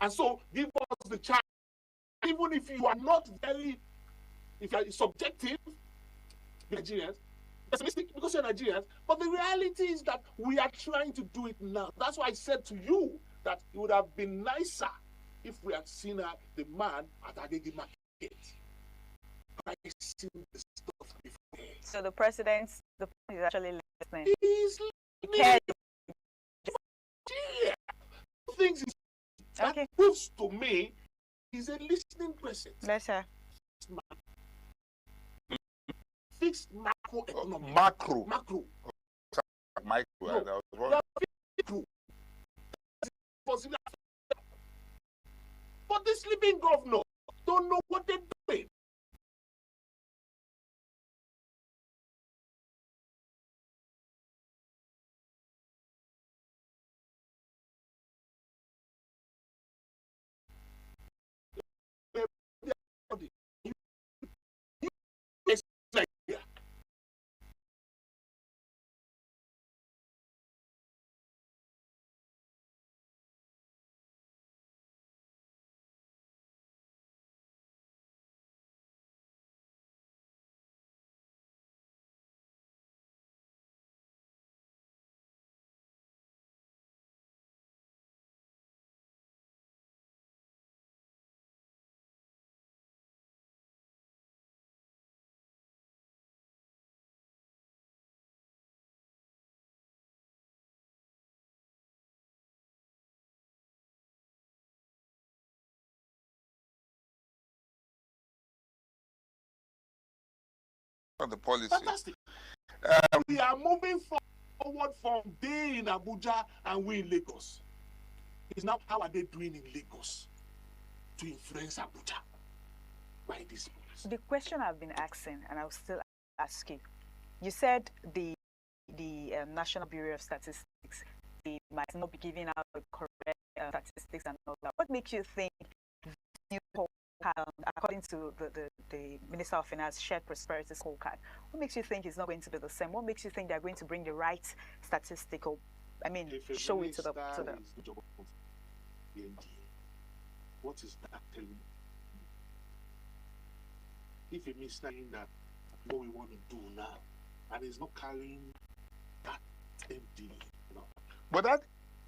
[SPEAKER 12] And so give us the chance, even if you are not very, if you are subjective, Nigerians, pessimistic because you're Nigerians, but the reality is that we are trying to do it now. That's why I said to you that it would have been nicer if we had seen the man at Agege Market pricing the stuff before.
[SPEAKER 2] So the president is actually listening.
[SPEAKER 12] He's
[SPEAKER 2] listening.
[SPEAKER 12] Things is that proves to me he's a listening president.
[SPEAKER 2] Yes, sir.
[SPEAKER 12] Fixed macroeconomic.
[SPEAKER 11] Macro.
[SPEAKER 12] Macro.
[SPEAKER 11] Micro.
[SPEAKER 12] No, macro. But the sleeping governor don't know what they're doing.
[SPEAKER 11] The policy.
[SPEAKER 12] Fantastic. We are moving forward from day in Abuja and we in Lagos. It's now how are they doing in Lagos to influence Abuja by this policy?
[SPEAKER 2] The question I've been asking, and I'll still ask you. You said the National Bureau of Statistics, they might not be giving out the correct statistics and all that. What makes you think this new scorecard, according to the Minister of Finance, shared prosperity scorecard, what makes you think it's not going to be the same? What makes you think they're going to bring the right statistical, show it to the
[SPEAKER 12] what is that telling you? If it means saying that what we want to do now, and it's not carrying that MD,
[SPEAKER 11] but that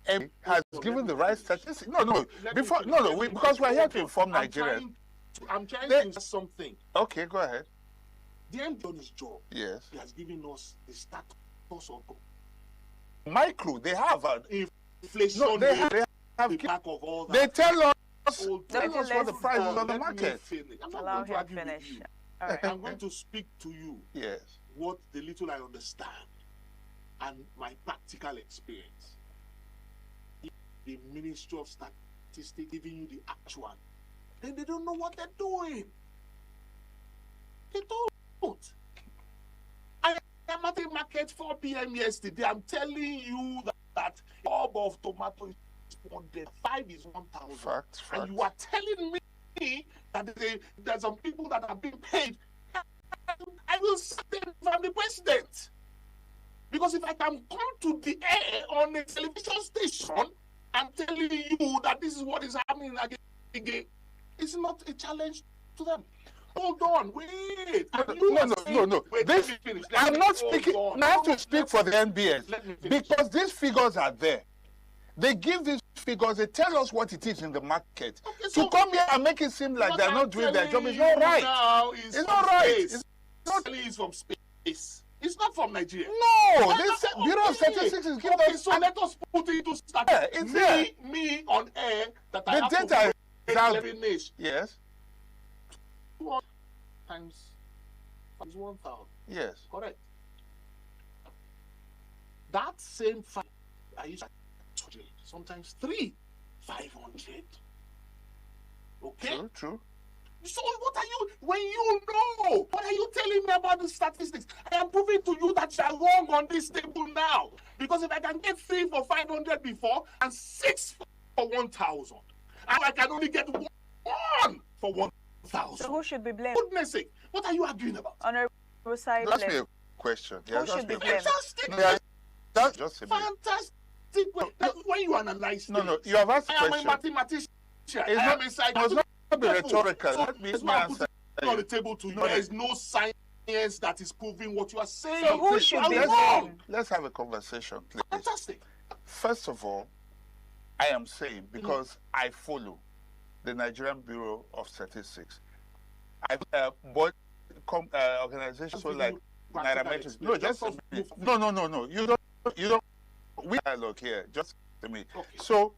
[SPEAKER 11] MD has given the right statistics. Because we're here to inform Nigerians.
[SPEAKER 12] I'm trying to say something.
[SPEAKER 11] Okay, go ahead.
[SPEAKER 12] The MD on his job.
[SPEAKER 11] Yes.
[SPEAKER 12] He has given us the status of
[SPEAKER 11] micro. They have an
[SPEAKER 12] inflation.
[SPEAKER 11] No, they have
[SPEAKER 12] the back of all that.
[SPEAKER 11] They tell us what the price is on the market.
[SPEAKER 12] I'm not going to argue with you. Right. I'm going to speak to you.
[SPEAKER 11] Yes.
[SPEAKER 12] What the little I understand and my practical experience. If the Ministry of Statistics giving you the actual, then they don't know what they're doing. They don't. Liberty Market 4 p.m. yesterday. I'm telling you that bulb of tomato is 105 is 1,000.
[SPEAKER 11] Facts.
[SPEAKER 12] And you are telling me that there's some people that are being paid. I will say from the president. Because if I can come to the air on a television station and telling you that this is what is happening again, it's not a challenge to them. Hold on, wait.
[SPEAKER 11] No. This, I'm not speaking. I have to speak for the NBS because these figures are there. They give these figures. They tell us what it is in the market. Okay, so to come here and make it seem like they're not doing their job is not right. It's not right. It's not.
[SPEAKER 12] It's from space. It's not from Nigeria.
[SPEAKER 11] No, this Bureau of Statistics is giving us.
[SPEAKER 12] So let us put it into statistics.
[SPEAKER 11] Yeah, it's there.
[SPEAKER 12] Me on air that I
[SPEAKER 11] the
[SPEAKER 12] have
[SPEAKER 11] data
[SPEAKER 12] to
[SPEAKER 11] out.
[SPEAKER 12] every nation.
[SPEAKER 11] Yes.
[SPEAKER 12] 1 times is 1,000.
[SPEAKER 11] Yes.
[SPEAKER 12] Correct. That same 5 I used to sometimes 3,500. Okay.
[SPEAKER 11] True.
[SPEAKER 12] So what are you, when you know, what are you telling me about the statistics? I am proving to you that you are wrong on this table now. Because if I can get 3 for 500 before and 6 for 1,000, and I can only get 1 for 1,000.
[SPEAKER 2] So who should be blamed?
[SPEAKER 12] Goodness sake, what are you arguing about?
[SPEAKER 2] Honorable Side.
[SPEAKER 11] That's me a question.
[SPEAKER 2] Who should be blamed?
[SPEAKER 11] That's just a
[SPEAKER 12] fantastic. When you analyze
[SPEAKER 11] No, you have asked a question.
[SPEAKER 12] I am a mathematician. I am a
[SPEAKER 11] It
[SPEAKER 12] psychologist.
[SPEAKER 11] must not be rhetorical.
[SPEAKER 12] So
[SPEAKER 11] Let me answer.
[SPEAKER 12] On the table to you. There is no science that is proving what you are saying.
[SPEAKER 2] So who should be wrong?
[SPEAKER 11] Let's have a conversation, please.
[SPEAKER 12] Fantastic.
[SPEAKER 11] First of all, I am saying, because I follow the Nigerian Bureau of Statistics, I've bought organizations so like Nairametrics. No, just a minute. No. You don't. We dialogue here. Just a minute. Okay. So,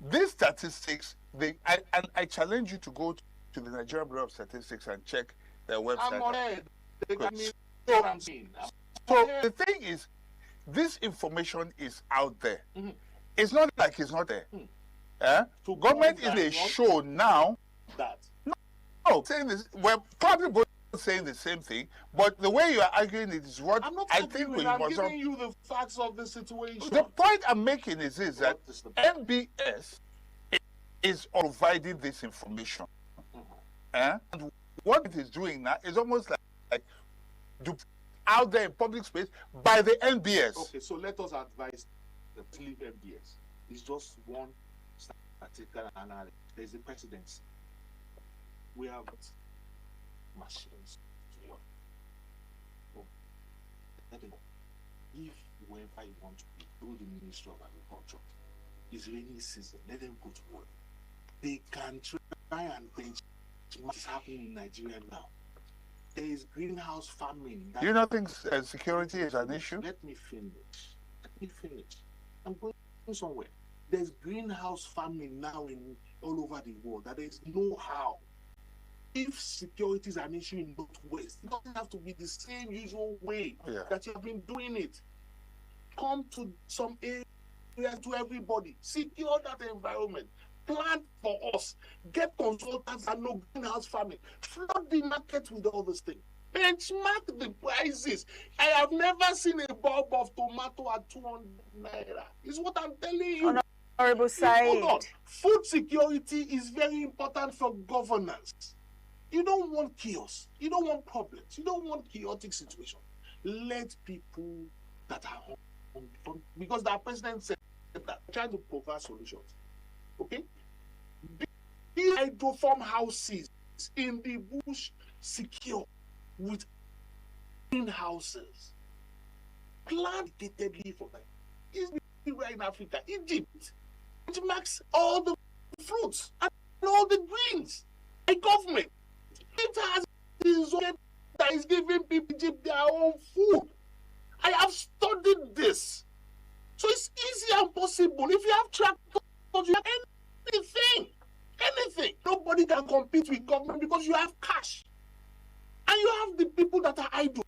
[SPEAKER 11] these statistics, I challenge you to go to the Nigerian Bureau of Statistics and check their website.
[SPEAKER 12] I'm on it.
[SPEAKER 11] So the thing is, this information is out there. Mm-hmm. It's not like it's not there. So government is a show now. No, saying this. We're probably both saying the same thing, but the way you are arguing it is what I think we must.
[SPEAKER 12] I'm giving you the facts of the situation.
[SPEAKER 11] The point I'm making is that NBS is providing this information. And what it is doing now is almost like out there in public space by the NBS.
[SPEAKER 12] Okay, so let us advise the leave NBS. It's just one statistical analysis. There's the presidency. We have machines. If whoever you want to be, do the Ministry of Agriculture, it's rainy season, let them go to work. They can try and bench what is happening in Nigeria now. There is greenhouse farming.
[SPEAKER 11] Do you not think security is an issue?
[SPEAKER 12] Let me finish. I'm going somewhere. There's greenhouse farming now all over the world. That there is no how. If security is an issue in Northwest, it doesn't have to be the same usual way that you have been doing it. Come to some areas to everybody. Secure that environment. Plan for us. Get consultants and no greenhouse farming. Flood the market with all these things. Benchmark the prices. I have never seen a bulb of tomato at 200 naira. Is what I'm telling you.
[SPEAKER 2] Honorable Said.
[SPEAKER 12] Hold on. Food security is very important for governance. You don't want chaos. You don't want problems. You don't want chaotic situations. Let people that are home, because the president said that trying to provide solutions. Okay? Build hydroform houses in the bush secure with greenhouses. Plant gated for them. It's right in Africa, Egypt. It marks all the fruits and all the greens. A government. It has this that is giving people Egypt their own food. I have studied this. So it's easy and possible. If you have tractors, you have anything. Nobody can compete with government because you have cash. And you have the people that are idle.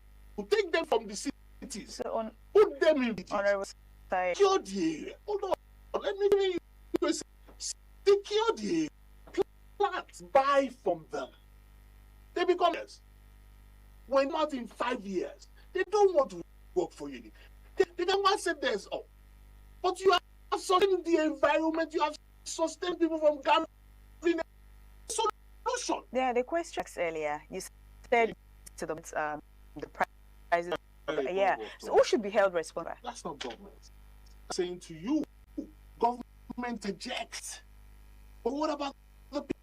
[SPEAKER 12] Take them from the cities.
[SPEAKER 2] So
[SPEAKER 12] put them in the
[SPEAKER 2] cities.
[SPEAKER 12] Secure the area. Hold on. Let me give you a secure the area. Plant. Buy from them. They become yes. When not in 5 years, they don't want to work for you. They don't want to say there's up. But you have sustained the environment, you have sustained people from gambling. Solution.
[SPEAKER 2] Yeah, the question earlier, you said to the prices. Yeah, so who should be held responsible?
[SPEAKER 12] That's not government. I'm saying to you, government ejects. But what about the people?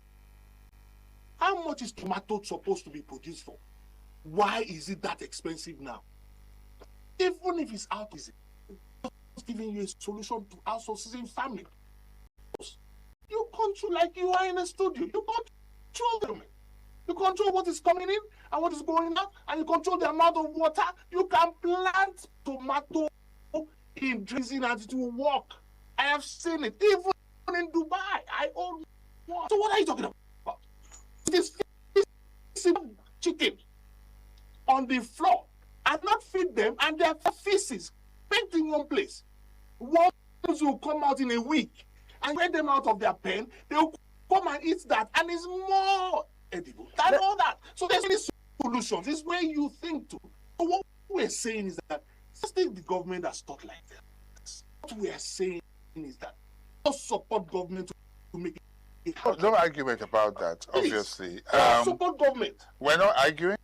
[SPEAKER 12] How much is tomato supposed to be produced for? Why is it that expensive now? Even if it's out, is it giving you a solution to outsourcing family? You control, like you are in a studio. You control them. You control what is coming in and what is going out, and you control the amount of water. You can plant tomato in drizzling and it will work. I have seen it. Even in Dubai, I own one. So what are you talking about? This chicken on the floor and not feed them, and their feces packed in one place. Worms will come out in a week and get them out of their pen. They will come and eat that, and it's more edible than all that. So there's any solutions. This is where you think to. So what we're saying is that just think the government has thought like that. What we are saying is that don't support government to make it happen.
[SPEAKER 11] No argument about that, obviously.
[SPEAKER 12] Support government.
[SPEAKER 11] We're not arguing.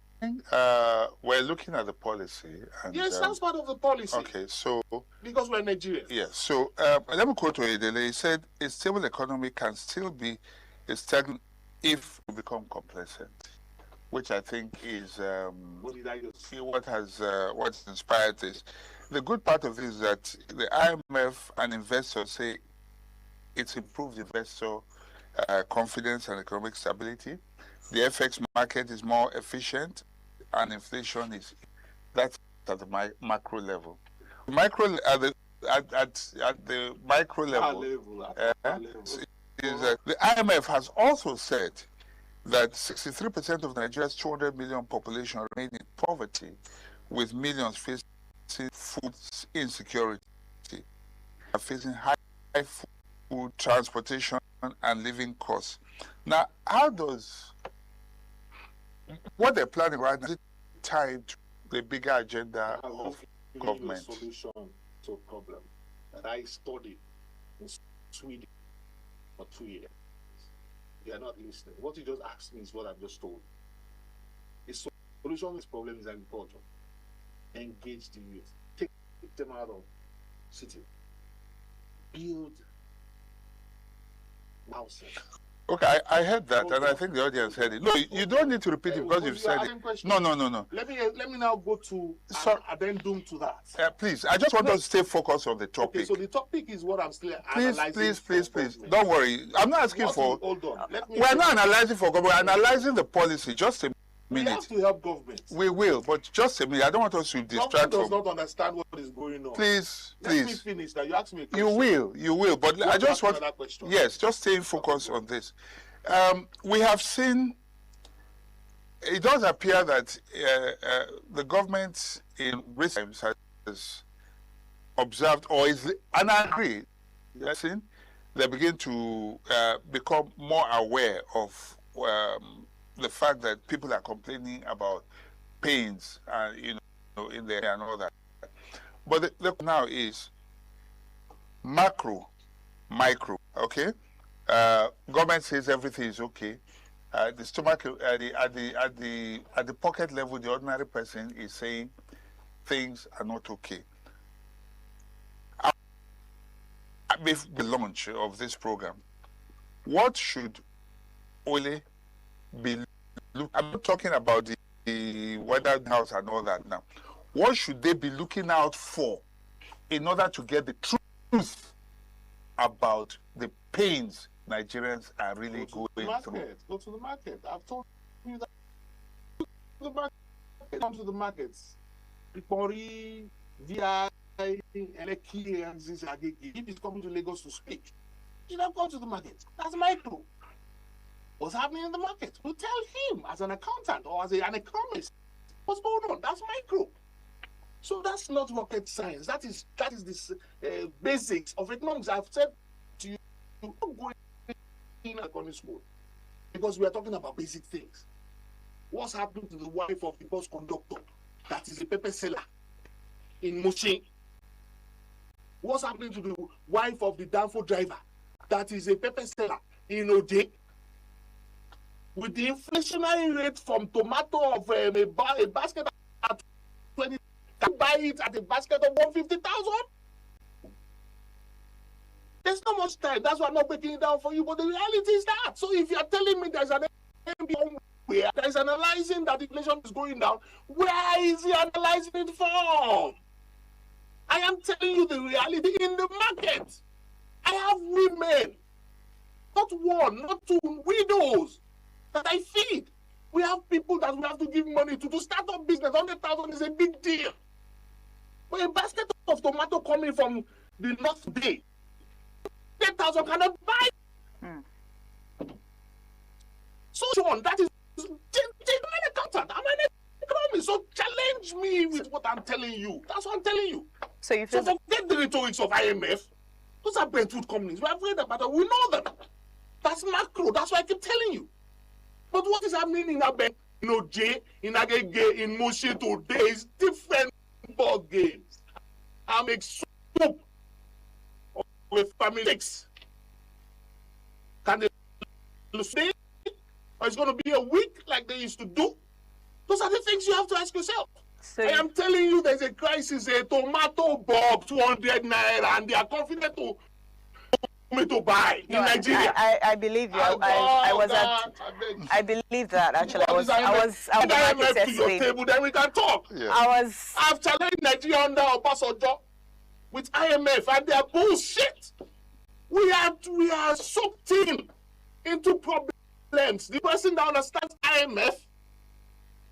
[SPEAKER 11] We're looking at the policy. And,
[SPEAKER 12] yes, that's part of the policy.
[SPEAKER 11] Okay, so...
[SPEAKER 12] Because we're Nigerian.
[SPEAKER 11] Yes, so let me quote Oyedele. He said, a stable economy can still be a stagnant if we become complacent, which I think is what has inspired this. The good part of it is that the IMF and investors say it's improved investor confidence and economic stability. The FX market is more efficient, and inflation is that's at the macro level. Micro at the micro level, the IMF has also said that 63% of Nigeria's 200 million population remain in poverty, with millions facing food insecurity, facing high food, transportation, and living costs. Now, how does what they're planning right now is tied to the bigger agenda of government?
[SPEAKER 12] A solution to a problem that I studied in Sweden for 2 years. You are not listening. What you just asked me is what I've just told you. The solution to this problem is agriculture. Engage the youth. Take them out of city. Build houses.
[SPEAKER 11] Okay, I heard that, and I think the audience heard it. No, you don't need to repeat it because you've said it. No.
[SPEAKER 12] Let me now go to addendum to that.
[SPEAKER 11] Please, I just want us to stay focused on the topic.
[SPEAKER 12] Okay, so the topic is what I'm still analyzing.
[SPEAKER 11] Please. Don't worry. I'm not asking for...
[SPEAKER 12] Hold on.
[SPEAKER 11] We're not analyzing for government. We're analyzing the policy. Just a minute.
[SPEAKER 12] We have to help government.
[SPEAKER 11] We will, but just a minute. I don't want us to distract
[SPEAKER 12] government does not understand what is going on.
[SPEAKER 11] Please.
[SPEAKER 12] Let me finish. Now, you ask me a question.
[SPEAKER 11] You will. But I just want... Yes, just staying focused on this. We have seen... It does appear that the government in recent times has observed, or is, and I agree, they begin to become more aware of the fact that people are complaining about pains, in there and all that. But the now is macro, micro. Okay, government says everything is okay. The stomach at the pocket level, the ordinary person is saying things are not okay. Before the launch of this program, what should Ole be looking? I'm not talking about the weather house and all that now. What should they be looking out for in order to get the truth about the pains Nigerians are really going through?
[SPEAKER 12] Go to the market. I've told you that. The market. Come to the markets. Ipori, VI, Eleki, and Zizagigi. If he's coming to Lagos to speak, you don't go to the market. That's micro. What's happening in the market? We'll tell him as an accountant or as an economist what's going on. That's micro. So that's not rocket science. That is the basics of economics. I've said to you, don't go in economic school because we are talking about basic things. What's happening to the wife of the bus conductor that is a pepper seller in Mushin? What's happening to the wife of the Danfo driver that is a pepper seller in Oje? With the inflationary rate from tomato of a basket at 20, can buy it at a basket of 150,000? There's not much time. That's why I'm not breaking it down for you. But the reality is that. So if you're telling me there's an MBA where there's analyzing that inflation is going down, where is he analyzing it from? I am telling you the reality in the market. I have women, not one, not two, widows that I feed. We have people that we have to give money to start up business. 100,000 is a big deal. But a basket of tomato coming from the North Bay, 10,000 cannot buy. So John, that is genuine accountant. I'm an economist. So challenge me with what I'm telling you. That's what I'm telling you. So forget the rhetorics of IMF. Those are Brentwood companies. We have read about it. We know them. That's macro. That's why I keep telling you. But what is happening in Aben, in Oje, in Agege, in Mushin today is different ball games. I make soup with family six. Can they stay? Or it's going to be a week like they used to do? Those are the things you have to ask yourself. So I am telling you there's a crisis, a tomato bob, 200 naira, and they are confident to buy in Nigeria.
[SPEAKER 2] I believe you. I believe that actually. I was
[SPEAKER 12] to your table, then we can talk. Yeah. I've challenged Nigeria under Obasanjo with IMF and their bullshit. We are soaked into problems. The person that understands IMF,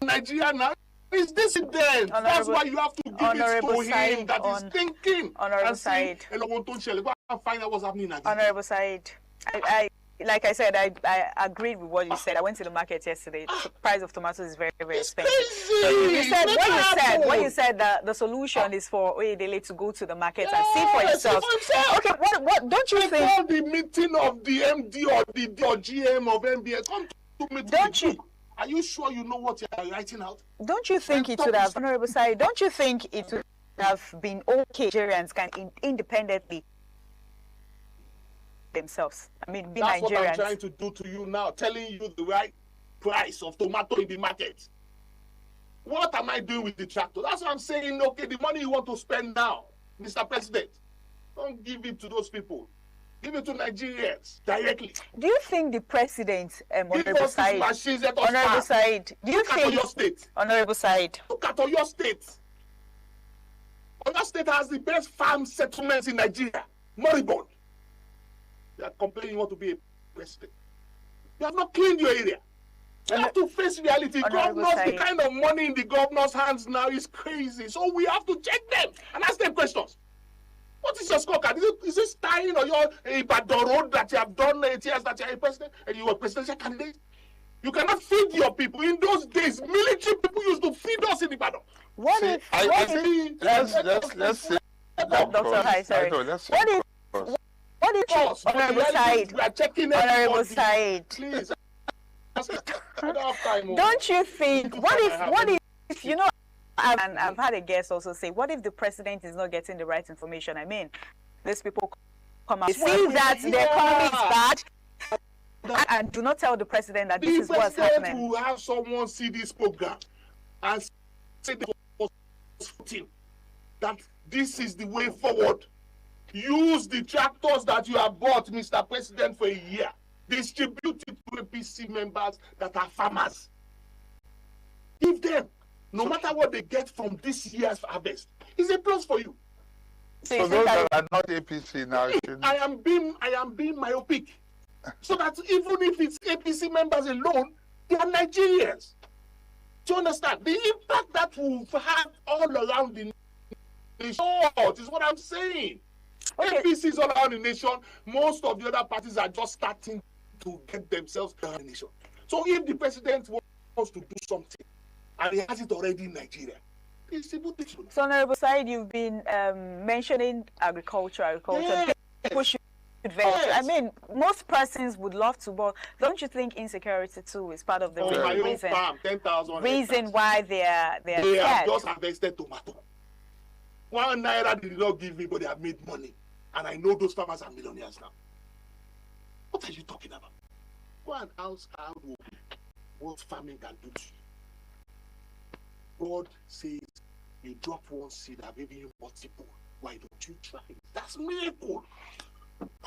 [SPEAKER 12] Nigeria now, is dissident. That's why you have to give it to him that is thinking.
[SPEAKER 2] Honorable Said.
[SPEAKER 12] Find out what's happening in Nigeria.
[SPEAKER 2] Honorable Said, like I said, I agreed with what you said. I went to the market yesterday. The price of tomatoes is very, very expensive. What you said that the solution is for Oyedele to go to the market and see for himself. Okay, what don't you think?
[SPEAKER 12] Call the meeting of the MD or the GM of MBA. Come to me. Don't you? Are you sure you know what you are writing out?
[SPEAKER 2] Don't you think it would have, Honorable Said, don't you think it would have been okay Nigerians can independently themselves? I mean, be
[SPEAKER 12] That's
[SPEAKER 2] Nigerians.
[SPEAKER 12] What I'm trying to do to you now, telling you the right price of tomato in the market. What am I doing with the tractor? That's what I'm saying. Okay, the money you want to spend now, Mr. President, don't give it to those people. Give it to Nigerians directly.
[SPEAKER 2] Do you think the president, Honorable Said, do you
[SPEAKER 12] Look
[SPEAKER 2] think
[SPEAKER 12] at your state.
[SPEAKER 2] Honorable Said?
[SPEAKER 12] Look at your state. Your state has the best farm settlements in Nigeria. Moribund. They are complaining you want to be a president. You have not cleaned your area. You have to face reality. Governors, the kind of money in the governor's hands now is crazy. So we have to check them and ask them questions. What is your scorecard? Is it Stein or your Ibadan road that you have done 8 years that you are a president and you were a presidential candidate? You cannot feed your people. In those days, military people used to feed us in Ibadan.
[SPEAKER 11] Let's see.
[SPEAKER 2] Dr. Hai, sorry. What if Honorable Said?
[SPEAKER 12] We are checking
[SPEAKER 2] Honorable Said.
[SPEAKER 12] Please. I don't have time.
[SPEAKER 2] Don't you think? What if you know? I've had a guest also say, what if the president is not getting the right information? I mean, these people come out, see that the economy is bad, and do not tell the president that this is what's happening.
[SPEAKER 12] The president will have someone see this program and say that this is the way forward. Use the tractors that you have bought, Mr. President, for a year. Distribute it to APC members that are farmers. Give them. No matter what they get from this year's harvest, it's a plus for you.
[SPEAKER 11] So those that are not APC now,
[SPEAKER 12] I am being myopic, so that even if it's APC members alone, they are Nigerians. Do you understand the impact that will have all around the nation? Is what I'm saying. Okay. APC is all around the nation. Most of the other parties are just starting to get themselves around the nation. So if the president wants to do something, and he has it already in Nigeria.
[SPEAKER 2] So, Honorable Said, you've been mentioning agriculture.
[SPEAKER 12] Yes.
[SPEAKER 2] People should venture. Yes. I mean, most persons would love to, but don't you think insecurity too is part of the reason?
[SPEAKER 12] Farm, 10,000
[SPEAKER 2] reason why they
[SPEAKER 12] have just harvested tomato. 1 naira they did not give me, but they have made money. And I know those farmers are millionaires now. What are you talking about? Go and ask how what farming can do to you. God says you drop one seed, I've given you multiple. Why don't you try it? That's miracle.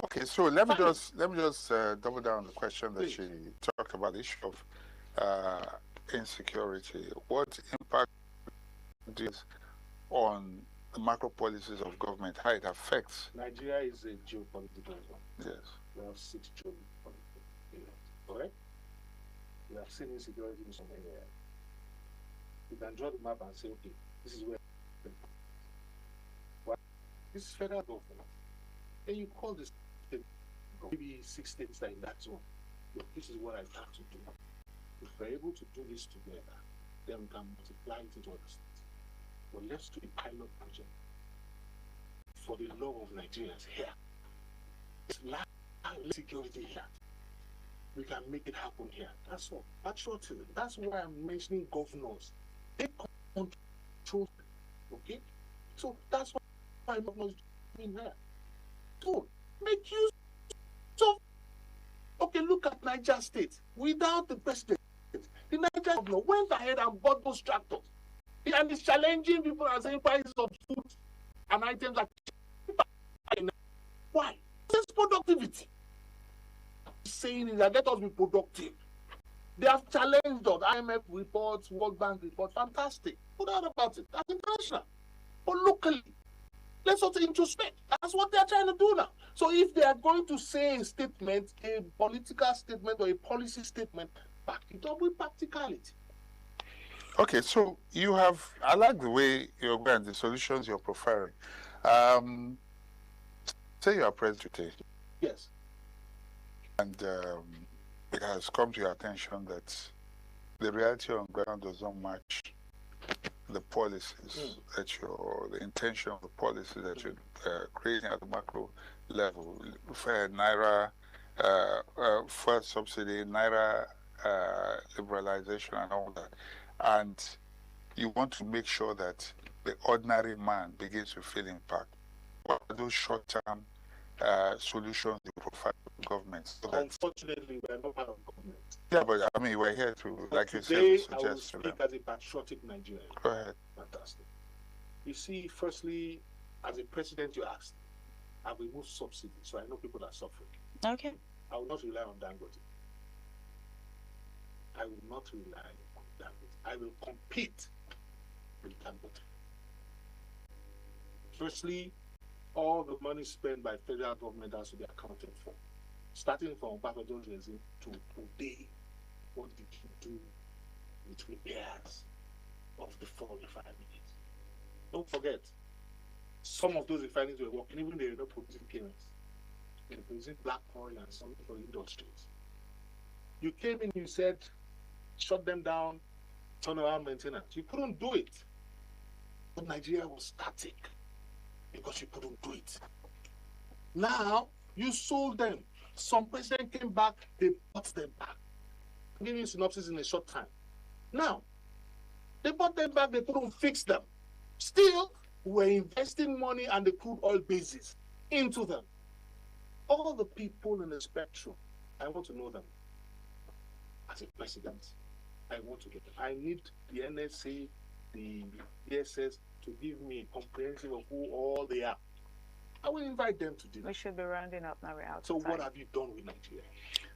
[SPEAKER 11] Okay, so let me just double down on the question that she talked about, the issue of insecurity. What impact is on the macro policies of government, how it affects?
[SPEAKER 12] Nigeria is a geopolitical zone.
[SPEAKER 11] Yes.
[SPEAKER 12] We have 6 geopolitical areas, correct? We have seen insecurity in some areas. You can draw the map and say, okay, this is where. Well, this is federal government. Then you call this maybe 6 states that in that zone. Look, this is what I have to do. If we're able to do this together, then we can multiply it into other states. But let's do a pilot project for the love of Nigerians here. It's like security here. We can make it happen here. That's all. That's why I'm mentioning governors. They control. Okay? So that's why governors doing here. So make use of. Okay, look at Niger State. Without the president, the Niger governor went ahead and bought those tractors. And is challenging people and saying prices of food and items are cheaper. Why? This productivity. Saying is that let us be productive. They have challenged us. IMF reports, World Bank reports, fantastic. No doubt about it. That's international. But locally, let's also introspect. That's what they're trying to do now. So if they are going to say a statement, a political statement or a policy statement, back it up with practicality.
[SPEAKER 11] Okay, so you have, I like the way you're going, the solutions you're preferring. Say you are president today.
[SPEAKER 12] Yes.
[SPEAKER 11] And it has come to your attention that the reality on ground does not match the policies that the intention of the policies that you're creating at the macro level. Naira, fuel subsidy, Naira liberalization and all that. And you want to make sure that the ordinary man begins to feel impact. What are those short-term solutions you provide to government? So
[SPEAKER 12] unfortunately, we are not part of government.
[SPEAKER 11] Yeah, but I mean, we're here to, like you said,
[SPEAKER 12] today,
[SPEAKER 11] suggest
[SPEAKER 12] I will speak as a patriotic Nigerian.
[SPEAKER 11] Go ahead.
[SPEAKER 12] Fantastic. You see, firstly, as a president, you asked, I will remove subsidies, so I know people are suffering.
[SPEAKER 2] Okay.
[SPEAKER 12] I will not rely on Dangote. I will not rely on Dangote. I will compete with Dangote. Firstly, all the money spent by federal government has to be accounted for. Starting from Obasanjo's regime to today, what did you do with repairs of the 4 refineries? Don't forget, some of those refineries were working, even they were not producing payments. They were producing black oil and something for industries. You came in, you said, shut them down, turn around maintenance. You couldn't do it. But Nigeria was static because you couldn't do it. Now, you sold them. Some president came back, they bought them back. I'm giving you synopsis in a short time. Now, they bought them back, they couldn't fix them. Still, we're investing money and the crude oil basis into them. All the people in the spectrum, I want to know them. As a president, I want to get them. I need the NSA, the DSS to give me a comprehensive of who all they are. I will invite them to dinner.
[SPEAKER 2] We should be rounding up now. We're out.
[SPEAKER 12] So what have you done with Nigeria?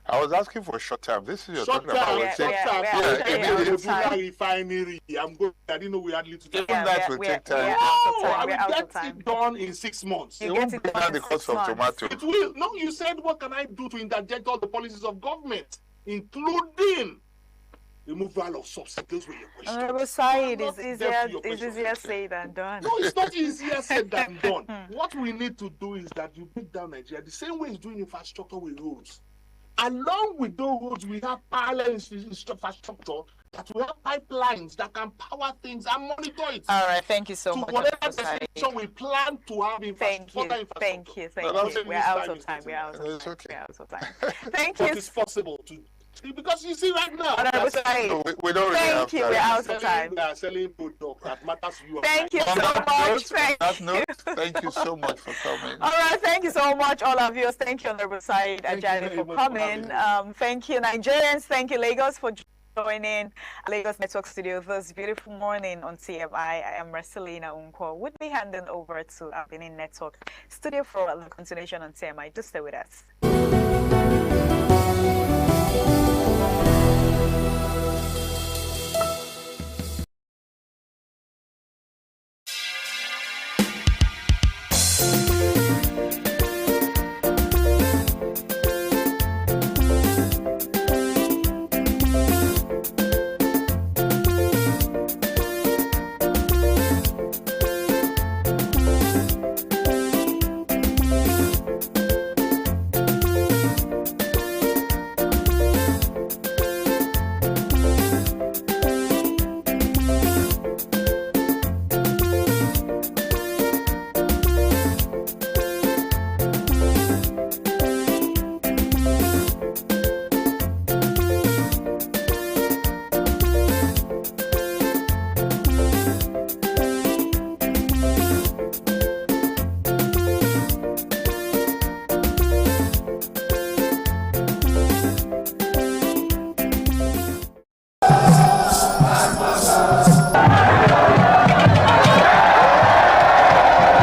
[SPEAKER 11] I was asking for a short term. This is your
[SPEAKER 12] short
[SPEAKER 11] talking about.
[SPEAKER 12] Short term. Refinery. I'm going. I didn't know we had little time.
[SPEAKER 11] Even that will take time.
[SPEAKER 12] I will get it done in 6 months.
[SPEAKER 11] It won't be done because of tomato.
[SPEAKER 12] It will. No, you said what can I do to interject all the policies of government, including removal of subsidies. With your question.
[SPEAKER 2] Honorable Said, it's easier said than done.
[SPEAKER 12] No, it's not easier said than done. What we need to do is that you break down Nigeria the same way it's doing infrastructure with roads. Along with those roads, we have parallel infrastructure that we have pipelines that can power things and monitor it.
[SPEAKER 2] All right, thank you so much.
[SPEAKER 12] Whatever destination we plan to have
[SPEAKER 2] Thank you. We're out of time. We're out of time.
[SPEAKER 12] Thank you. It is possible to Because you see right now,
[SPEAKER 11] we don't really
[SPEAKER 2] thank you. We're out of time.
[SPEAKER 12] We are selling product that matters to you.
[SPEAKER 2] Thank you so much.
[SPEAKER 11] Thank you so much for coming.
[SPEAKER 2] All right, thank you so much, all of you. Thank you, Honorable Said Ajani, for coming. Thank you, Nigerians. Thank you, Lagos, for joining Lagos Network Studio this beautiful morning on TMI. I am Marcelina Unko. We'll be handing over to our Benin Network Studio for the continuation on TMI. Just stay with us.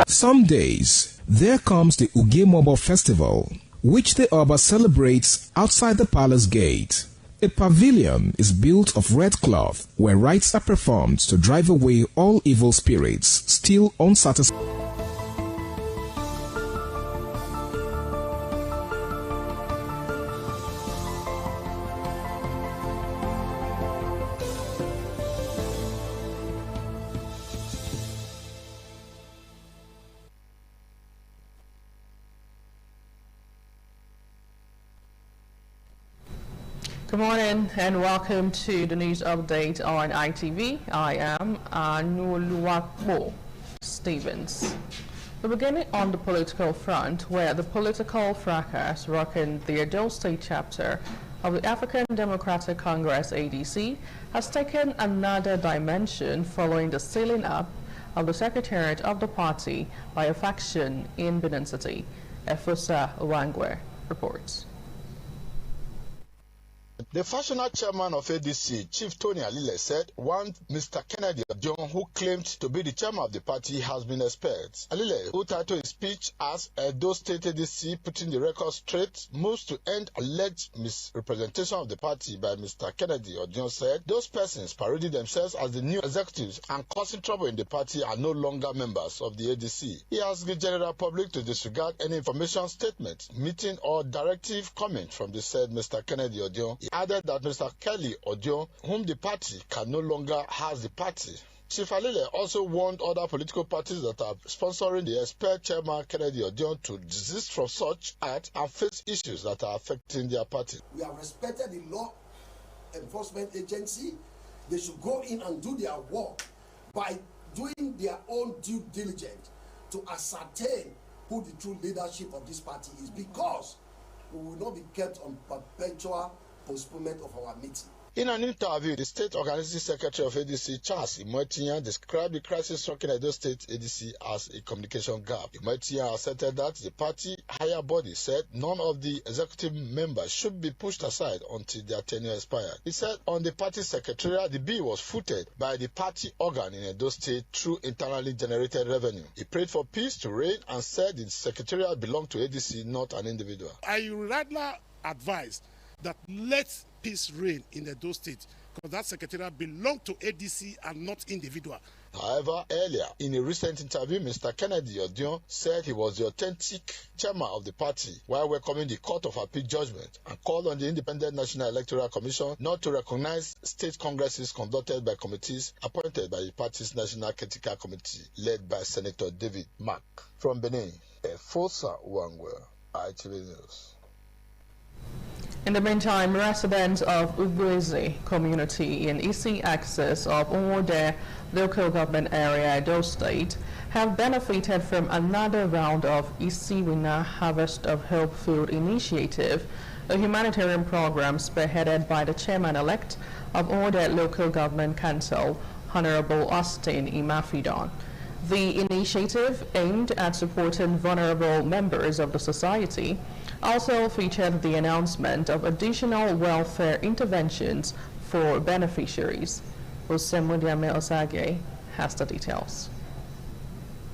[SPEAKER 5] Some days, there comes the Ugemobo Festival, which the Oba celebrates outside the palace gate. A pavilion is built of red cloth where rites are performed to drive away all evil spirits still unsatisfied.
[SPEAKER 1] Good morning and welcome to the news update on ITV. I am Anuluwakbo Stevens. We're beginning on the political front, where the political fracas rocking the Edo State chapter of the African Democratic Congress ADC has taken another dimension following the sealing up of the secretariat of the party by a faction in Benin City. Efosa Wangwe reports.
[SPEAKER 13] The factional chairman of ADC, Chief Tony Alile, said one Mr. Kennedy Odion, who claimed to be the chairman of the party, has been expelled. Alile, who titled his speech as Edo State ADC putting the record straight, moves to end alleged misrepresentation of the party by Mr. Kennedy Odion, said those persons parading themselves as the new executives and causing trouble in the party are no longer members of the ADC. He asked the general public to disregard any information statement, meeting or directive comment from the said Mr. Kennedy Odion. He added that Mr. Kelly Odion, whom the party can no longer has the party. Chief Alile also warned other political parties that are sponsoring the expelled chairman Kennedy Odion to desist from such acts and face issues that are affecting their party.
[SPEAKER 14] We have respected the law enforcement agency. They should go in and do their work by doing their own due diligence to ascertain who the true leadership of this party is, because we will not be kept on perpetual postponement of our meeting.
[SPEAKER 13] In an interview, the state organizing secretary of ADC, Charles Imoetian, described the crisis striking Edo State ADC as a communication gap. Imoetian asserted that the party higher body said none of the executive members should be pushed aside until their tenure expired. He said on the party secretariat, the bill was footed by the party organ in Edo State through internally generated revenue. He prayed for peace to reign and said the secretariat belonged to ADC, not an individual.
[SPEAKER 12] I rather advise that let peace reign in Edo State, because that secretariat belonged to ADC and not individual.
[SPEAKER 13] However, earlier in a recent interview, Mr. Kennedy Odion said he was the authentic chairman of the party while welcoming the Court of Appeal judgment and called on the Independent National Electoral Commission not to recognize state congresses conducted by committees appointed by the party's National Critical Committee led by Senator David Mack. From Benin, Efosa Wangwe, ITV News.
[SPEAKER 1] In the meantime, residents of Ugweze community in Isi axis of Unwode local government area, Edo State, have benefited from another round of Isi Winner Harvest of Hope Food Initiative, a humanitarian program spearheaded by the chairman-elect of Unwode Local Government Council, Honorable Austin Imafidon. The initiative, aimed at supporting vulnerable members of the society, also featured the announcement of additional welfare interventions for beneficiaries. Osemudiame Osage has the details.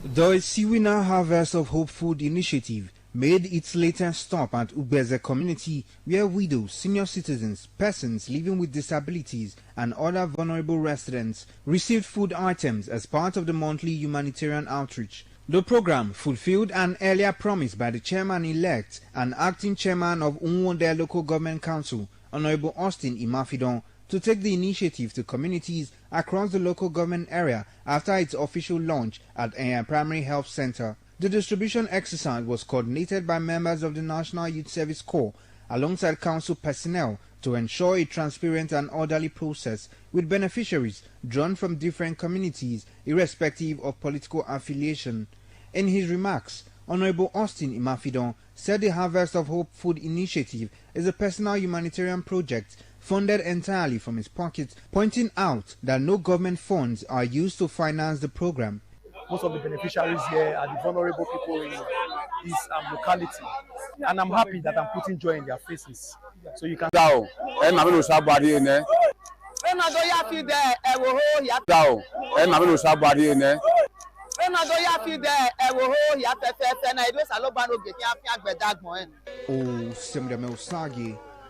[SPEAKER 15] The Siwina Harvest of Hope Food Initiative made its latest stop at Ugweze community, where widows, senior citizens, persons living with disabilities and other vulnerable residents received food items as part of the monthly humanitarian outreach. The program fulfilled an earlier promise by the chairman-elect and acting chairman of Unwode Local Government Council, Honorable Austin Imafidon, to take the initiative to communities across the local government area after its official launch at Enya Primary Health Center. The distribution exercise was coordinated by members of the National Youth Service Corps alongside council personnel to ensure a transparent and orderly process with beneficiaries drawn from different communities irrespective of political affiliation. In his remarks, Honorable Austin Imafidon said the Harvest of Hope Food Initiative is a personal humanitarian project funded entirely from his pocket, pointing out that no government funds are used to finance the program.
[SPEAKER 16] Most of the beneficiaries here are the vulnerable people in this locality, and I'm happy that I'm putting joy in their faces. So you can.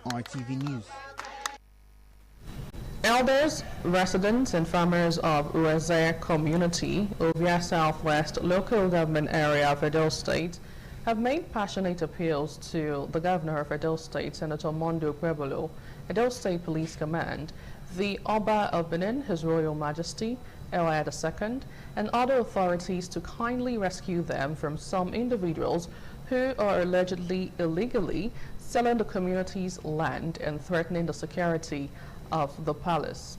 [SPEAKER 15] RTV News.
[SPEAKER 1] Elders, residents and farmers of Uweze community, Ovia Southwest local government area of Edo State, have made passionate appeals to the governor of Edo State, Senator Mondo Kwebolo, Edo State Police Command, the Oba of Benin, His Royal Majesty, Elia II, and other authorities to kindly rescue them from some individuals who are allegedly illegally selling the community's land and threatening the security of the palace.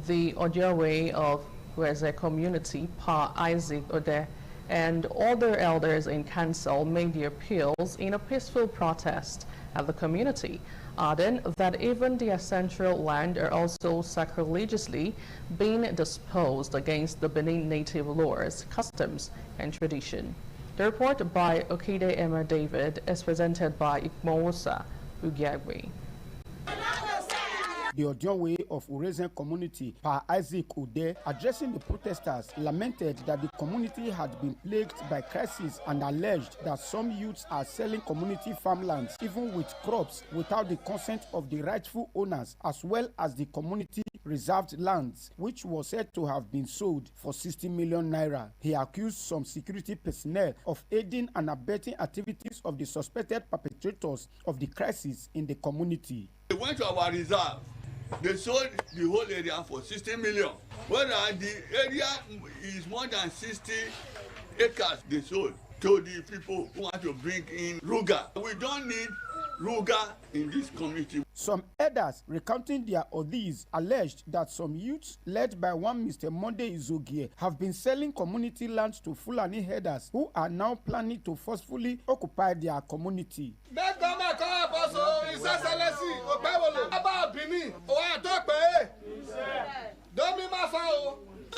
[SPEAKER 1] The Ojowe of Uweze community, Pa Isaac Ode, and other elders in council made the appeals in a peaceful protest at the community, adding that even the ancestral land are also sacrilegiously being disposed against the Benin native laws, customs, and tradition. The report by Okide Emma David is presented by Ikmowosa Ugiagwe.
[SPEAKER 17] The Ojowe of Uweze community, Pa Isaac Ude, addressing the protesters, lamented that the community had been plagued by crisis and alleged that some youths are selling community farmlands, even with crops, without the consent of the rightful owners, as well as the community reserved lands, which was said to have been sold for 60 million naira. He accused some security personnel of aiding and abetting activities of the suspected perpetrators of the crisis in the community.
[SPEAKER 18] They went to our reserve. They sold the whole area for 60 million. Whereas the area is more than 60 acres they sold to the people who want to bring in Ruga. We don't need Ruga in this community.
[SPEAKER 17] Some elders recounting their ordeals alleged that some youths led by one Mr. Monday Izogie have been selling community lands to Fulani herders who are now planning to forcefully occupy their community.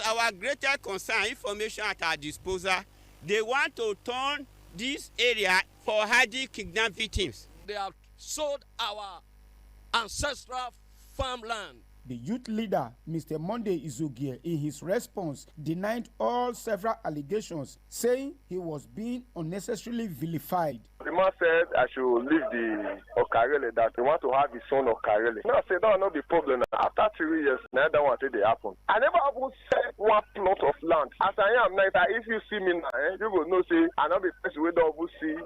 [SPEAKER 19] Our greater concern, information at our disposal, they want to turn this area for hardy kidnap victims.
[SPEAKER 20] They have sold our ancestral farmland.
[SPEAKER 17] The youth leader, Mr. Monday Izogie, in his response, denied all several allegations, saying he was being unnecessarily vilified.
[SPEAKER 21] The man said I should leave the Okarele, that they want to have his son Okarele. No, I said that will not be problem. After 3 years, now that one say they happen. I never even said one plot of land. As I am now, if you see me now, you will know say I not be person we don't see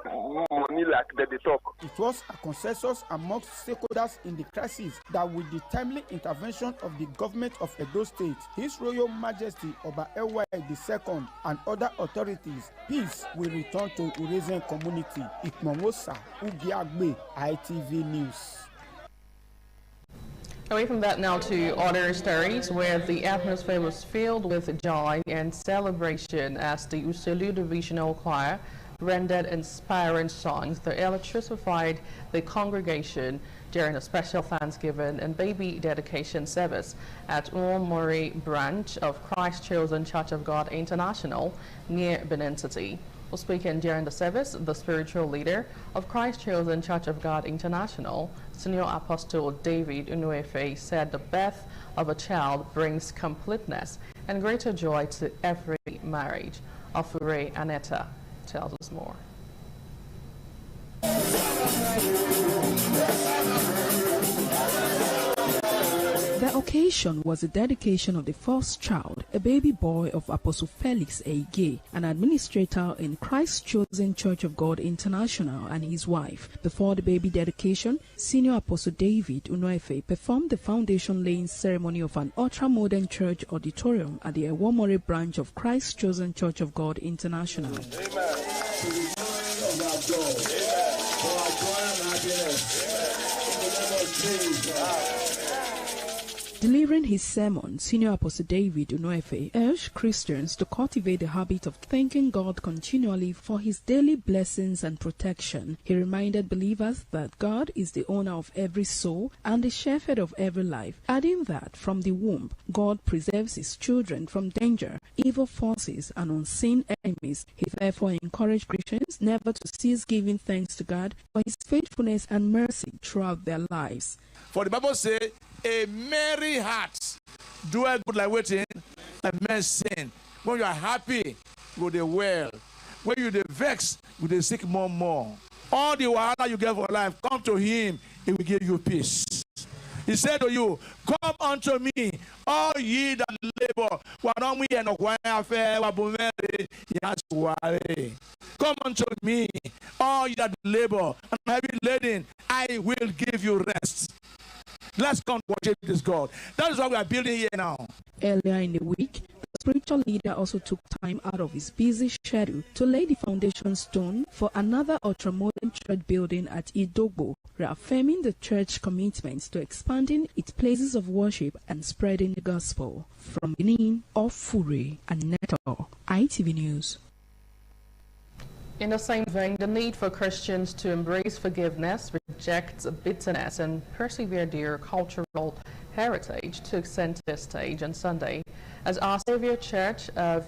[SPEAKER 21] money like that they talk.
[SPEAKER 17] It was a consensus amongst stakeholders in the crisis that with the timely intervention of the government of Edo State, His Royal Majesty Oba Ewa II, and other authorities, peace will return to Uweze community. Ikmowosa Ugiagbe, ITV News.
[SPEAKER 1] Away from that now to other stories where the atmosphere was filled with joy and celebration as the Uselu Divisional Choir rendered inspiring songs that electrified the congregation during a special Thanksgiving and baby dedication service at Uomori branch of Christ Chosen Church of God International near Benin City. While speaking during the service, the spiritual leader of Christ Chosen Church of God International, Senior Apostle David Unuefe, said the birth of a child brings completeness and greater joy to every marriage. Afure Aneta tells us more.
[SPEAKER 6] The occasion was the dedication of the first child, a baby boy of Apostle Felix Ege, an administrator in Christ Chosen Church of God International, and his wife. Before the baby dedication, Senior Apostle David Unuefe performed the foundation laying ceremony of an ultra-modern church auditorium at the Ewomore branch of Christ Chosen Church of God International. Delivering his sermon, Senior Apostle David Unuefe urged Christians to cultivate the habit of thanking God continually for his daily blessings and protection. He reminded believers that God is the owner of every soul and the shepherd of every life, adding that from the womb, God preserves his children from danger, evil forces, and unseen enemies. He therefore encouraged Christians never to cease giving thanks to God for his faithfulness and mercy throughout their lives.
[SPEAKER 22] For the Bible says, a merry heart doeth good like waiting, and men sin. When you are happy, go they well. When you they vex, go they seek more. All the wahala you get for life, come to him, he will give you peace. He said to you, come unto me, all ye that labor. Come unto me, all ye that labor and heavy laden, I will give you rest. Let's come worship this God. That is what we are building here now.
[SPEAKER 6] Earlier in the week, the spiritual leader also took time out of his busy schedule to lay the foundation stone for another ultramodern church building at Idogbo, reaffirming the church commitment to expanding its places of worship and spreading the gospel. From Benin, Afure Aneta, ITV News.
[SPEAKER 1] In the same vein, the need for Christians to embrace forgiveness, reject bitterness, and persevere their cultural heritage took center stage on Sunday as Our Savior Church of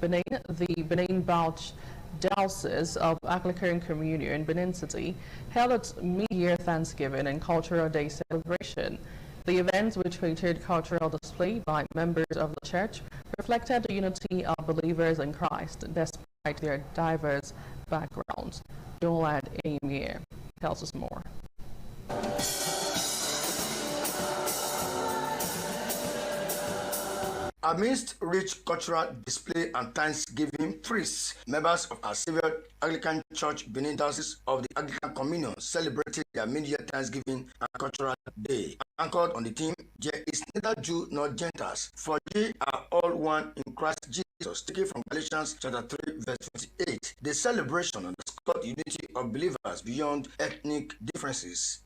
[SPEAKER 1] Benin, the Benin Bauchi Diocese of Anglican Communion, Benin City, held its mid-year Thanksgiving and Cultural Day celebration. The event, which featured cultural display by members of the church, reflected the unity of believers in Christ despite their diverse backgrounds. Joel Amir tells us more.
[SPEAKER 23] Amidst rich cultural display and thanksgiving, priests, members of Our Savior Anglican Church Benin Diocese of the Anglican Communion celebrated their mid-year Thanksgiving and Cultural Day, anchored on the theme, "There is neither Jew nor Gentiles, for ye are all one in Christ Jesus," taken from Galatians chapter 3, verse 28. The celebration underscored the unity of believers beyond ethnic differences.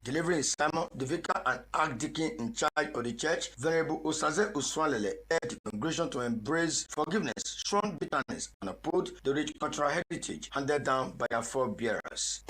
[SPEAKER 23] Delivering his sermon, the vicar and archdeacon in charge of the church, Venerable Osaze Uswalele, urged the congregation to embrace forgiveness, shun bitterness, and uphold the rich cultural heritage handed down by our forebearers.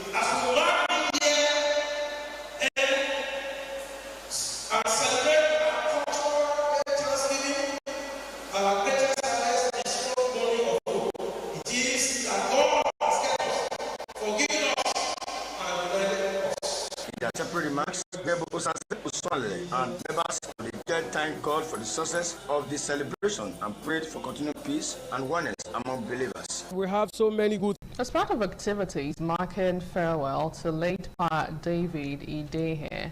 [SPEAKER 23] Remarks, Venerable Osaze Uswalele and members of the church thanked God for the success of the celebration and prayed for continued peace and oneness among believers.
[SPEAKER 20] We have so many good.
[SPEAKER 1] As part of activities marking farewell to late Pa David Idehe,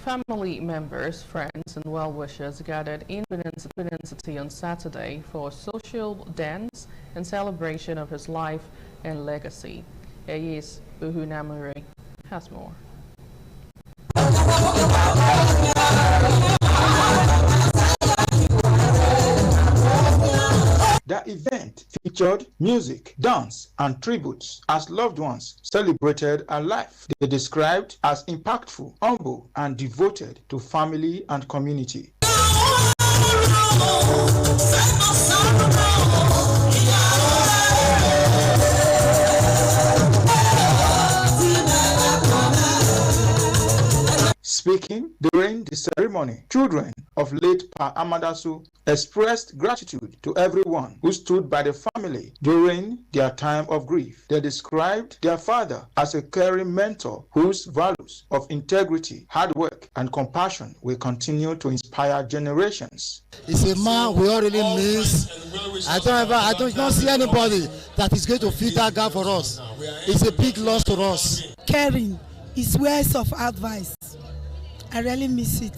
[SPEAKER 1] family members, friends, and well-wishers gathered in Benin City on Saturday for a social dance in celebration of his life and legacy. Eyes Buhunamure has more.
[SPEAKER 4] event featured music, dance, and tributes as loved ones celebrated her life. They described as impactful, humble, and devoted to family and community. Speaking during the ceremony, children of late Pa Amadasu expressed gratitude to everyone who stood by the family during their time of grief. They described their father as a caring mentor whose values of integrity, hard work, and compassion will continue to inspire generations.
[SPEAKER 7] It's a man we all really miss. I don't see anybody that is going to fill that gap for us. It's a big loss to us.
[SPEAKER 8] Caring, his words of advice, I really miss it.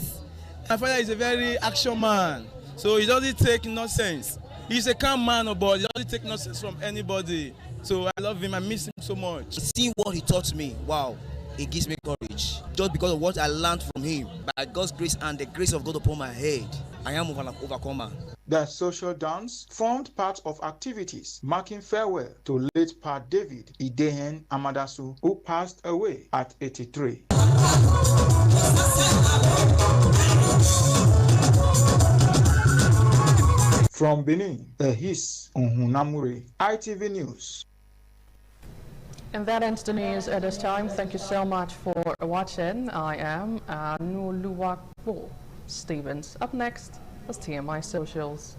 [SPEAKER 24] My father is a very action man, so he doesn't take nonsense. He's a calm man, but he doesn't take nonsense from anybody. So I love him, I miss him so much.
[SPEAKER 25] Seeing what he taught me, wow, it gives me courage. Just because of what I learned from him, by God's grace and the grace of God upon my head, I am an overcomer.
[SPEAKER 4] The social dance formed part of activities marking farewell to late Pa David Idehen Amadasu, who passed away at 83. From Benin, Ehis Nhunamure, ITV News.
[SPEAKER 1] And that ends the news at this time. Thank you so much for watching. I am Nuluwakbo Stevens. Up next is TMI Socials.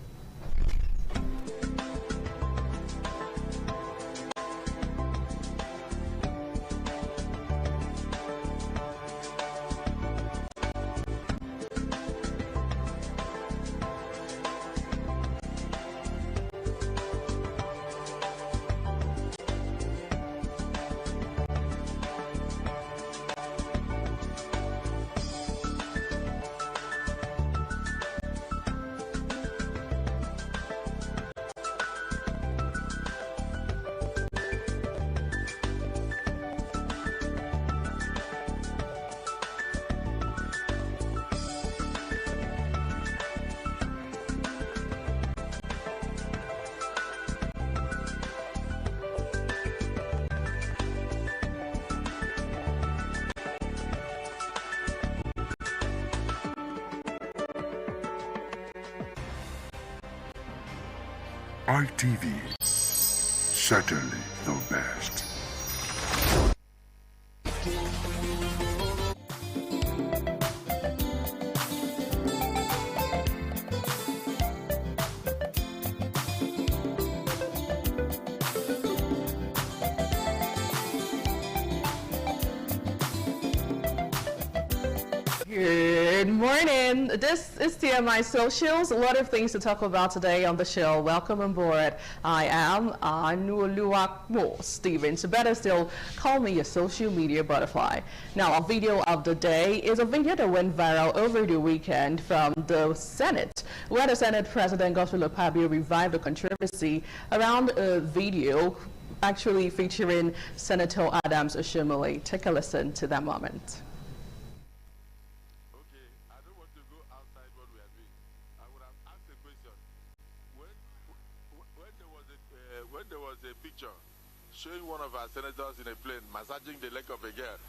[SPEAKER 26] ITV, certainly the best.
[SPEAKER 1] Good morning. This is TMI Socials. A lot of things to talk about today on the show. Welcome on board. I am Nuluwakbo Stevens. Better still, call me a social media butterfly. Now, our video of the day is a video that went viral over the weekend from the Senate, where the Senate President Godswill Akpabio revived the controversy around a video actually featuring Senator Adams Oshomole. Take a listen to that moment.
[SPEAKER 27] Showing one of our senators in a plane massaging the leg of a girl.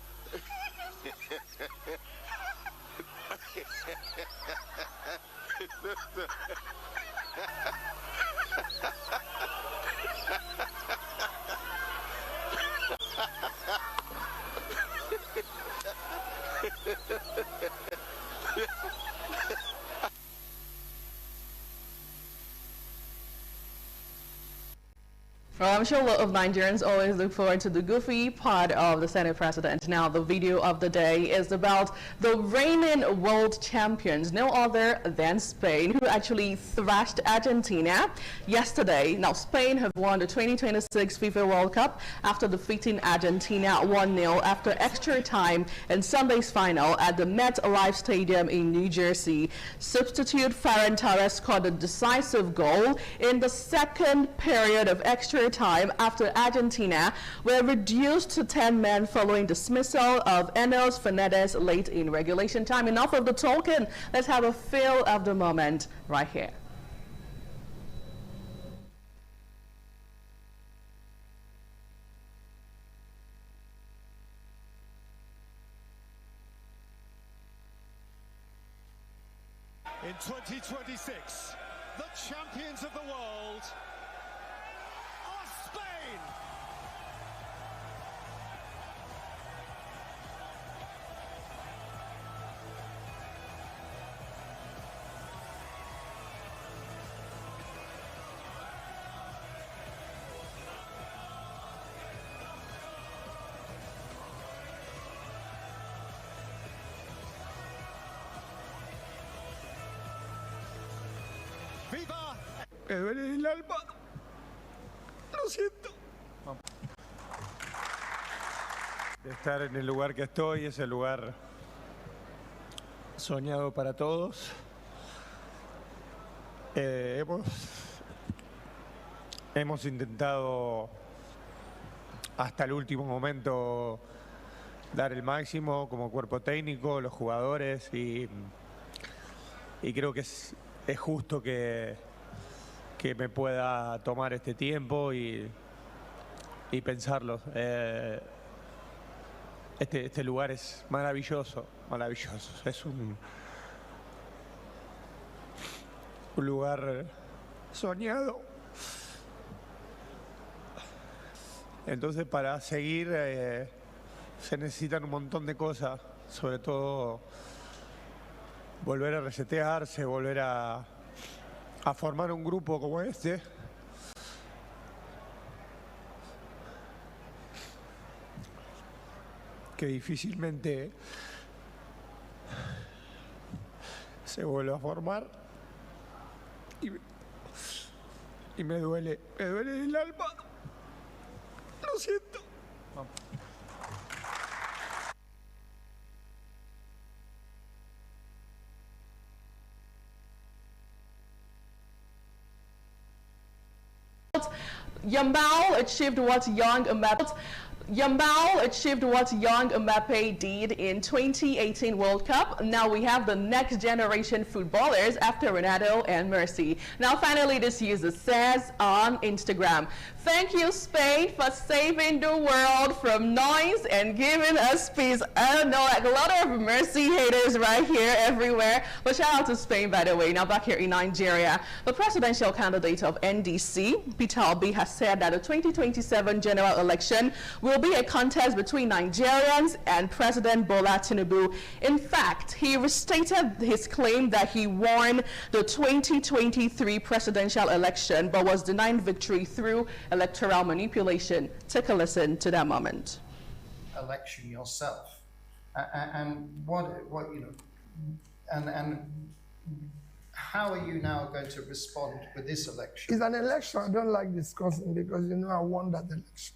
[SPEAKER 1] Well, I'm sure a lot of Nigerians always look forward to the goofy part of the Senate President. Now, the video of the day is about the reigning world champions, no other than Spain, who actually thrashed Argentina yesterday. Now, Spain have won the 2026 FIFA World Cup after defeating Argentina 1-0 after extra time in Sunday's final at the MetLife Stadium in New Jersey. Substitute Ferran Torres scored a decisive goal in the second period of extra time after Argentina were reduced to 10 men following dismissal of Enes Fernandez late in regulation time. Enough of the talking. Let's have a feel of the moment right here.
[SPEAKER 2] In 2026, the champions of the world are Spain. ¡Viva!
[SPEAKER 3] Me duele el alma. Lo siento. De estar en el lugar que estoy, es el lugar soñado para todos. Hemos intentado hasta el último momento dar el máximo como cuerpo técnico, los jugadores, y creo que es justo que me pueda tomar este tiempo y pensarlo. Este lugar es maravilloso, maravilloso. Es un lugar soñado. Entonces, para seguir se necesitan un montón de cosas, sobre todo volver a resetearse, volver a formar un grupo como este. Que difícilmente se vuelve a formar. Y me duele el alma. Lo siento.
[SPEAKER 1] Yamal achieved what young Mbappe did in 2018 World Cup. Now we have the next generation footballers after Ronaldo and Messi. Now finally, this user says on Instagram, "Thank you, Spain, for saving the world from noise and giving us peace." I don't know, like a lot of Messi haters right here everywhere. But shout out to Spain, by the way. Now back here in Nigeria, the presidential candidate of NDC, Peter Obi, has said that the 2027 general election will be a contest between Nigerians and President Bola Tinubu. In fact, he restated his claim that he won the 2023 presidential election but was denied victory through electoral manipulation. Take a listen to that moment.
[SPEAKER 5] Election yourself, and what you know, and how are you now going to respond with this election?
[SPEAKER 9] It's an election I don't like discussing because you know I won that election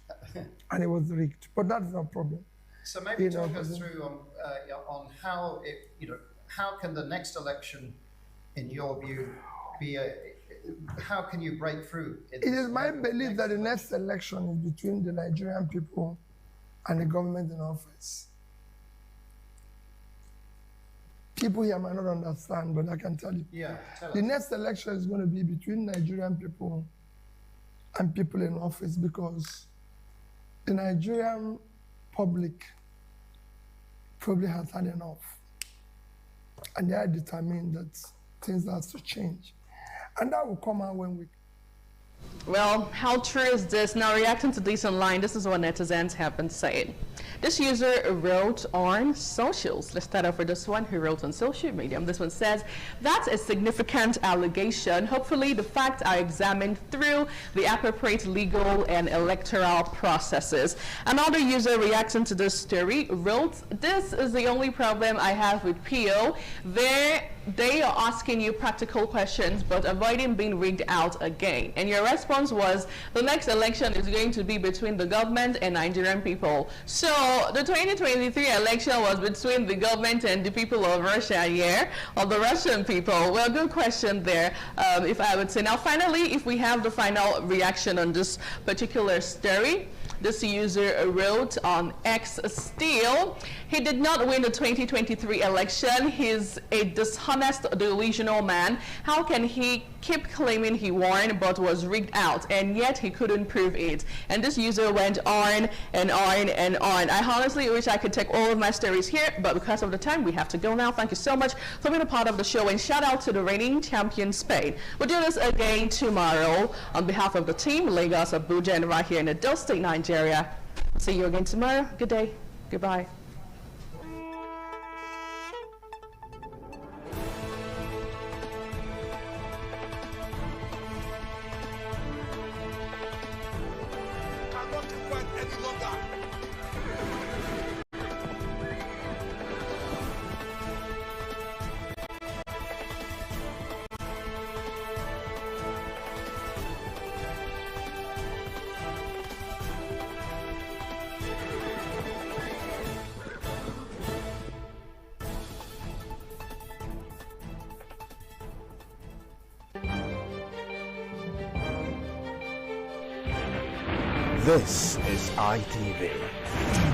[SPEAKER 9] and it was rigged, but that's no problem.
[SPEAKER 5] So maybe talk us through on how it, you know, how can the next election, in your view, be how can you break through?
[SPEAKER 9] It is my belief that the next election is between the Nigerian people and the government in office. People here might not understand, but I can tell you.
[SPEAKER 5] Yeah, tell us.
[SPEAKER 9] The next election is going to be between Nigerian people and people in office because the Nigerian public probably has had enough. And they are determined that things have to change. And that will come out when we...
[SPEAKER 1] Well, how true is this? Now, reacting to this online, this is what netizens have been saying. This user wrote on socials. Let's start off with this one who wrote on social media. This one says, "That's a significant allegation. Hopefully, the facts are examined through the appropriate legal and electoral processes." Another user reacting to this story wrote, "This is the only problem I have with PO. They are asking you practical questions but avoiding being rigged out again." And your response was, "The next election is going to be between the government and Nigerian people." So the 2023 election was between the government and the people of Russia, yeah? Or the Russian people? Well, good question there, if I would say. Now finally, if we have the final reaction on this particular story, This user wrote on X still, he did not win the 2023 election. He's a dishonest, delusional man. How can he keep claiming he won but was rigged out, and yet he couldn't prove it? And this user went on and on and on. I honestly wish I could take all of my stories here, but because of the time, we have to go now. Thank you so much for being a part of the show, and shout out to the reigning champion, Spain. We'll do this again tomorrow. On behalf of the team, Lagos, Abuja, and right here in Edo State, Nigeria. See you again tomorrow. Good day. Goodbye.
[SPEAKER 10] This is ITV.